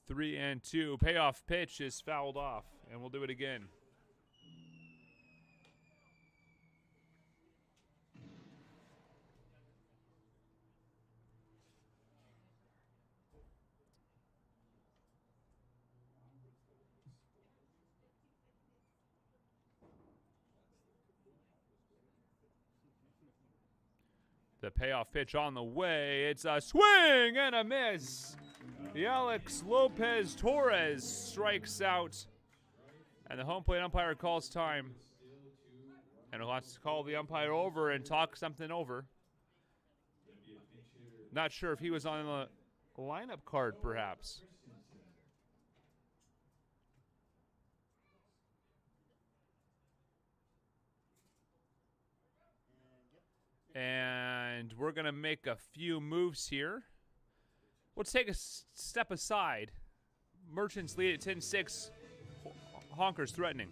S1: Three and two. Payoff pitch is fouled off, and we'll do it again. The payoff pitch on the way. It's a swing and a miss. The Alex Lopez Torres strikes out. And the home plate umpire calls time. And he'll have to call the umpire over and talk something over. Not sure if he was on the lineup card, perhaps. And we're going to make a few moves here. Let's take a step aside. Merchants lead at 10-6. Honkers threatening.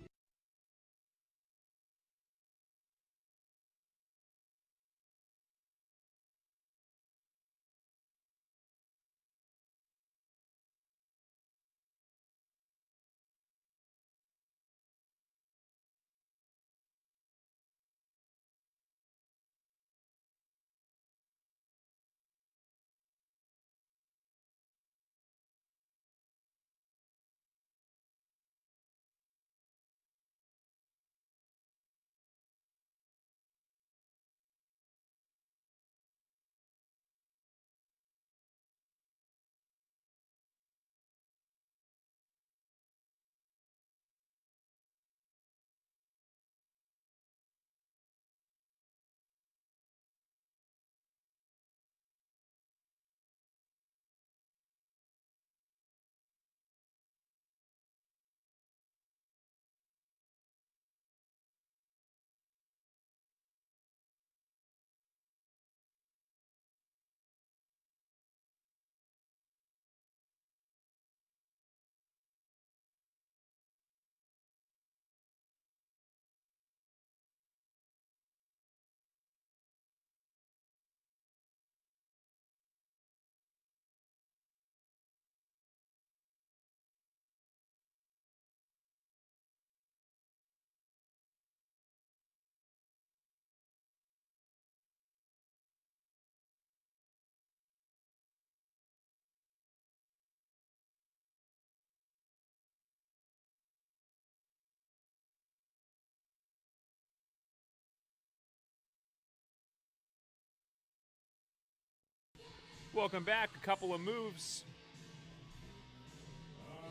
S1: Welcome back. A couple of moves.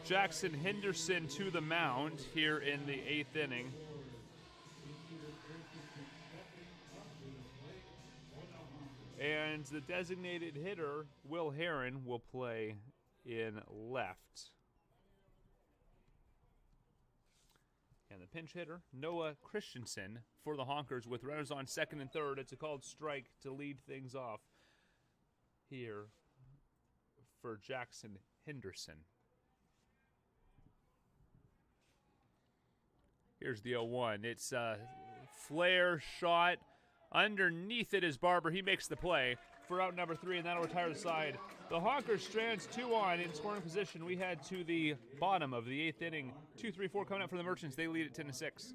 S1: Jackson Henderson to the mound here in the 8th inning. And the designated hitter, Will Heron, will play in left. And the pinch hitter, Noah Christensen, for the Honkers with runners on second and third. It's a called strike to lead things off here for Jackson Henderson. Here's the 0-1. It's a flare shot. Underneath it is Barber. He makes the play for out number 3, and that'll retire the side. The Honkers strands 2 on in scoring position. We head to the bottom of the 8th inning. 2-3-4 coming up for the Merchants. They lead at 10-6.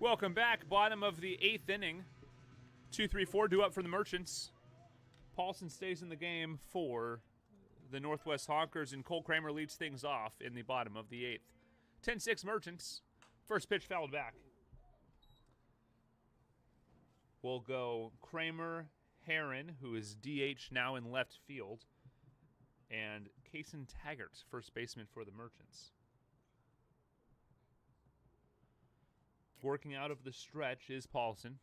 S1: Welcome back. Bottom of the 8th inning. 2-3-4 due up for the Merchants. Paulson stays in the game for the Northwest Honkers, and Cole Kramer leads things off in the bottom of the 8th. 10-6 Merchants. First pitch fouled back. We'll go Kramer, Heron, who is DH now in left field, and Kason Taggart, first baseman for the Merchants. Working out of the stretch is Paulson.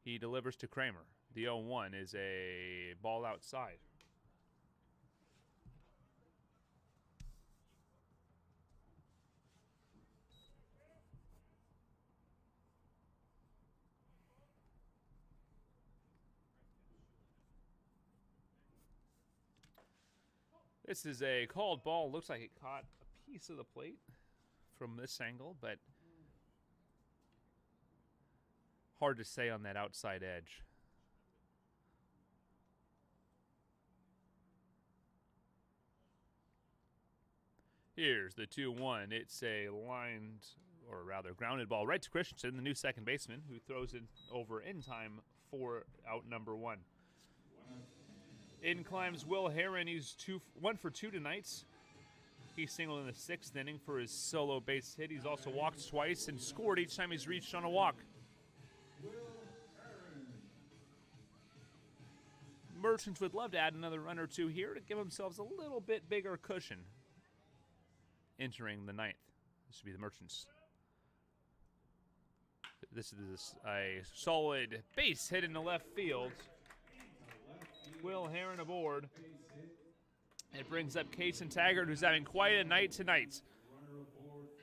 S1: He delivers to Kramer. The 0-1 is a ball outside. This is a called ball. Looks like it caught a piece of the plate from this angle, but hard to say on that outside edge. Here's the 2-1. It's a lined, or rather grounded ball right to Christensen, the new second baseman, who throws it over in time for out number 1. In climbs Will Heron. He's 1 for 2 tonight. He singled in the 6th inning for his solo base hit. He's also walked twice and scored each time he's reached on a walk. Merchants would love to add another run or two here to give themselves a little bit bigger cushion entering the 9th. This would be the Merchants. This is a solid base hit in the left field. Will Heron aboard. It brings up Kason Taggart, who's having quite a night tonight.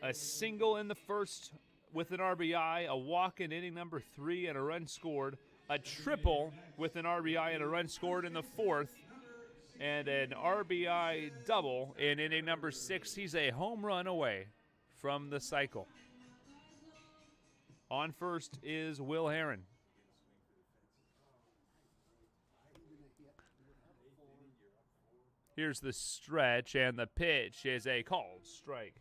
S1: A single in the first with an RBI, a walk in inning number 3, and a run scored. A triple with an RBI and a run scored in the 4th. and an RBI double in inning number 6. He's a home run away from the cycle. On first is Will Heron. Here's the stretch, and the pitch is a called strike.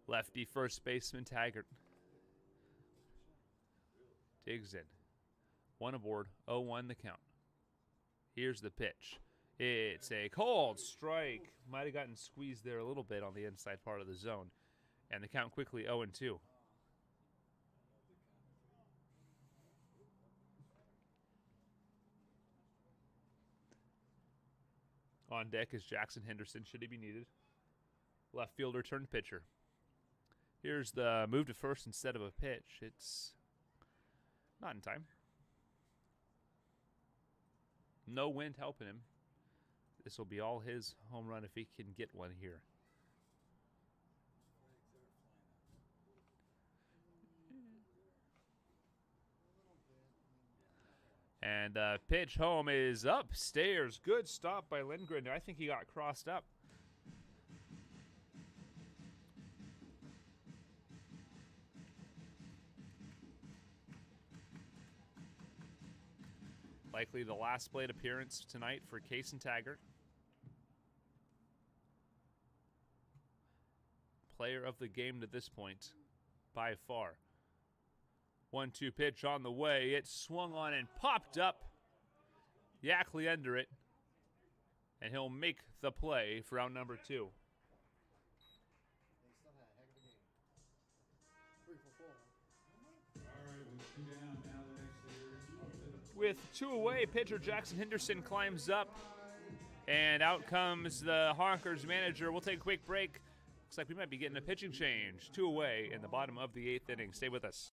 S1: Lefty first baseman Taggart digs in. One aboard, 0-1 the count. Here's the pitch. It's a cold strike. Might have gotten squeezed there a little bit on the inside part of the zone. And the count quickly 0-2. On deck is Jackson Henderson, should he be needed. Left fielder turned pitcher. Here's the move to first instead of a pitch. It's not in time. No wind helping him. This will be all his home run if he can get one here. And pitch home is upstairs. Good stop by Lindgren. I think he got crossed up. Likely the last plate appearance tonight for Case and Taggart. Player of the game to this point, by far. 1-2 pitch on the way. It swung on and popped up. Yackley under it. And he'll make the play for out number 2.
S2: They still had a heck of a game. 3 for 4.
S3: All right, with 2 down, now the next hitter.
S1: With 2 away, pitcher Jackson Henderson climbs up. And out comes the Honkers manager. We'll take a quick break. Looks like we might be getting a pitching change. 2 away in the bottom of the 8th inning. Stay with us.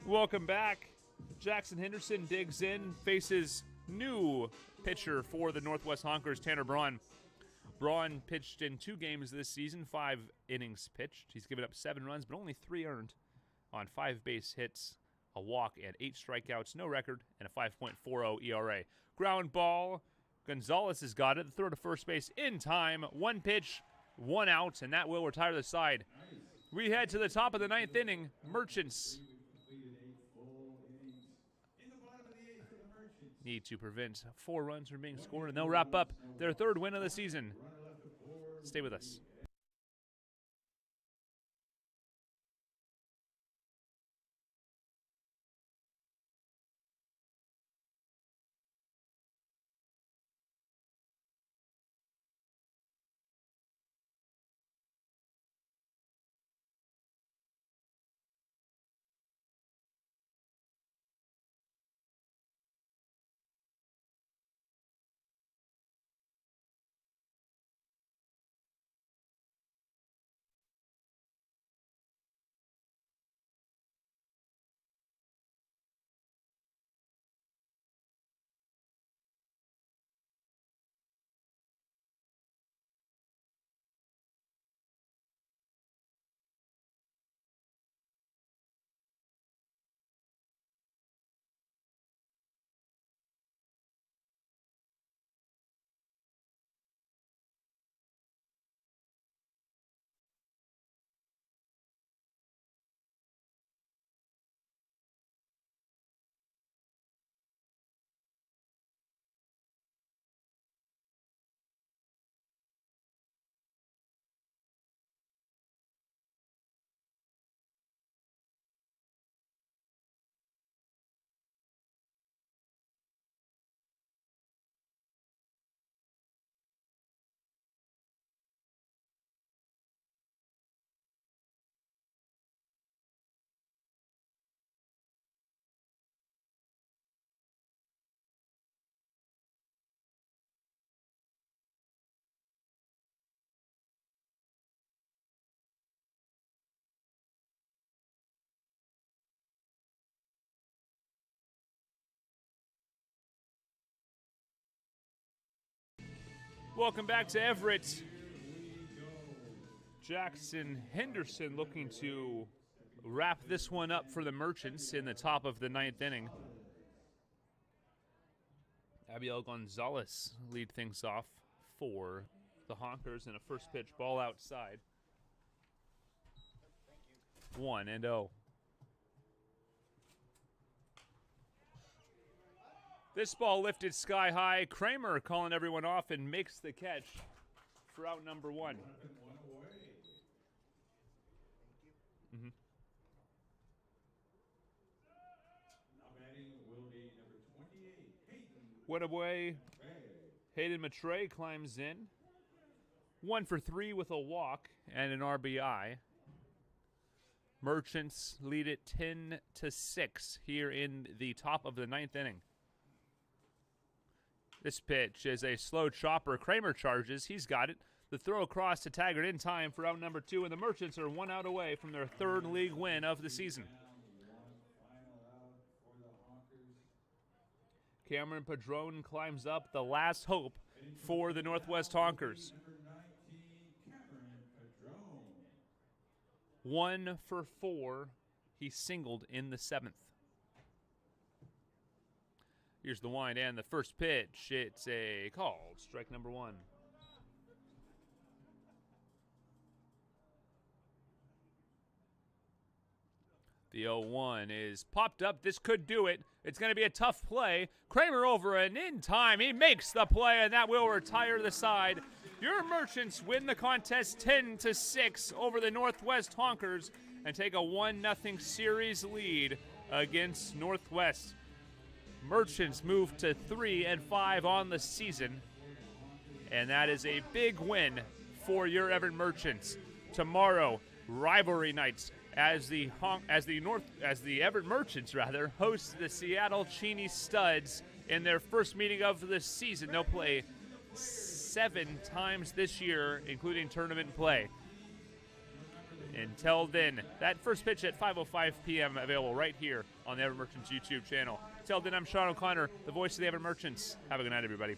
S1: Welcome back. Jackson Henderson digs in, faces new pitcher for the Northwest Honkers, Tanner Braun. Braun pitched in 2 games this season, 5 innings pitched. He's given up 7 runs, but only 3 earned on 5 base hits, a walk, and 8 strikeouts. No record, and a 5.40 ERA. Ground ball. Gonzalez has got it. The throw to first base in time. 1 pitch, 1 out, and that will retire the side. We head to the top of the 9th inning. Merchants
S3: Completed 8 full innings. In the bottom of the 8th for the Merchants.
S1: need to prevent 4 runs from being scored, and they'll wrap up their 3rd win of the season.
S3: Runner left aboard.
S1: Stay with us. Welcome back to Everett. Jackson Henderson looking to wrap this one up for the Merchants in the top of the 9th inning. Abiel Gonzalez lead things off for the Honkers in a first pitch ball outside. 1-0. This ball lifted sky high. Kramer calling everyone off and makes the catch for out number 1.
S3: One away.
S1: Mm-hmm.
S3: Now batting will be number 28, Hayden.
S1: One away.
S3: Bay.
S1: Hayden Matre climbs in. 1 for 3 with a walk and an RBI. Merchants lead it 10-6 here in the top of the 9th inning. This pitch is a slow chopper. Kramer charges. He's got it. The throw across to Taggart in time for out number 2, and the Merchants are 1 out away from their 3rd league win of the season.
S3: Final out for the Honkers.
S1: Cameron Padron climbs up, the last hope for the Northwest Honkers.
S3: Number 19, Cameron Padron.
S1: 1 for 4. He singled in the 7th. Here's the wind and the first pitch. It's a called strike number 1. The 0-1 is popped up. This could do it. It's going to be a tough play. Kramer over and in time. He makes the play, and that will retire the side. Your Merchants win the contest 10-6 over the Northwest Honkers and take a 1-0 series lead against Northwest. Merchants move to 3-5 on the season, and that is a big win for your Everett Merchants. Tomorrow, rivalry nights as the Everett Merchants host the Seattle Cheney Studs in their first meeting of the season. They'll play 7 times this year, including tournament play. Until then, that first pitch at 5:05 p.m. available right here on the Everett Merchants YouTube channel. Until then, I'm Sean O'Connor, the voice of the Everett Merchants. Have a good night, everybody.